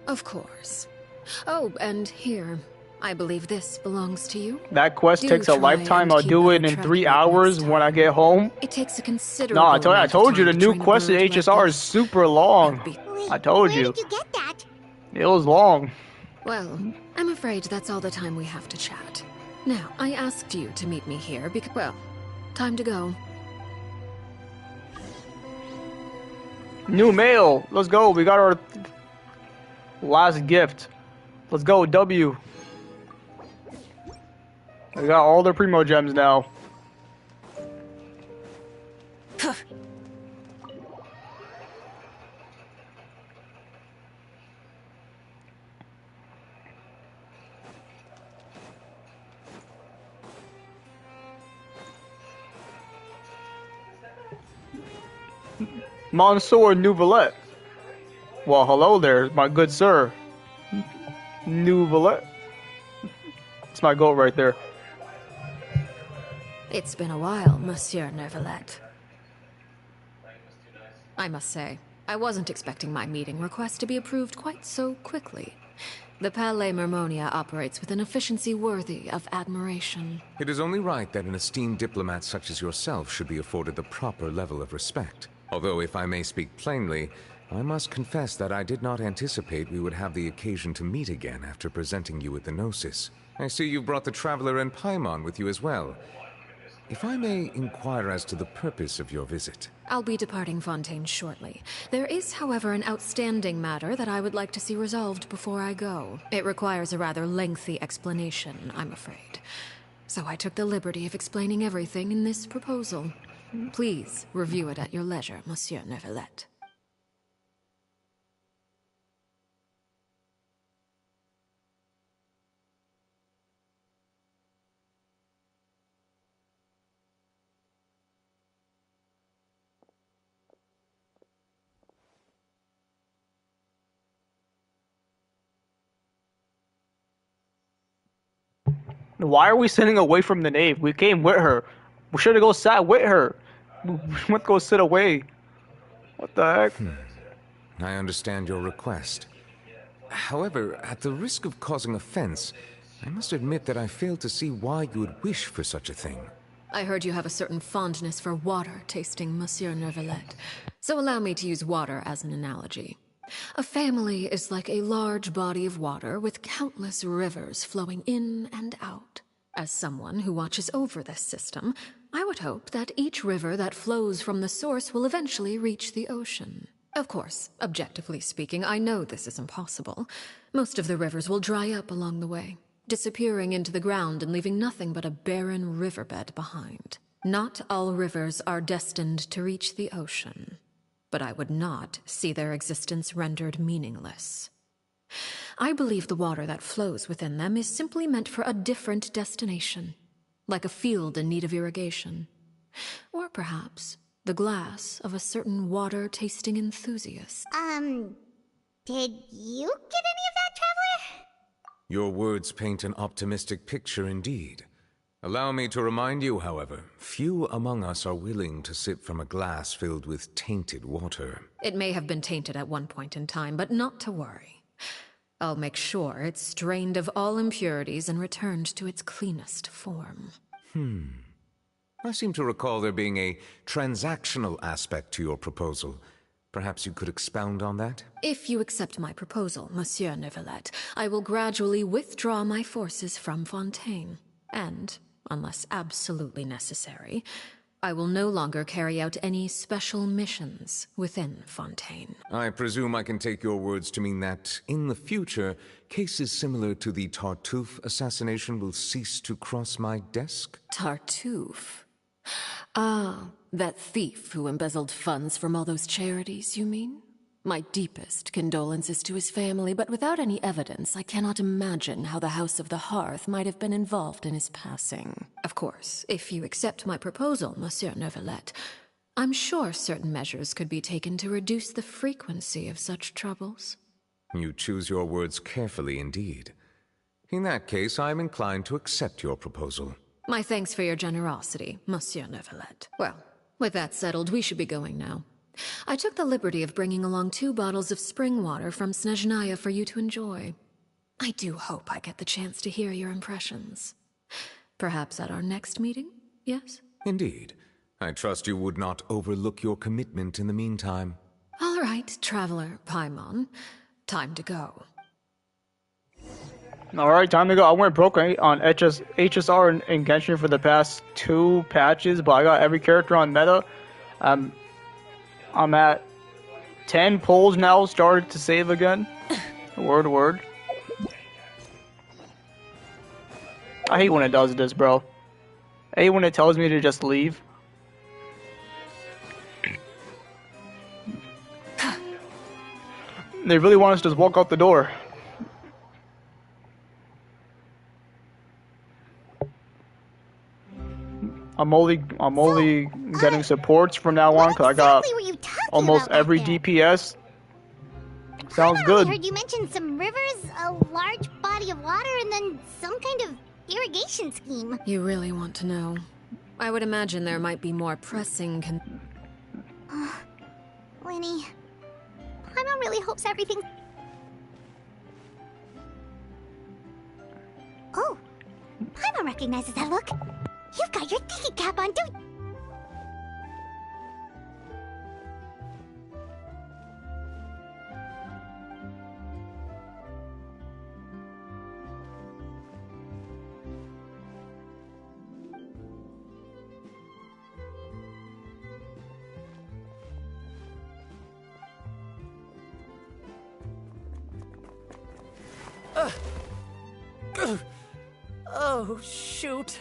Of course. Oh, and here, I believe this belongs to you.
That quest
Do
takes a
try
lifetime.
and
I'll
keep
do
better
it in
track
3
of it
hours
next
when I
time.
get home.
It takes a considerable
No,
amount
I
of
told you the
time to
new
train a
quest at
bird like
HSR is
this.
super long. I told you.
Where did you get that?
It was long.
Well, I'm afraid that's all the time we have to chat. Now, I asked you to meet me here because, well, time to go.
New mail. Let's go. We got our last gift. Let's go, W. We got all the Primo Gems now. Monsieur Nouvelette. Well, hello there, my good sir. Nouvelette. It's my goat right there.
It's been a while, Monsieur Neuvillette. I must say, I wasn't expecting my meeting request to be approved quite so quickly. The Palais Mermonia operates with an efficiency worthy of admiration.
It is only right that an esteemed diplomat such as yourself should be afforded the proper level of respect. Although, if I may speak plainly, I must confess that I did not anticipate we would have the occasion to meet again after presenting you with the Gnosis. I see you brought the Traveler and Paimon with you as well. If I may inquire as to the purpose of your visit.
I'll be departing Fontaine shortly. There is, however, an outstanding matter that I would like to see resolved before I go. It requires a rather lengthy explanation, I'm afraid. So I took the liberty of explaining everything in this proposal. Please review it at your leisure, Monsieur Neuvillette.
Why are we sitting away from the nave? We came with her. We should have go sat with her. We went to go sit away. What the heck?
I understand your request. However, at the risk of causing offense, I must admit that I fail to see why you would wish for such a thing.
I heard you have a certain fondness for water tasting, Monsieur Neuvillette. So allow me to use water as an analogy. A family is like a large body of water with countless rivers flowing in and out. As someone who watches over this system, I would hope that each river that flows from the source will eventually reach the ocean. Of course, objectively speaking, I know this is impossible. Most of the rivers will dry up along the way, disappearing into the ground and leaving nothing but a barren riverbed behind. Not all rivers are destined to reach the ocean, but I would not see their existence rendered meaningless. I believe the water that flows within them is simply meant for a different destination, like a field in need of irrigation. Or perhaps the glass of a certain water-tasting enthusiast.
Did you get any of that, Traveler?
Your words paint an optimistic picture indeed. Allow me to remind you, however, few among us are willing to sip from a glass filled with tainted water.
It may have been tainted at one point in time, but not to worry. I'll make sure it's drained of all impurities and returned to its cleanest form.
I seem to recall there being a transactional aspect to your proposal. Perhaps you could expound on that?
If you accept my proposal, Monsieur Neuvillette, I will gradually withdraw my forces from Fontaine. And, unless absolutely necessary, I will no longer carry out any special missions within Fontaine.
I presume I can take your words to mean that, in the future, cases similar to the Tartuffe assassination will cease to cross my desk?
Tartuffe? Ah, that thief who embezzled funds from all those charities, you mean? My deepest condolences to his family, but without any evidence, I cannot imagine how the House of the Hearth might have been involved in his passing. Of course, if you accept my proposal, Monsieur Neuvillette, I'm sure certain measures could be taken to reduce the frequency of such troubles.
You choose your words carefully indeed. In that case, I am inclined to accept your proposal.
My thanks for your generosity, Monsieur Neuvillette. Well, with that settled, we should be going now. I took the liberty of bringing along 2 bottles of spring water from Snezhnaya for you to enjoy. I do hope I get the chance to hear your impressions. Perhaps at our next meeting, yes?
Indeed. I trust you would not overlook your commitment in the meantime.
All right, Traveler Paimon. Time to go.
Alright, time to go. I went broke on HSR and Genshin for the past 2 patches, but I got every character on meta. I'm at 10 pulls now, started to save again. Word. I hate when it does this, bro. I hate when it tells me to just leave. They really want us to just walk out the door. I'm only getting supports from now on because I got almost every DPS. Sounds good.
I heard you mention some rivers, a large body of water, and then some kind of irrigation scheme.
You really want to know? I would imagine there might be more pressing
Winnie, Paimon really hopes everything... Oh, Paimon recognizes that look. You've got your thinking cap on, don't...
Oh, shoot.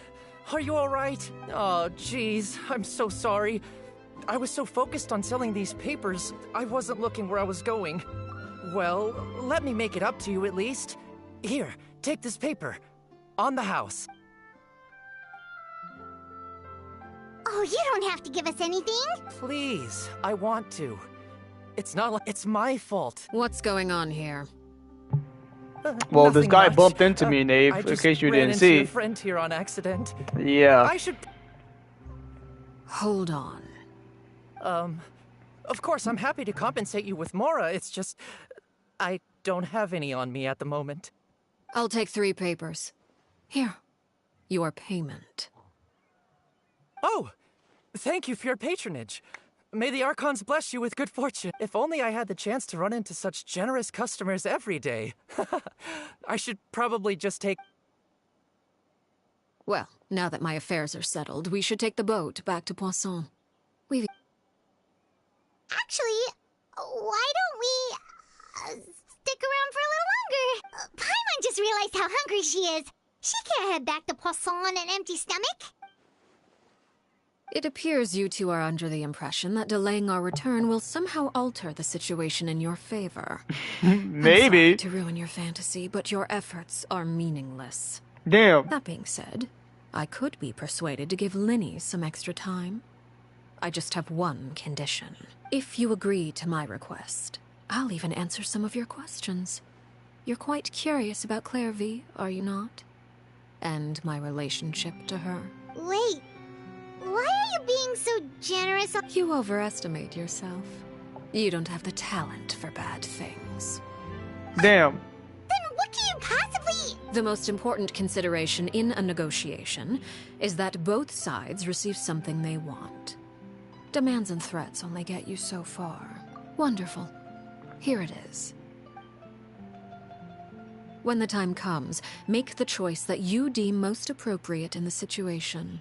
Are you alright? Oh, jeez. I'm so sorry. I was so focused on selling these papers, I wasn't looking where I was going. Well, let me make it up to you at least. Here, take this paper. On the house.
Oh, you don't have to give us anything.
Please, I want to. It's not like it's my fault.
What's going on here?
Well, this guy
much.
bumped into me, Nave, in case you didn't see.
I just ran into your friend here on accident.
Yeah.
I should...
Hold on.
Of course, I'm happy to compensate you with Mora. It's just... I don't have any on me at the moment.
I'll take 3 papers. Here. Your payment.
Oh! Thank you for your patronage. May the Archons bless you with good fortune. If only I had the chance to run into such generous customers every day. I should probably just take...
Well, now that my affairs are settled, we should take the boat back to Poisson. We've...
Actually, why don't we stick around for a little longer? Paimon just realized how hungry she is. She can't head back to Poisson on an empty stomach.
It appears you two are under the impression that delaying our return will somehow alter the situation in your favor.
Maybe.
I'm sorry to ruin your fantasy, but your efforts are meaningless.
Damn.
That being said, I could be persuaded to give Linny some extra time. I just have one condition. If you agree to my request, I'll even answer some of your questions. You're quite curious about Clairvy, are you not? And my relationship to her.
Wait. Why are you being so generous?
You overestimate yourself. You don't have the talent for bad things.
Damn.
Then what can you possibly...
The most important consideration in a negotiation is that both sides receive something they want. Demands and threats only get you so far. Wonderful. Here it is. When the time comes, make the choice that you deem most appropriate in the situation,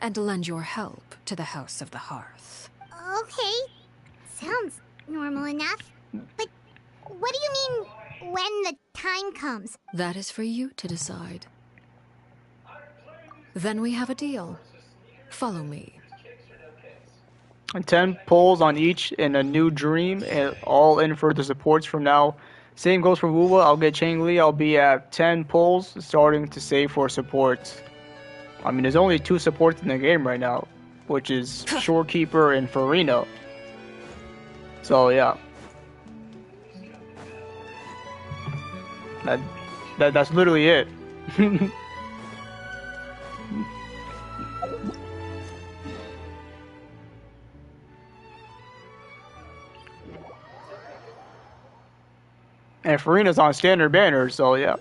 and lend your help to the House of the Hearth.
Okay. Sounds normal enough. But what do you mean, when the time comes?
That is for you to decide. Then we have a deal. Follow me.
10 pulls on each in a new dream, and all in for the supports from now. Same goes for Wuwa. I'll get Changli. I'll be at 10 pulls, starting to save for supports. I mean, there's only 2 supports in the game right now, which is Shorekeeper and Farina. So yeah, that's literally it. And Farina's on standard banner, so yeah.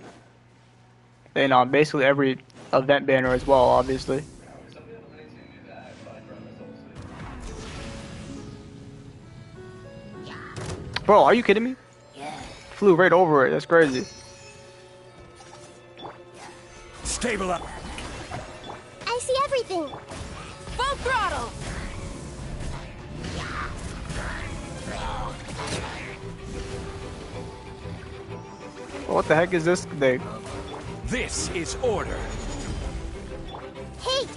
And on basically every event banner as well, obviously. Bro, are you kidding me? Flew right over it, that's crazy.
Stable up.
I see everything.
Full throttle!
What the heck is this thing?
This is order.
Hey!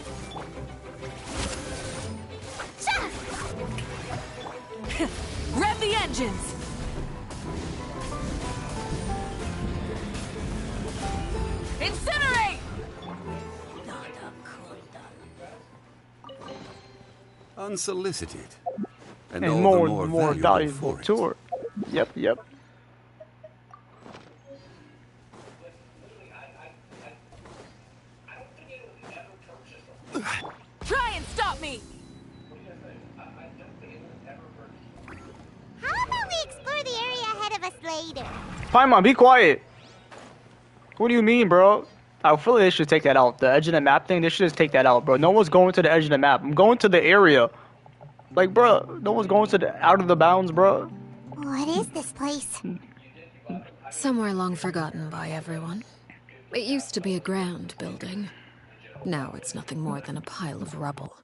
Rev the engines! Incinerate!
Unsolicited. And
And
all
more
the more
valuable to her. Yep.
Try and stop me!
How about we explore the area ahead of us later?
Paimon, be quiet. What do you mean, bro? I feel like they should take that out. The edge of the map thing, they should just take that out, bro. No one's going to the edge of the map. I'm going to the area. Like, bro, no one's going to the out of the bounds, bro.
What is this place?
Somewhere long forgotten by everyone. It used to be a grand building. Now it's nothing more than a pile of rubble.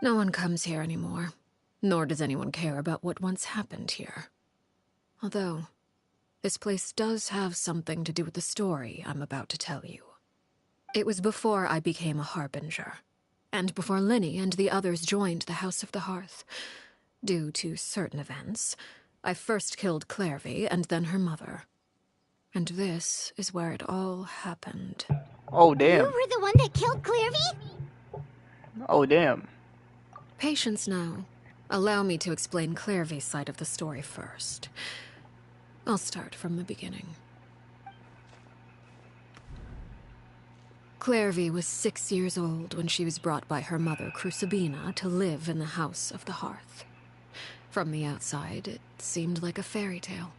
No one comes here anymore, nor does anyone care about what once happened here. Although, this place does have something to do with the story I'm about to tell you. It was before I became a Harbinger, and before Linny and the others joined the House of the Hearth. Due to certain events, I first killed Clairvy and then her mother. And this is where it all happened.
Oh, damn.
You were the one that killed Clairvy?
Oh, damn.
Patience now. Allow me to explain Clairvy's side of the story first. I'll start from the beginning. Clairvy was 6 years old when she was brought by her mother, Crucibina, to live in the House of the Hearth. From the outside, it seemed like a fairy tale.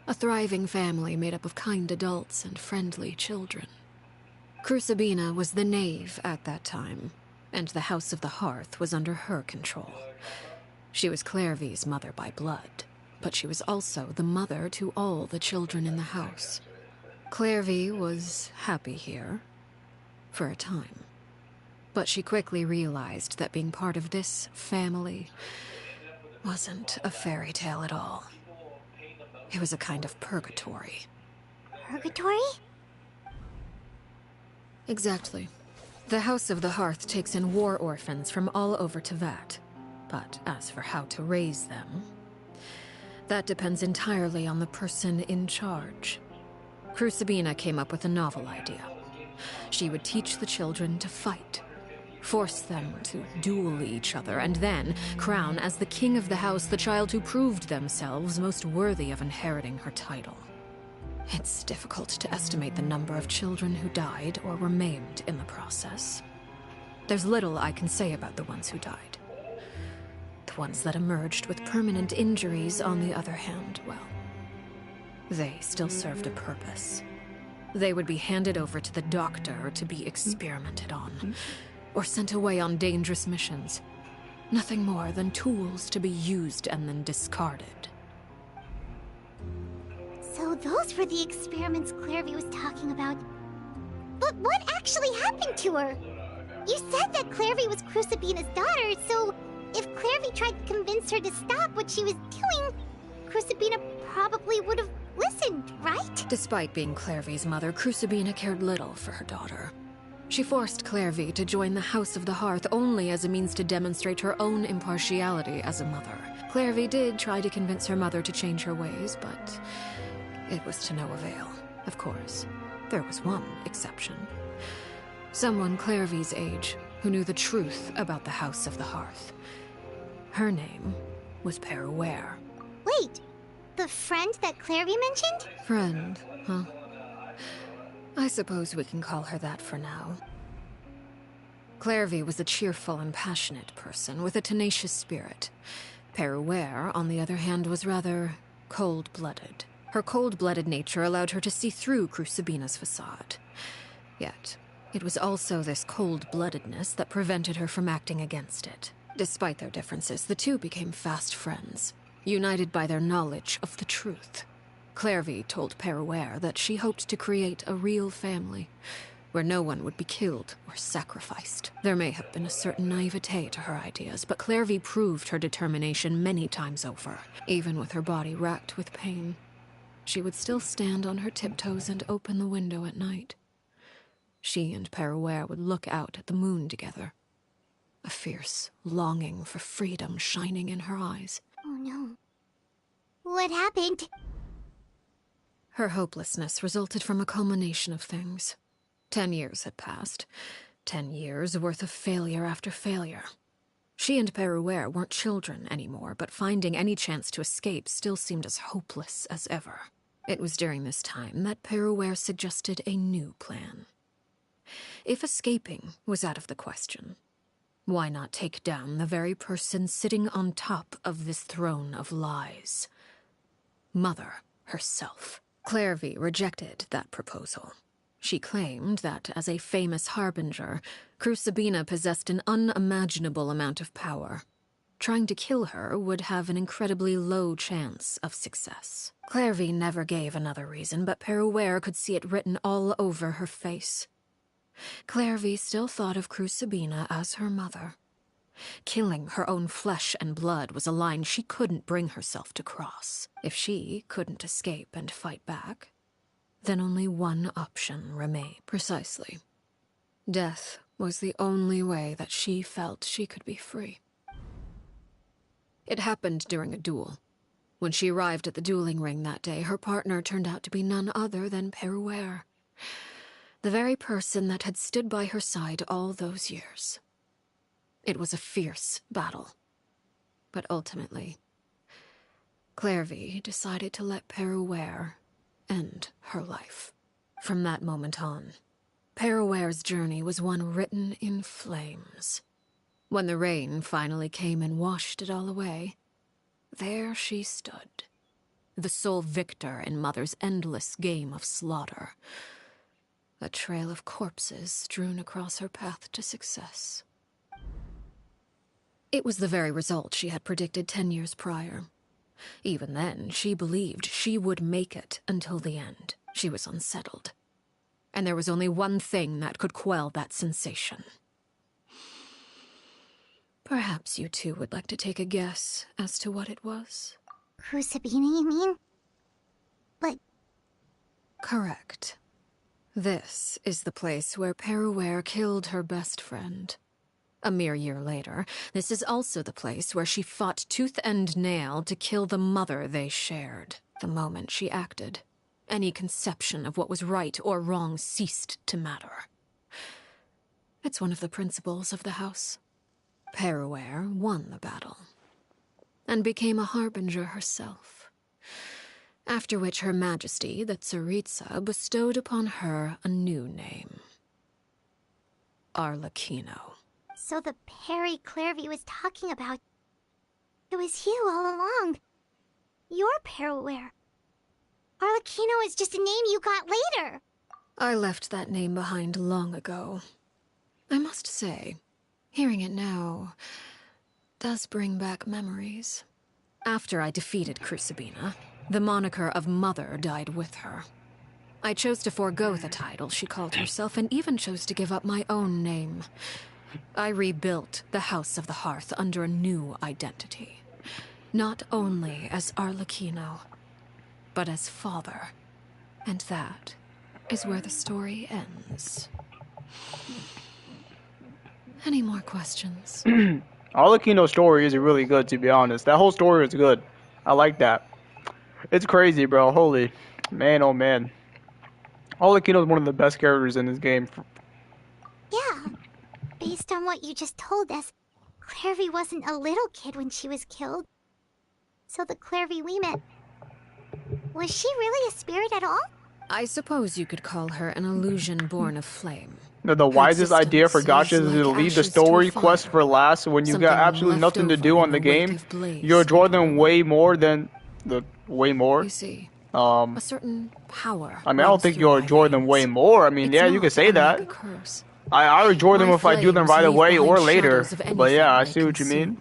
A thriving family made up of kind adults and friendly children. Crucibina was the knave at that time, and the House of the Hearth was under her control. She was Clairvy's mother by blood, but she was also the mother to all the children in the house. Clairvy was happy here, for a time. But she quickly realized that being part of this family wasn't a fairy tale at all. It was a kind of purgatory.
Purgatory?
Exactly. The House of the Hearth takes in war orphans from all over Tevat. But as for how to raise them, that depends entirely on the person in charge. Crucibina came up with a novel idea. She would teach the children to fight, force them to duel each other, and then crown as the king of the house the child who proved themselves most worthy of inheriting her title. It's difficult to estimate the number of children who died or were maimed in the process. There's little I can say about the ones who died. The ones that emerged with permanent injuries, on the other hand, well, they still served a purpose. They would be handed over to the doctor to be experimented on, or sent away on dangerous missions. Nothing more than tools to be used and then discarded.
So those were the experiments Clairvy was talking about. But what actually happened to her? You said that Clairvy was Crucibina's daughter, so if Clairvy tried to convince her to stop what she was doing, Crucibina probably would have listened, right?
Despite being Clairvy's mother, Crucibina cared little for her daughter. She forced Clairvy to join the House of the Hearth only as a means to demonstrate her own impartiality as a mother. Clairvy did try to convince her mother to change her ways, but it was to no avail. Of course, there was one exception. Someone Clairvy's age who knew the truth about the House of the Hearth. Her name was Peruere.
Wait, the friend that Clairvy mentioned?
Friend, huh? I suppose we can call her that for now. Clairvy was a cheerful and passionate person with a tenacious spirit. Peruere, on the other hand, was rather cold-blooded. Her cold-blooded nature allowed her to see through Crucibina's facade. Yet, it was also this cold-bloodedness that prevented her from acting against it. Despite their differences, the two became fast friends, united by their knowledge of the truth. Clairvy told Peruere that she hoped to create a real family, where no one would be killed or sacrificed. There may have been a certain naivete to her ideas, but Clairvy proved her determination many times over. Even with her body racked with pain, she would still stand on her tiptoes and open the window at night. She and Peruere would look out at the moon together, a fierce longing for freedom shining in her eyes.
Oh no. What happened?
Her hopelessness resulted from a culmination of things. 10 years had passed. 10 years worth of failure after failure. She and Peruere weren't children anymore, but finding any chance to escape still seemed as hopeless as ever. It was during this time that Peruere suggested a new plan. If escaping was out of the question, why not take down the very person sitting on top of this throne of lies? Mother herself. Clairvy rejected that proposal. She claimed that, as a famous harbinger, Crucibina possessed an unimaginable amount of power. Trying to kill her would have an incredibly low chance of success. Clairvy never gave another reason, but Peruere could see it written all over her face. Clairvy still thought of Crucibina as her mother. Killing her own flesh and blood was a line she couldn't bring herself to cross. If she couldn't escape and fight back, then only one option remained. Precisely. Death was the only way that she felt she could be free. It happened during a duel. When she arrived at the dueling ring that day, her partner turned out to be none other than Peruere, the very person that had stood by her side all those years. It was a fierce battle. But ultimately, Clairvy decided to let Peruere end her life. From that moment on, Peruere's journey was one written in flames. When the rain finally came and washed it all away, there she stood, the sole victor in Mother's endless game of slaughter. A trail of corpses strewn across her path to success. It was the very result she had predicted 10 years prior. Even then, she believed she would make it until the end. She was unsettled. And there was only one thing that could quell that sensation. Perhaps you two would like to take a guess as to what it was?
Crucibina, you mean? But...
Correct. This is the place where Peruere killed her best friend. A mere year later, this is also the place where she fought tooth and nail to kill the mother they shared. The moment she acted, any conception of what was right or wrong ceased to matter. It's one of the principles of the house. Peruere won the battle, and became a harbinger herself. After which Her Majesty, the Tsaritsa, bestowed upon her a new name. Arlecchino.
So the Perry Clairvy was talking about... It was you all along. You're Peruere. Arlecchino is just a name you got later.
I left that name behind long ago. I must say, hearing it now does bring back memories. After I defeated Crucibina, the moniker of Mother died with her. I chose to forego the title she called herself and even chose to give up my own name. I rebuilt the House of the Hearth under a new identity. Not only as Arlecchino, but as father. And that is where the story ends. Any more questions?
Arlecchino's story is really good, to be honest. That whole story is good. I like that. It's crazy, bro. Holy man, oh man. Arlecchino is one of the best characters in this game.
Yeah. Based on what you just told us, Clairvy wasn't a little kid when she was killed. So the Clairvy we met, was she really a spirit at all?
I suppose you could call her an illusion born of flame.
The wisest idea for Gacha is to leave the story quest for last. When you got absolutely nothing to do on the game, you'll enjoy them way more than
You see, a certain power.
I mean, I don't think you'll enjoy them way more. I mean, yeah, you could say that. I enjoy them if I do them right away or later. But yeah, I see what you mean.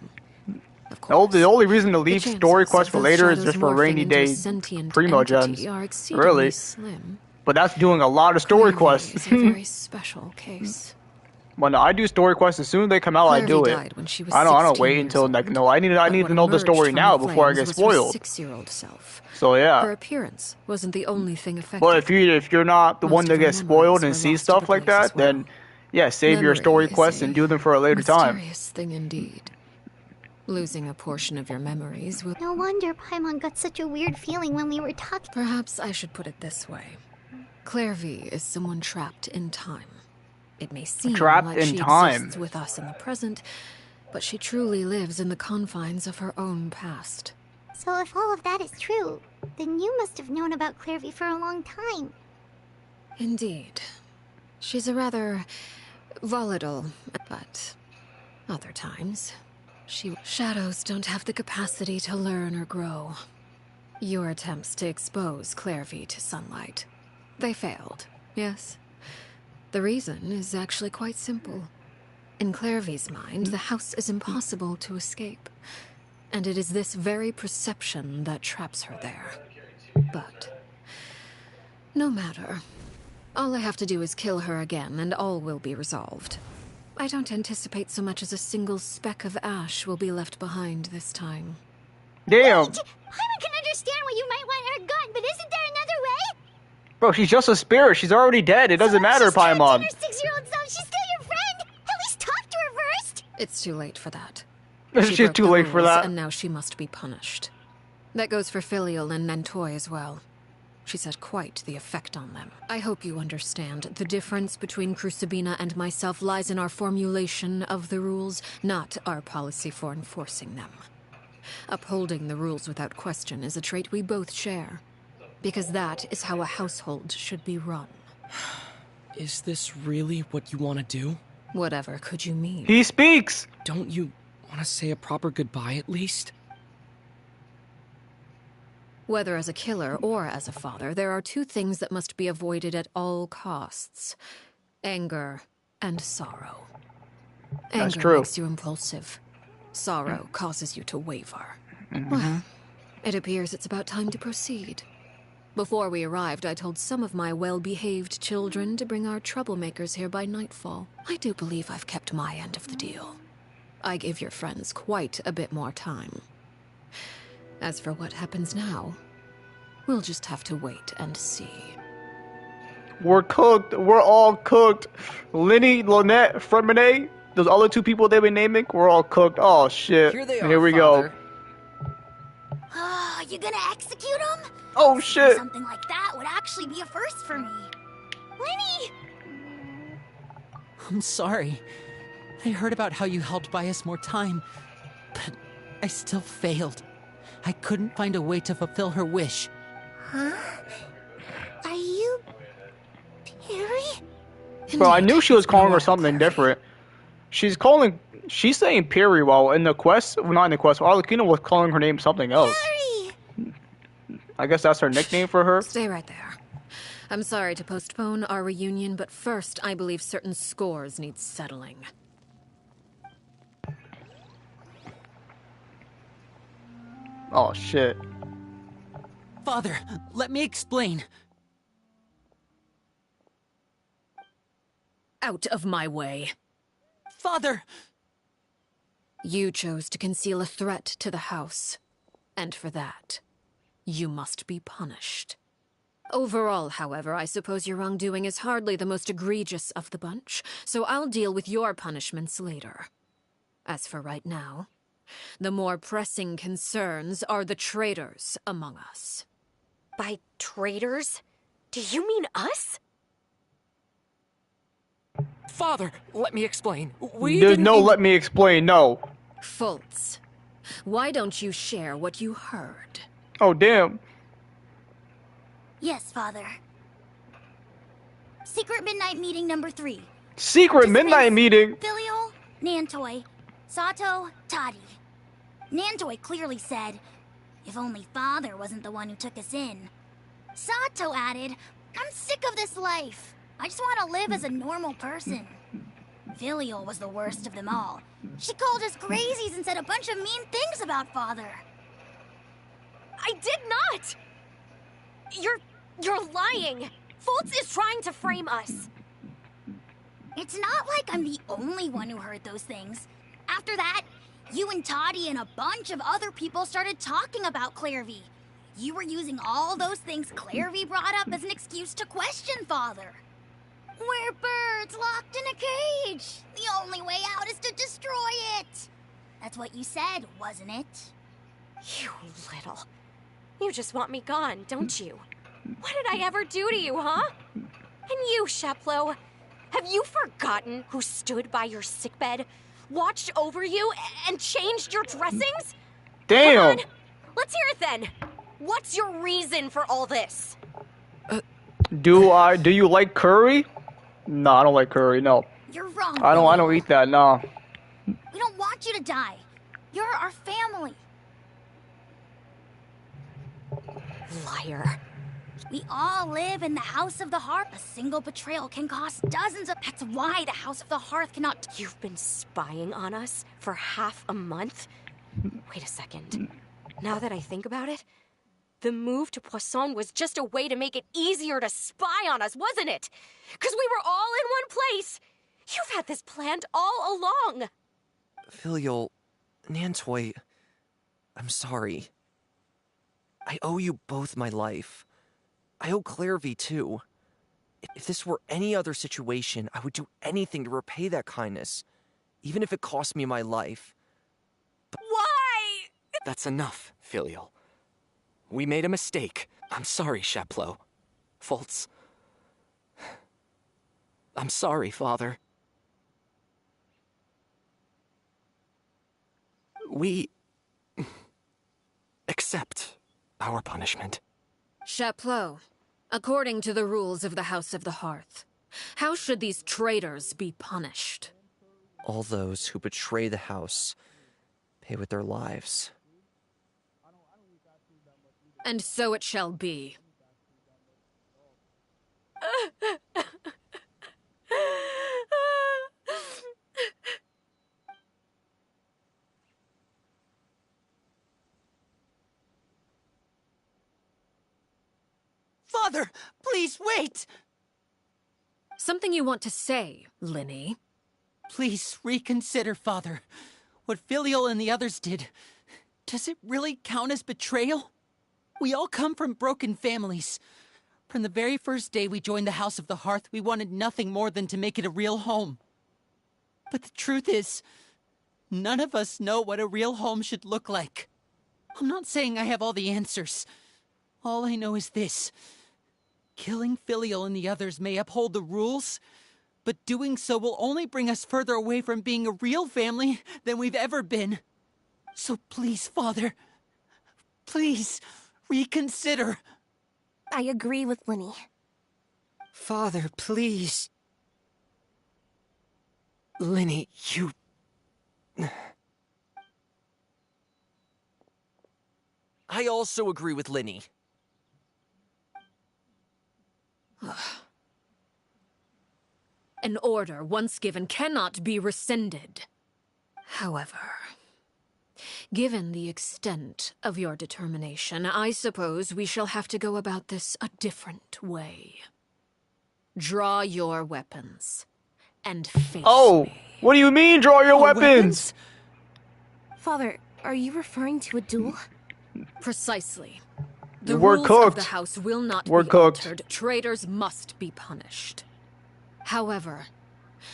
The only reason to leave story quests for later is just for rainy day primo gens. Really. But that's doing a lot of story quests.
Is a very special case.
Well, no, I do story quests as soon as they come out. I do it. I don't wait until like no. I need to know the story now before I get spoiled.
6-year-old self.
So yeah.
Her appearance wasn't the only thing affected.
But if you're not the one that gets spoiled and sees stuff like that, then yeah, save your story quests and do them for a later time.
Mysterious thing indeed. Losing a portion of your memories will...
No wonder Paimon got such a weird feeling when we were talking.
Perhaps I should put it this way. Clairvy is someone trapped in time. It may seem like she exists with us in the present, but she truly lives in the confines of her own past.
So if all of that is true, then you must have known about Clairvy for a long time.
Indeed. She's a rather volatile, but other times, shadows don't have the capacity to learn or grow. Your attempts to expose Clairvy to sunlight, they failed, yes? The reason is actually quite simple. In Clairvy's mind, the house is impossible to escape, and it is this very perception that traps her there. But no matter. All I have to do is kill her again, and all will be resolved. I don't anticipate so much as a single speck of ash will be left behind this time.
Damn!
Wait, I can understand why you might want her gone, but isn't there another way?
Bro, she's just a spirit. She's already dead. It doesn't matter, Paimon.
Her 6-year-old self, she's still your friend. At least talk to her first.
It's too late for that.
She's too late for that.
And now she must be punished. That goes for Filial and Nantoy as well. She's had quite the effect on them. I hope you understand. The difference between Crucibina and myself lies in our formulation of the rules, not our policy for enforcing them. Upholding the rules without question is a trait we both share. Because that is how a household should be run.
Is this really what you want to do?
Whatever could you mean?
He speaks!
Don't you want to say a proper goodbye at least?
Whether as a killer or as a father, there are two things that must be avoided at all costs. Anger and sorrow.
That's
Anger
true.
makes you impulsive. Sorrow causes you to waver. Well, it appears it's about time to proceed. Before we arrived, I told some of my well-behaved children to bring our troublemakers here by nightfall. I do believe I've kept my end of the deal. I gave your friends quite a bit more time. As for what happens now, we'll just have to wait and see.
We're cooked. We're all cooked. Lenny, Lynette, Fremine, those other two people they've been naming, we're all cooked. Oh, shit.
Here they are,
Here we
Father.
go.
Oh, you gonna execute him?
Oh, shit.
Something like that would actually be a first for me. Lenny!
I'm sorry. I heard about how you helped buy us more time, but I still failed. I couldn't find a way to fulfill her wish.
Huh? Are you... Perry?
Bro, I knew she was calling her something different. She's saying Piri while in the quest, well, not in the quest, Arlecchino was calling her name something else.
Perry!
I guess that's her nickname for her.
Stay right there. I'm sorry to postpone our reunion, but first I believe certain scores need settling.
Oh, shit.
Father, let me explain.
Out of my way.
Father!
You chose to conceal a threat to the house. And for that, you must be punished. Overall, however, I suppose your wrongdoing is hardly the most egregious of the bunch, so I'll deal with your punishments later. As for right now, the more pressing concerns are the traitors among us.
By traitors? Do you mean us?
Father, let me explain.
There's no let me explain, no.
Fultz, why don't you share what you heard?
Oh, damn.
Yes, Father. Secret midnight meeting number 3.
Secret midnight meeting?
Filial, Nantoi, Sato, Toddy. Nantoi clearly said, if only Father wasn't the one who took us in. Sato added, I'm sick of this life. I just want to live as a normal person. Filial was the worst of them all. She called us crazies and said a bunch of mean things about Father.
I did not! You're lying! Fultz is trying to frame us.
It's not like I'm the only one who heard those things. After that, you and Toddy and a bunch of other people started talking about Clairvy. You were using all those things Clairvy brought up as an excuse to question Father. We're birds locked in a cage. The only way out is to destroy it. That's what you said, wasn't it?
You little... You just want me gone, don't you? What did I ever do to you, huh? And you, Sheplo, have you forgotten who stood by your sickbed, watched over you, and changed your dressings?
Damn!
Come on, let's hear it then. What's your reason for all this?
Do you like curry? No, I don't like curry, no.
You're wrong,
I don't
Filial.
eat that, no.
We don't want you to die. You're our family.
Liar.
We all live in the House of the Hearth. A single betrayal can cost dozens of... That's why the House of the Hearth cannot...
You've been spying on us for half a month? Wait a second. Now that I think about it, the move to Poisson was just a way to make it easier to spy on us, wasn't it? Because we were all in one place. You've had this planned all along.
Filial, Nantoi, I'm sorry. I owe you both my life. I owe Clairvy too. If this were any other situation, I would do anything to repay that kindness, even if it cost me my life. But
why?
That's enough, Filial. We made a mistake. I'm sorry, Sheplo. Fultz. I'm sorry, Father. We accept our punishment.
Chapleau, according to the rules of the House of the Hearth, how should these traitors be punished?
all those who betray the house pay with their lives.
And so it shall be.
Father, please wait!
Something you want to say, Linny?
Please reconsider, Father. What Filial and the others did, does it really count as betrayal? We all come from broken families. From the very first day we joined the House of the Hearth, we wanted nothing more than to make it a real home. But the truth is, none of us know what a real home should look like. I'm not saying I have all the answers. All I know is this. Killing Filial and the others may uphold the rules, but doing so will only bring us further away from being a real family than we've ever been. So please, Father, please reconsider.
I agree with Linny.
Father, please.
Linny, you...
I also agree with Linny.
An order once given cannot be rescinded. However, given the extent of your determination, I suppose we shall have to go about this a different way. Draw your weapons and face me.
What do you mean, draw your weapons?
Father, are you referring to a duel?
Precisely. The
We're
rules
cooked.
of the house will not
We're
be
cooked.
altered. Traitors must be punished. However,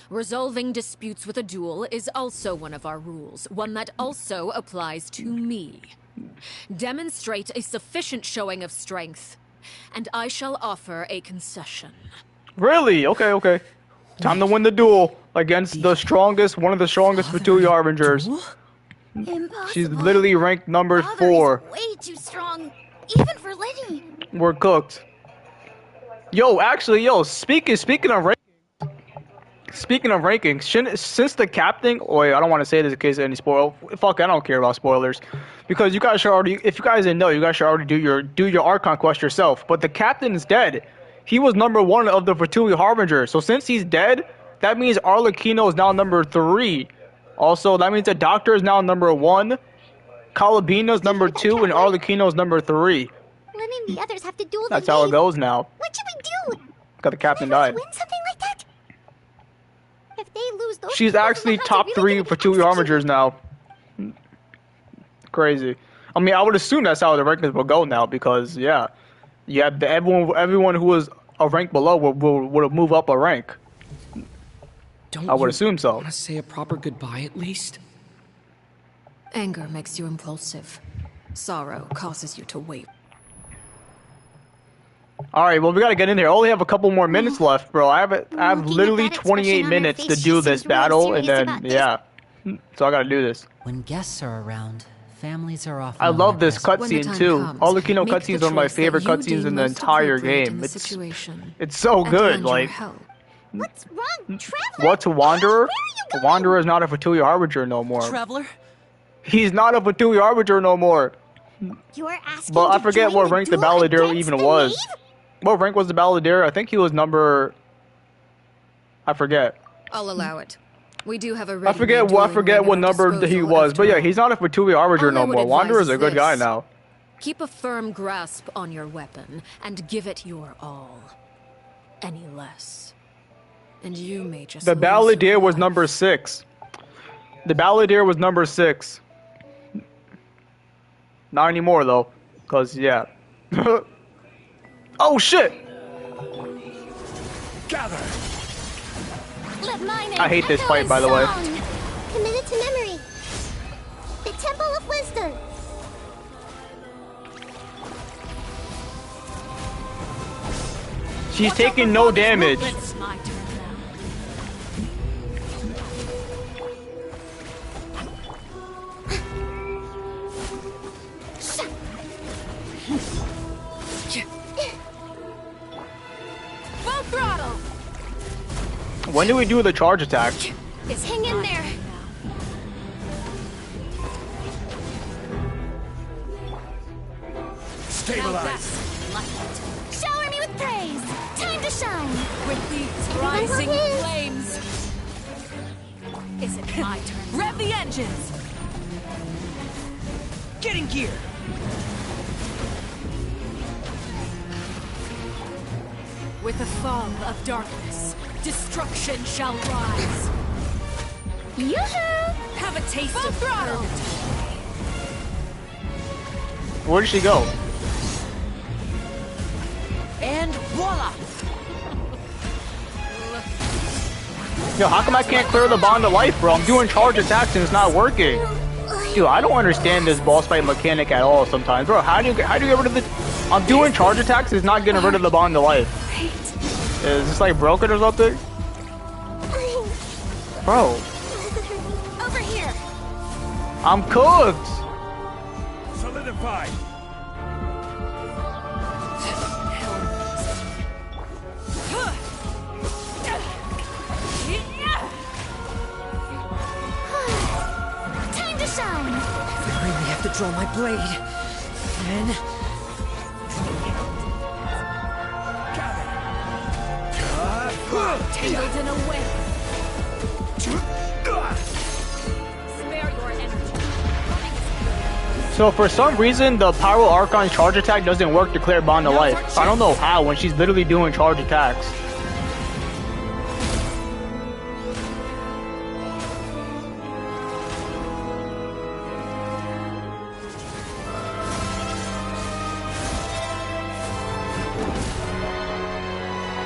resolving disputes with a duel is also one of our rules, one that also applies to me. Demonstrate a sufficient showing of strength, and I shall offer a concession.
Really? Okay. Time to win the duel against the strongest, one of the strongest Fatui Harbingers.
Impossible.
She's literally ranked number 4.
Way too strong, even for Lenny.
We're cooked. Yo, speaking of rankings, since the captain, wait, I don't want to say this in case of any spoil. Fuck, I don't care about spoilers, because you guys should already. If you guys didn't know, you guys should already do your Archon quest yourself. But the captain is dead. He was number 1 of the Fatui Harbinger. So since he's dead, that means Arlecchino is now number 3. Also, that means the Doctor is now number 1. Calabina's number 2, and Arlecchino's number 3.
Lenny and the others have to duel.
That's how it goes now.
What should we do?
Got the captain died.
Win something like that? If they lose those,
She's actually top 3 Fatui Harbingers now. Crazy. I mean, I would assume that's how the rankings will go now, because everyone who was a rank below would move up a rank. I would assume so.
Want to say a proper goodbye at least?
Anger makes you impulsive. Sorrow causes you to wait.
Alright, well, we gotta get in here. I only have a couple more minutes left, bro. I have literally 28 minutes to do this battle, and then, yeah. So I gotta do this.
When guests are around, families are often.
I love this cutscene, too. Arlecchino
make
cutscenes
the
are my
choice that
favorite
you
cutscenes
deem
in the
most
entire
appropriate in
game.
the situation.
It's so
And
good,
lend your
like...
help.
What's wrong, Traveler?
What's a Wanderer? A Wanderer is not a Fatui Harbinger no more.
Traveler?
He's not a Fatui Harbinger no more.
You're asking
But I
to
forget
join
what
the
rank the
duel
Balladeer
against
even
the
was.
knave?
What rank was the Balladeer? I think he was number... I forget.
I'll allow it. We do have a
I forget what number he was. But yeah, he's not a Fatui Harbinger no more. Wanderer's a good guy now.
Keep a firm grasp on your weapon and give it your all. Any less, and you may just.
The Balladeer was number 6. The Balladeer was number 6. Not anymore though, cause yeah. Oh shit!
Gather.
I hate this fight, by the way.
Committed to memory. The Temple of Wisdom.
She's taking no damage.
It's my turn now.
Full throttle.
When do we do the charge attack?
Hang in there.
Stabilize.
Shower me with praise. Time to shine.
With these rising flames. Is it my turn? Rev the engines.
Get in gear!
With the fall of darkness, destruction shall rise.
Yoo-hoo!
Have a taste of throttle.
Where did she go?
And voila!
Yo, how come I can't clear the bond of life, bro? I'm doing charge attacks and it's not working. Dude, I don't understand this boss fight mechanic at all sometimes. Bro, how do you get rid of the... I'm doing charge attacks, it's not getting rid of the bond of life. Is this like broken or something? Bro.
Over here.
I'm cooked.
Solidify.
Time to shine.
I really have to draw my blade. Then...
Tangled in a web. Spare your energy.
So for some reason, the Pyro Archon's charge attack doesn't work to clear Bond to life. I don't know how when she's literally doing charge attacks.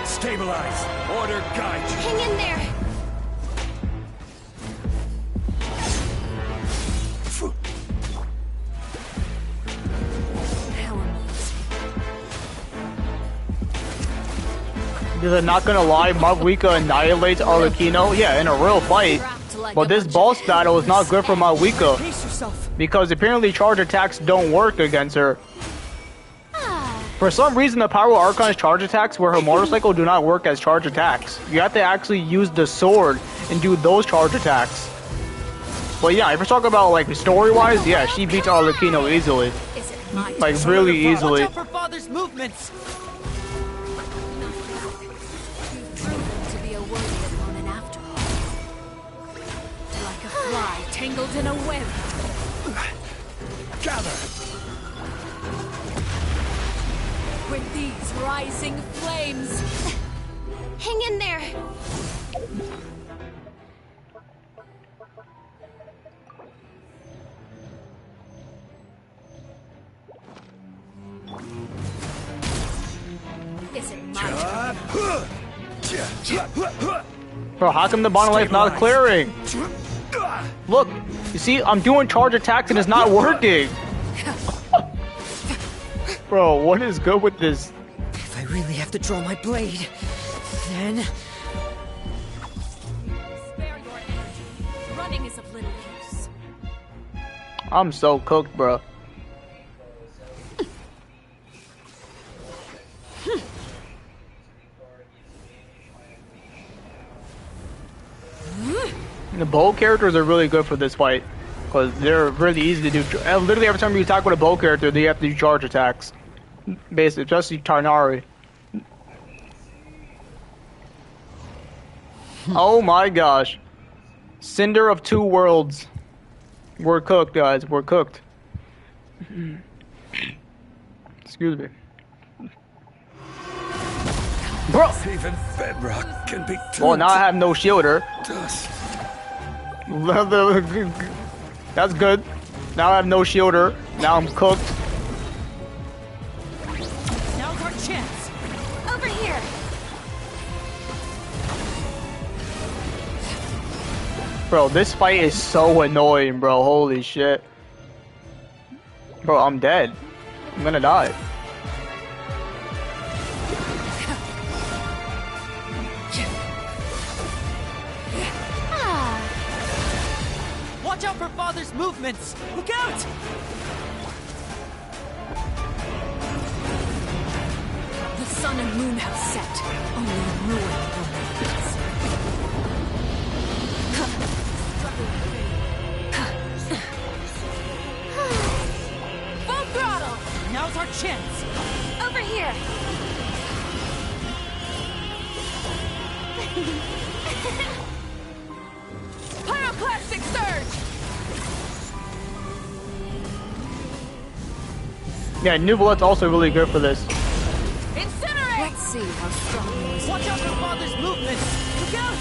Stabilize. Order guide you.
Hang in there.
Because I'm not gonna lie, Mavuika annihilates Arlecchino, yeah, in a real fight. But this boss battle is not good for Mavuika. Because apparently charge attacks don't work against her. For some reason, the Pyro Archon's charge attacks where her motorcycle do not work as charge attacks. You have to actually use the sword and do those charge attacks. But yeah, if we're talking about like story-wise, yeah, she beats Arlecchino easily. Like really easily.
Watch out for father's movements.
To be a worthy opponent after all. Like a fly tangled in a web.
Gather.
With these rising flames.
Hang in there.
Is it my
Bro, how come the bottom life not clearing? Look, you see, I'm doing charge attacks and it's not working. Bro, what is good with this?
If I really have to draw my blade, then...
Spare your energy. Running is of little use.
I'm so cooked, bro. The bow characters are really good for this fight because they're really easy to do. Literally every time you attack with a bow character, they have to do charge attacks. Basically, especially Tarnari. Oh my gosh. Cinder of Two Worlds. We're cooked, guys. We're cooked. Excuse me. Bro!
Even bedrock can be turned.
Well, now I have no shielder.
Dust.
That's good. Now I have no shielder. Now I'm cooked.
Now's our chance.
Over here.
Bro, this fight is so annoying, bro. Holy shit. Bro, I'm dead. I'm gonna die.
Watch out for father's movements. Look out!
The sun and moon have set. Only ruin remains. Full throttle!
Now's our chance.
Over here.
Pyroclastic surge!
Yeah, New Blood's also really good for this.
Incinerate! Let's see how strong he is.
Watch out for father's movements. Look out!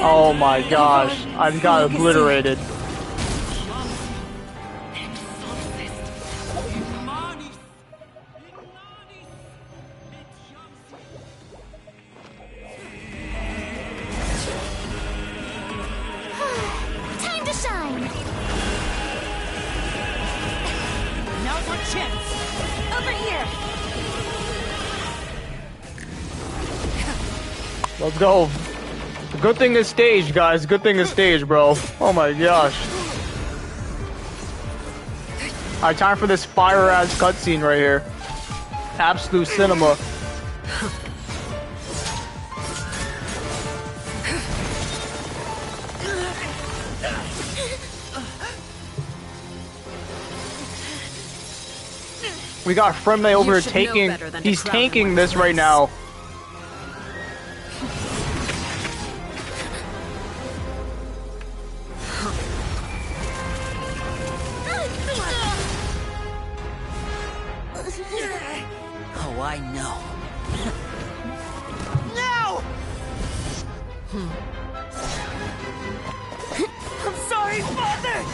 Oh my gosh. I've got obliterated.
Time to shine!
Now's our chance.
Over here.
Let's go. Good thing is staged, guys. Good thing is staged, bro. Oh my gosh. Alright, time for this fire-ass cutscene right here. Absolute cinema. We got Fremle over here taking. He's tanking this right now.
I know.
No! I'm sorry, Father!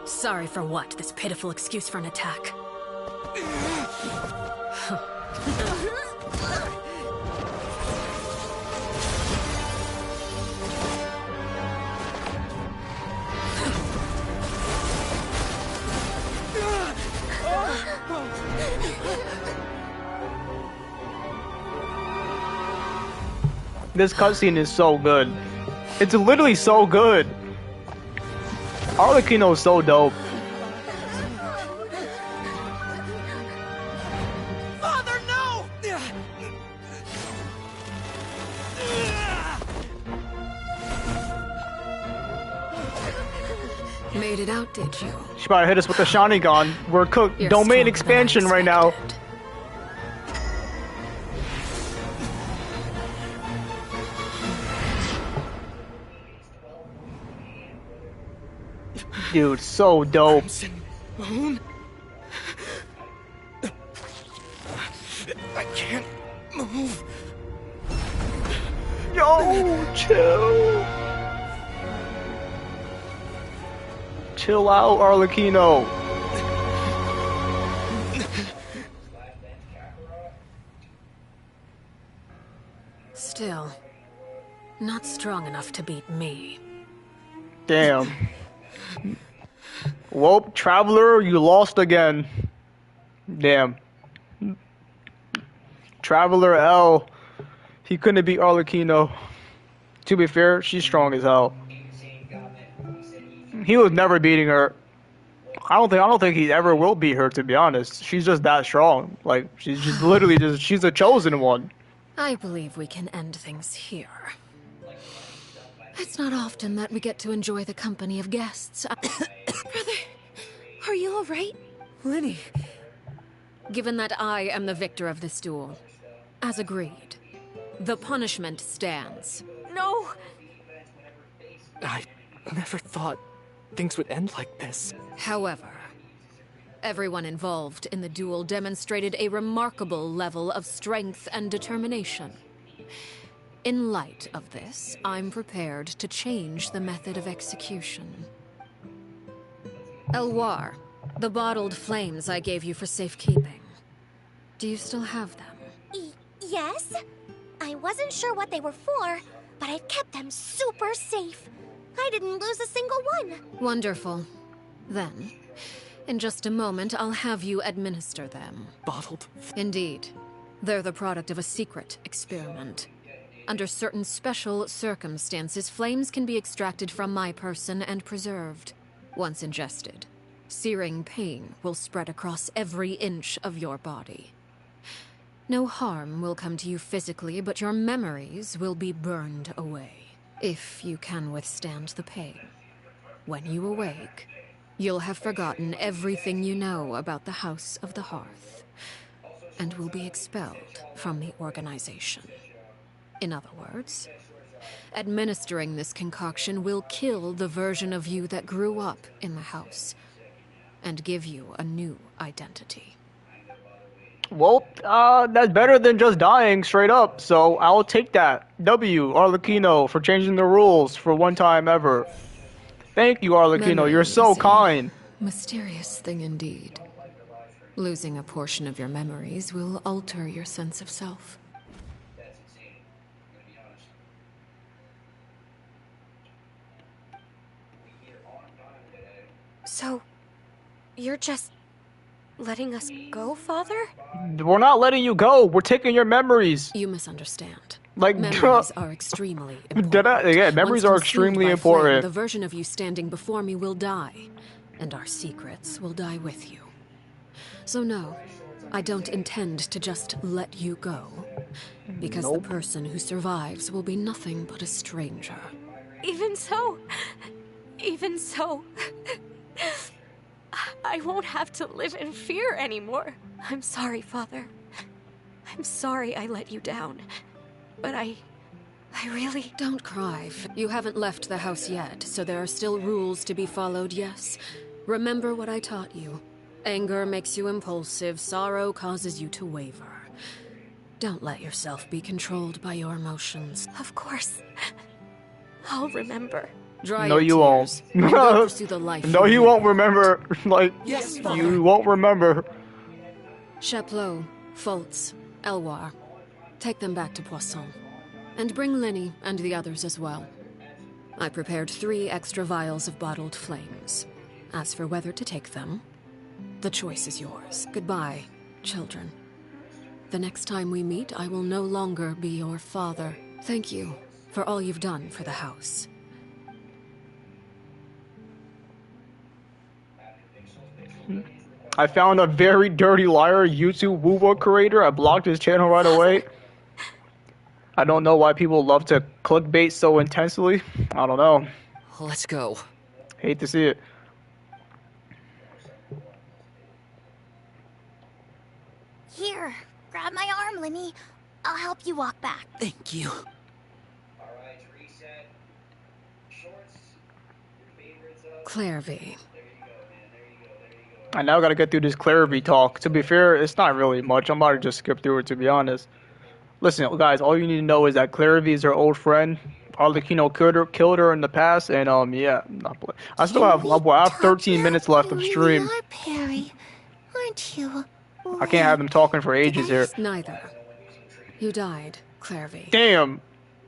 Sorry for what? This pitiful excuse for an attack.
This cutscene is so good. It's literally so good. Arlecchino is so dope.
Father, no!
Made it out, did you?
She about to hit us with the Sharingan. We're cooked.
You're
Domain
stronger
expansion
than I
right now. Dude, so dope.
Moon? I can't move.
Yo, chill. Chill out, Arlecchino.
Still, not strong enough to beat me.
Damn. Well, Traveler, you lost again. Damn. Traveler L, he couldn't beat Arlecchino. To be fair, she's strong as hell. He was never beating her. I don't think he ever will beat her, to be honest. She's just that strong. Like, she's just literally just, she's a chosen one.
I believe we can end things here. It's not often that we get to enjoy the company of guests.
Brother, are you alright?
Lenny. Given that I am the victor of this duel, as agreed, the punishment stands.
No! I never thought things would end like this.
However, everyone involved in the duel demonstrated a remarkable level of strength and determination. In light of this, I'm prepared to change the method of execution. Elwar, the bottled flames I gave you for safekeeping. Do you still have them?
Yes? I wasn't sure what they were for, but I've kept them super safe. I didn't lose a single one.
Wonderful. Then, in just a moment, I'll have you administer them.
Bottled?
Indeed. They're the product of a secret experiment. Under certain special circumstances, flames can be extracted from my person and preserved. Once ingested, searing pain will spread across every inch of your body. No harm will come to you physically, but your memories will be burned away, if you can withstand the pain. When you awake, you'll have forgotten everything you know about the House of the Hearth, and will be expelled from the organization. In other words, administering this concoction will kill the version of you that grew up in the house, and give you a new identity.
Well, that's better than just dying straight up, so I'll take that. W, Arlecchino, for changing the rules for one time ever. Thank you, Arlecchino, you're so kind.
Mysterious thing indeed. Losing a portion of your memories will alter your sense of self.
So, you're just letting us go, Father?
We're not letting you go, we're taking your memories.
You misunderstand.
Like,
memories are extremely important.
Yeah, memories are extremely important.
The version of you standing before me will die, and our secrets will die with you. So no, I don't intend to just let you go, because the person who survives will be nothing but a stranger.
Even so, I won't have to live in fear anymore. I'm sorry, Father. I'm sorry I let you down. But I
I really... Don't cry. You haven't left the house yet, so there are still rules to be followed, yes? Remember what I taught you. Anger makes you impulsive, sorrow causes you to waver. Don't let yourself be controlled by your emotions.
Of course. I'll remember.
Dry
No,
your
you
tears.
won't.
And go pursue the life
No, you
live.
won't remember. Like,
Yes,
you
Father.
won't remember.
Chaplot, Foltz, Elwar. Take them back to Poisson. And bring Lenny and the others as well. I prepared 3 extra vials of bottled flames. As for whether to take them, the choice is yours. Goodbye, children. The next time we meet, I will no longer be your father. Thank you for all you've done for the house.
I found a very dirty liar YouTube Woowa creator. I blocked his channel right away. I don't know why people love to clickbait so intensely. I don't know.
Let's go.
Hate to see it.
Here, grab my arm, Lenny. I'll help you walk back.
Thank you.
Clairvy.
I now gotta get through this Clairvy talk. To be fair, it's not really much. I'm about to just skip through it, to be honest. Listen, guys, all you need to know is that Clairvy is her old friend. Arlecchino killed her in the past, and yeah, I still have 13 minutes left of stream.
You are Perry, aren't you?
I can't have them talking for ages here.
Neither. You died, Clairvy.
Damn.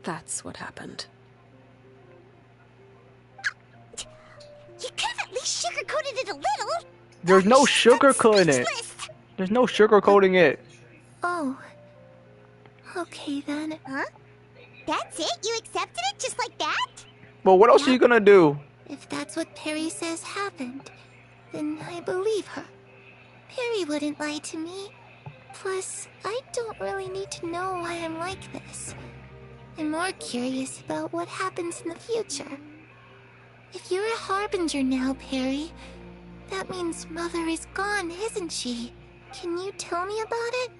That's what happened.
You could have at least sugarcoated it a little.
There's no sugarcoating it. There's no sugarcoating it.
Oh. Okay then.
Huh? That's it? You accepted it just like that?
Well, what else are you gonna do?
If that's what Perry says happened, then I believe her. Perry wouldn't lie to me. Plus, I don't really need to know why I'm like this. I'm more curious about what happens in the future. If you're a harbinger now, Perry, that means Mother is gone, isn't she? Can you tell me about it?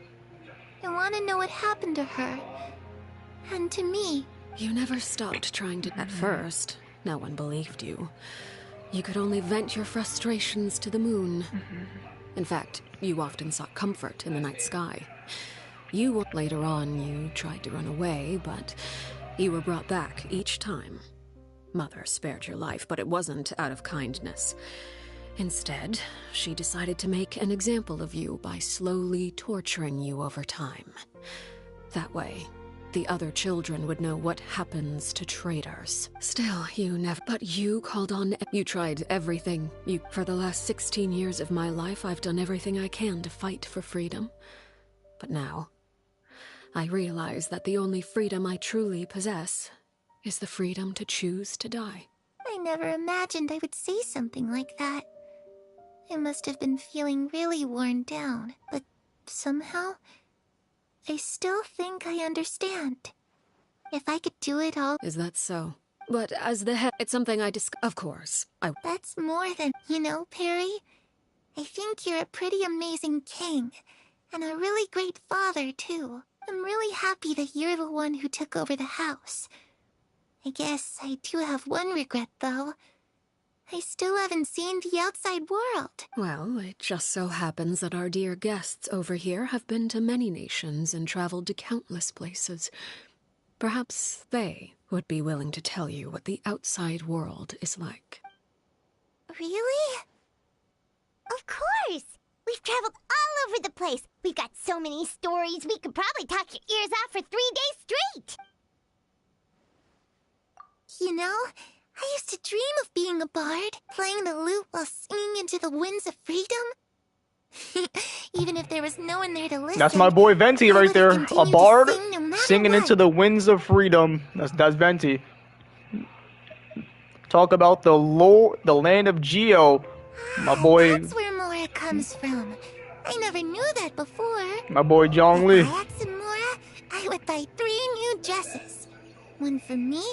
I want to know what happened to her. And to me.
You never stopped trying to... At first, no one believed you. You could only vent your frustrations to the moon. In fact, you often sought comfort in the night sky. Later on, you tried to run away, but you were brought back each time. Mother spared your life, but it wasn't out of kindness. Instead, she decided to make an example of you by slowly torturing you over time. That way, the other children would know what happens to traitors. Still, you never... But you called on... You tried everything. For the last 16 years of my life, I've done everything I can to fight for freedom. But now, I realize that the only freedom I truly possess is the freedom to choose to die.
I never imagined I would say something like that. I must have been feeling really worn down, but somehow, I still think I understand. If I could do it all...
Is that so? But as the head, it's something I Of course,
That's more than... You know, Perry, I think you're a pretty amazing king, and a really great father, too. I'm really happy that you're the one who took over the house. I guess I do have one regret, though. I still haven't seen the outside world.
Well, it just so happens that our dear guests over here have been to many nations and traveled to countless places. Perhaps they would be willing to tell you what the outside world is like.
Really? Of course! We've traveled all over the place. We've got so many stories, we could probably talk your ears off for 3 days straight.
You know, I used to dream of being a bard, playing the lute while singing into the winds of freedom. Even if there was no one there to listen.
That's my boy Venti right there. A bard singing into the winds of freedom. That's Venti. Talk about the land of Geo. My boy.
That's where Mora comes from. I never knew that before.
My boy Zhongli.
If I asked Mora, I would buy 3 new dresses. One for me,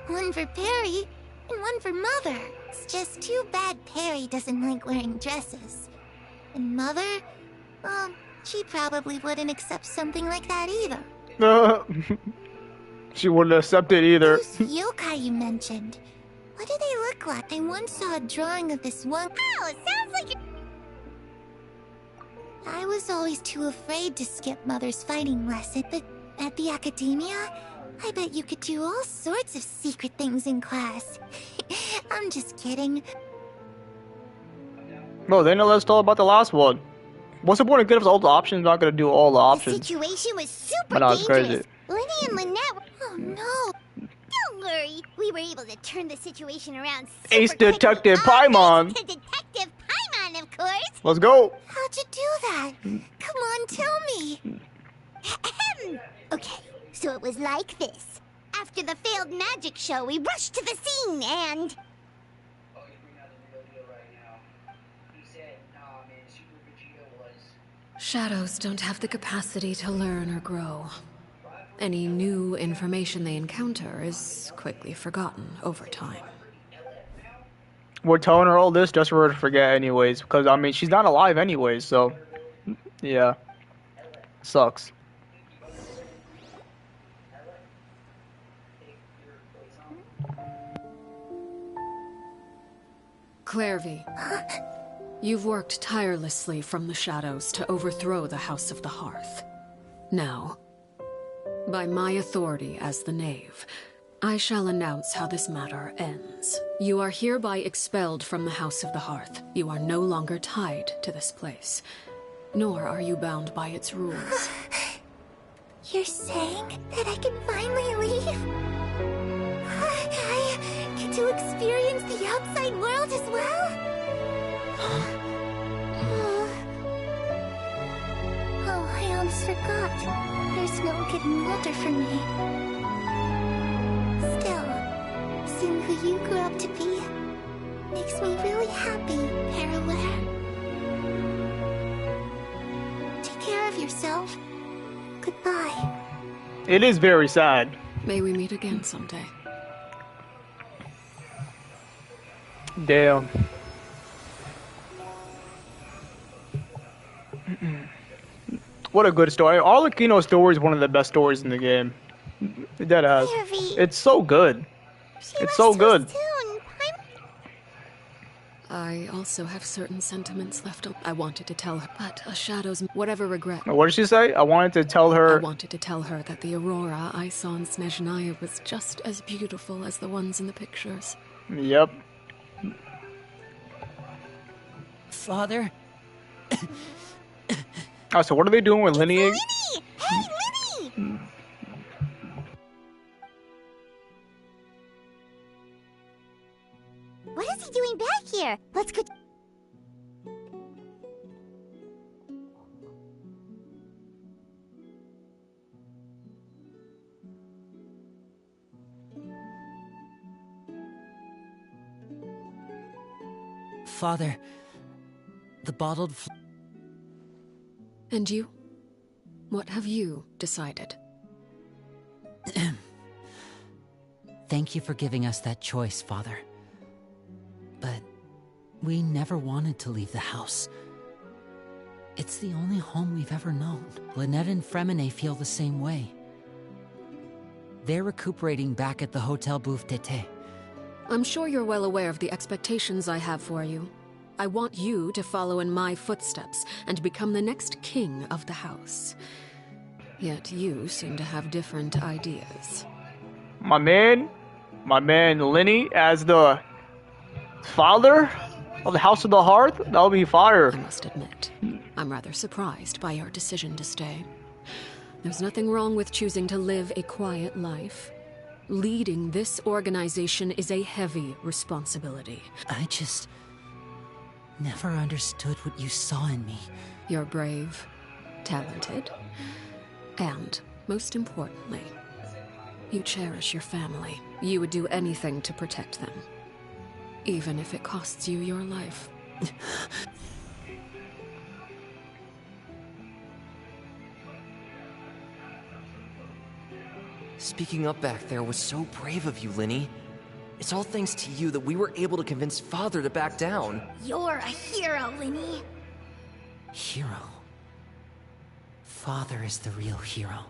one for Perry, and one for Mother. It's just too bad Perry doesn't like wearing dresses. And Mother, well, she probably wouldn't accept something like that either.
She wouldn't accept it either.
Those yokai you mentioned. What do they look like? I once saw a drawing of this one. Oh, sounds like I was always too afraid to skip Mother's fighting lesson, but at the academia, I bet you could do all sorts of secret things in class. I'm just kidding.
Bro, they know let's talk about the last one. What's the point of giving us all the options? Not gonna do all the options.
The situation was super
But no, it's
dangerous.
crazy.
Lenny and Lynette were... Oh no! Don't worry. We were able to turn the situation around super
Ace
quickly.
Detective
All
Paimon.
thanks to Detective Paimon, of course.
Let's go.
How'd you do that? Come on, tell me.
Okay, so it was like this. After the failed magic show, we rushed to the scene and...
Shadows don't have the capacity to learn or grow. Any new information they encounter is quickly forgotten over time.
We're telling her all this just for her to forget anyways, because, I mean, she's not alive anyways, so... Yeah. Sucks.
Clairvy, you've worked tirelessly from the shadows to overthrow the House of the Hearth. Now, by my authority as the Knave, I shall announce how this matter ends. You are hereby expelled from the House of the Hearth. You are no longer tied to this place, nor are you bound by its rules.
You're saying that I can finally leave? I get to experience the outside world as well? Oh, I almost forgot. There's no getting older for me. Still, seeing who you grew up to be makes me really happy, Parallel. Take care of yourself. Goodbye.
It is very sad.
May we meet again someday.
Damn. What a good story. Arlecchino's story is one of the best stories in the game. That has. It's so good. It's so good.
I also have certain sentiments left. I wanted to tell her, but a shadow's whatever regret.
What did she say? I wanted to tell her.
I wanted to tell her that the aurora I saw in Snezhnaya was just as beautiful as the ones in the pictures.
Yep.
Father?
Oh, so what are they doing with Linny?
Hey, Linny! What is he doing back here? Let's go...
Father, the bottled...
And you? What have you decided?
Thank you for giving us that choice, Father. But we never wanted to leave the house. It's the only home we've ever known. Lynette and Fremine feel the same way. They're recuperating back at the Hotel Bouffe d'été.
I'm sure you're well aware of the expectations I have for you. I want you to follow in my footsteps and become the next king of the house. Yet you seem to have different ideas.
My man Linny as the father of the House of the Hearth? That'll be fire.
I must admit, I'm rather surprised by your decision to stay. There's nothing wrong with choosing to live a quiet life. Leading this organization is a heavy responsibility.
I just never understood what you saw in me.
You're brave, talented, and, most importantly, you cherish your family. You would do anything to protect them, even if it costs you your life.
Speaking up back there was so brave of you, Linny. It's all thanks to you that we were able to convince Father to back down.
You're a hero, Linny.
Hero? Father is the real hero.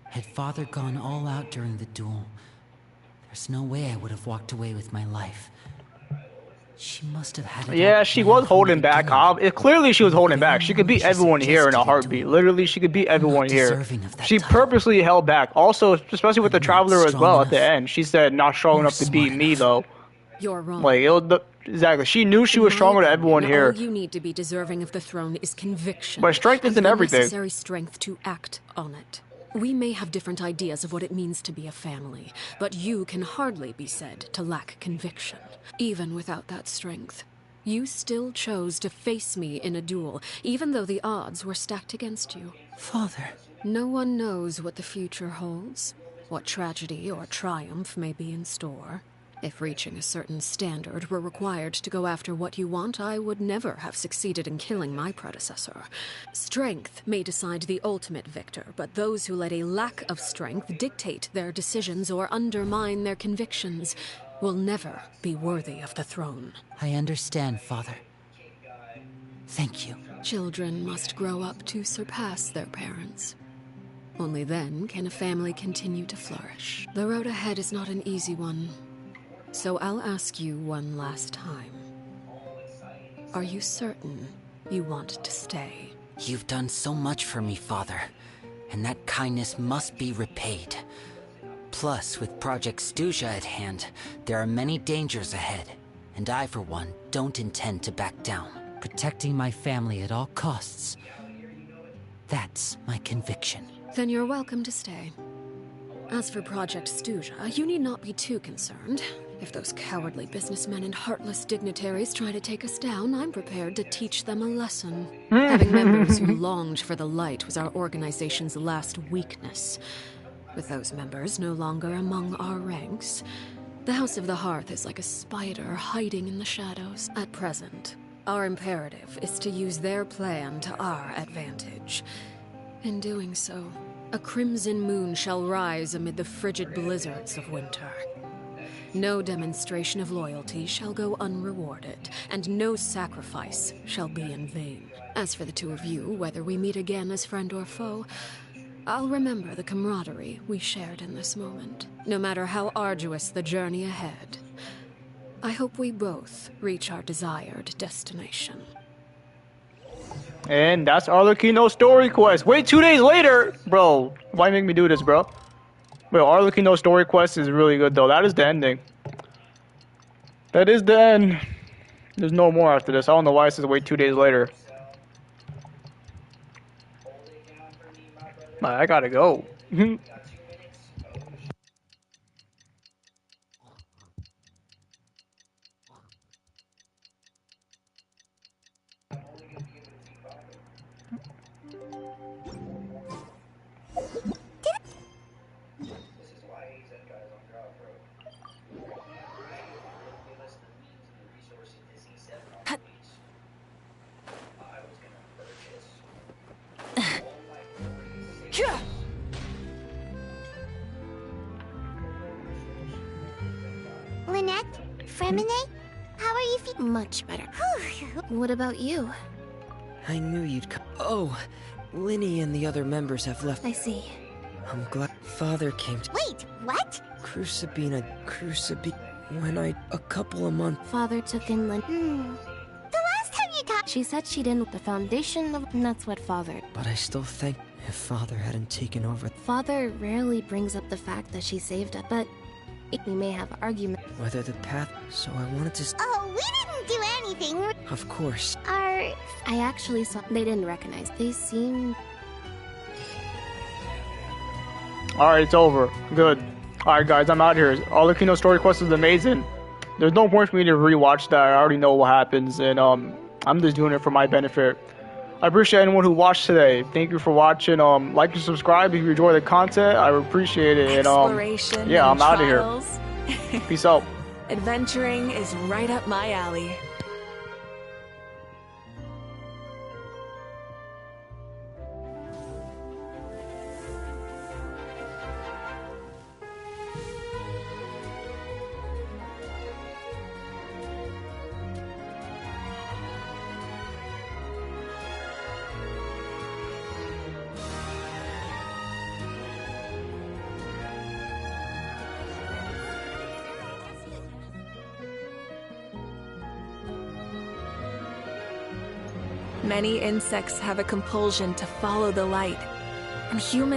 Had Father gone all out during the duel, there's no way I would have walked away with my life. She must have had it
Yeah,
all
she
planned
was
from the
holding back.
beginning.
Clearly, she was holding
The
back.
only
She could
way
beat
she
everyone here in a
suggested
heartbeat. Literally, she could beat everyone here.
deserving of that
She
title.
purposely held back. Also, especially with the
I'm not
Traveler as
strong
well at the
enough
end. She said, not strong
or
enough to beat
smart
me,
enough.
though.
You're wrong.
Like, exactly. She knew she
In
was
my
stronger than everyone
opinion,
here.
all you need to be deserving of the throne is conviction.
But strength
and
isn't
the
everything.
necessary strength to act on it. We may have different ideas of what it means to be a family, but you can hardly be said to lack conviction. Even without that strength, you still chose to face me in a duel, even though the odds were stacked against you.
Father.
No one knows what the future holds, what tragedy or triumph may be in store. If reaching a certain standard were required to go after what you want, I would never have succeeded in killing my predecessor. Strength may decide the ultimate victor, but those who let a lack of strength dictate their decisions or undermine their convictions will never be worthy of the throne.
I understand, Father. Thank you.
Children must grow up to surpass their parents. Only then can a family continue to flourish. The road ahead is not an easy one. So I'll ask you one last time. Are you certain you want to stay?
You've done so much for me, Father, and that kindness must be repaid. Plus, with Project Stuja at hand, there are many dangers ahead, and I, for one, don't intend to back down. Protecting my family at all costs. That's my conviction.
Then you're welcome to stay. As for Project Stuja, you need not be too concerned. If those cowardly businessmen and heartless dignitaries try to take us down, I'm prepared to teach them a lesson. Having members who longed for the light was our organization's last weakness. With those members no longer among our ranks, the House of the Hearth is like a spider hiding in the shadows. At present, our imperative is to use their plan to our advantage. In doing so, a crimson moon shall rise amid the frigid blizzards of winter. No demonstration of loyalty shall go unrewarded, and no sacrifice shall be in vain. As for the two of you, whether we meet again as friend or foe, I'll remember the camaraderie we shared in this moment, no matter how arduous the journey ahead. I hope we both reach our desired destination.
And that's Arlecchino's story quest. Wait, 2 days later? Bro, why make me do this, bro? Bro, Arlecchino's story quest is really good, though. That is the ending. That is the end. There's no more after this. I don't know why it says wait 2 days later. I gotta go.
Lynette? Fremine? How are you feeling?
Much better. What about you?
I knew you'd come. Oh, Linny and the other members have left.
I see.
I'm glad Father came to.
Wait, what?
Crucibina. When a couple of months.
Father took in Lynn.
The last time you talked.
She said she didn't. The foundation of. And that's what Father.
But I still think if Father hadn't taken over.
Father rarely brings up the fact that she saved us, but we may have arguments.
Whether the path. So I wanted to.
Oh, we didn't do anything.
Of course.
I actually saw. They didn't recognize. They seemed.
Alright, it's over. Good. Alright, guys, I'm out here. Arlecchino's story quest is amazing. There's no point for me to rewatch that. I already know what happens, and I'm just doing it for my benefit. I appreciate anyone who watched today. Thank you for watching. Like and subscribe if you enjoy the content. I appreciate it.
Exploration
yeah,
and
I'm out of
trials.
here. Peace out.
Adventuring is right up my alley.
Many insects have a compulsion to follow the light, and humans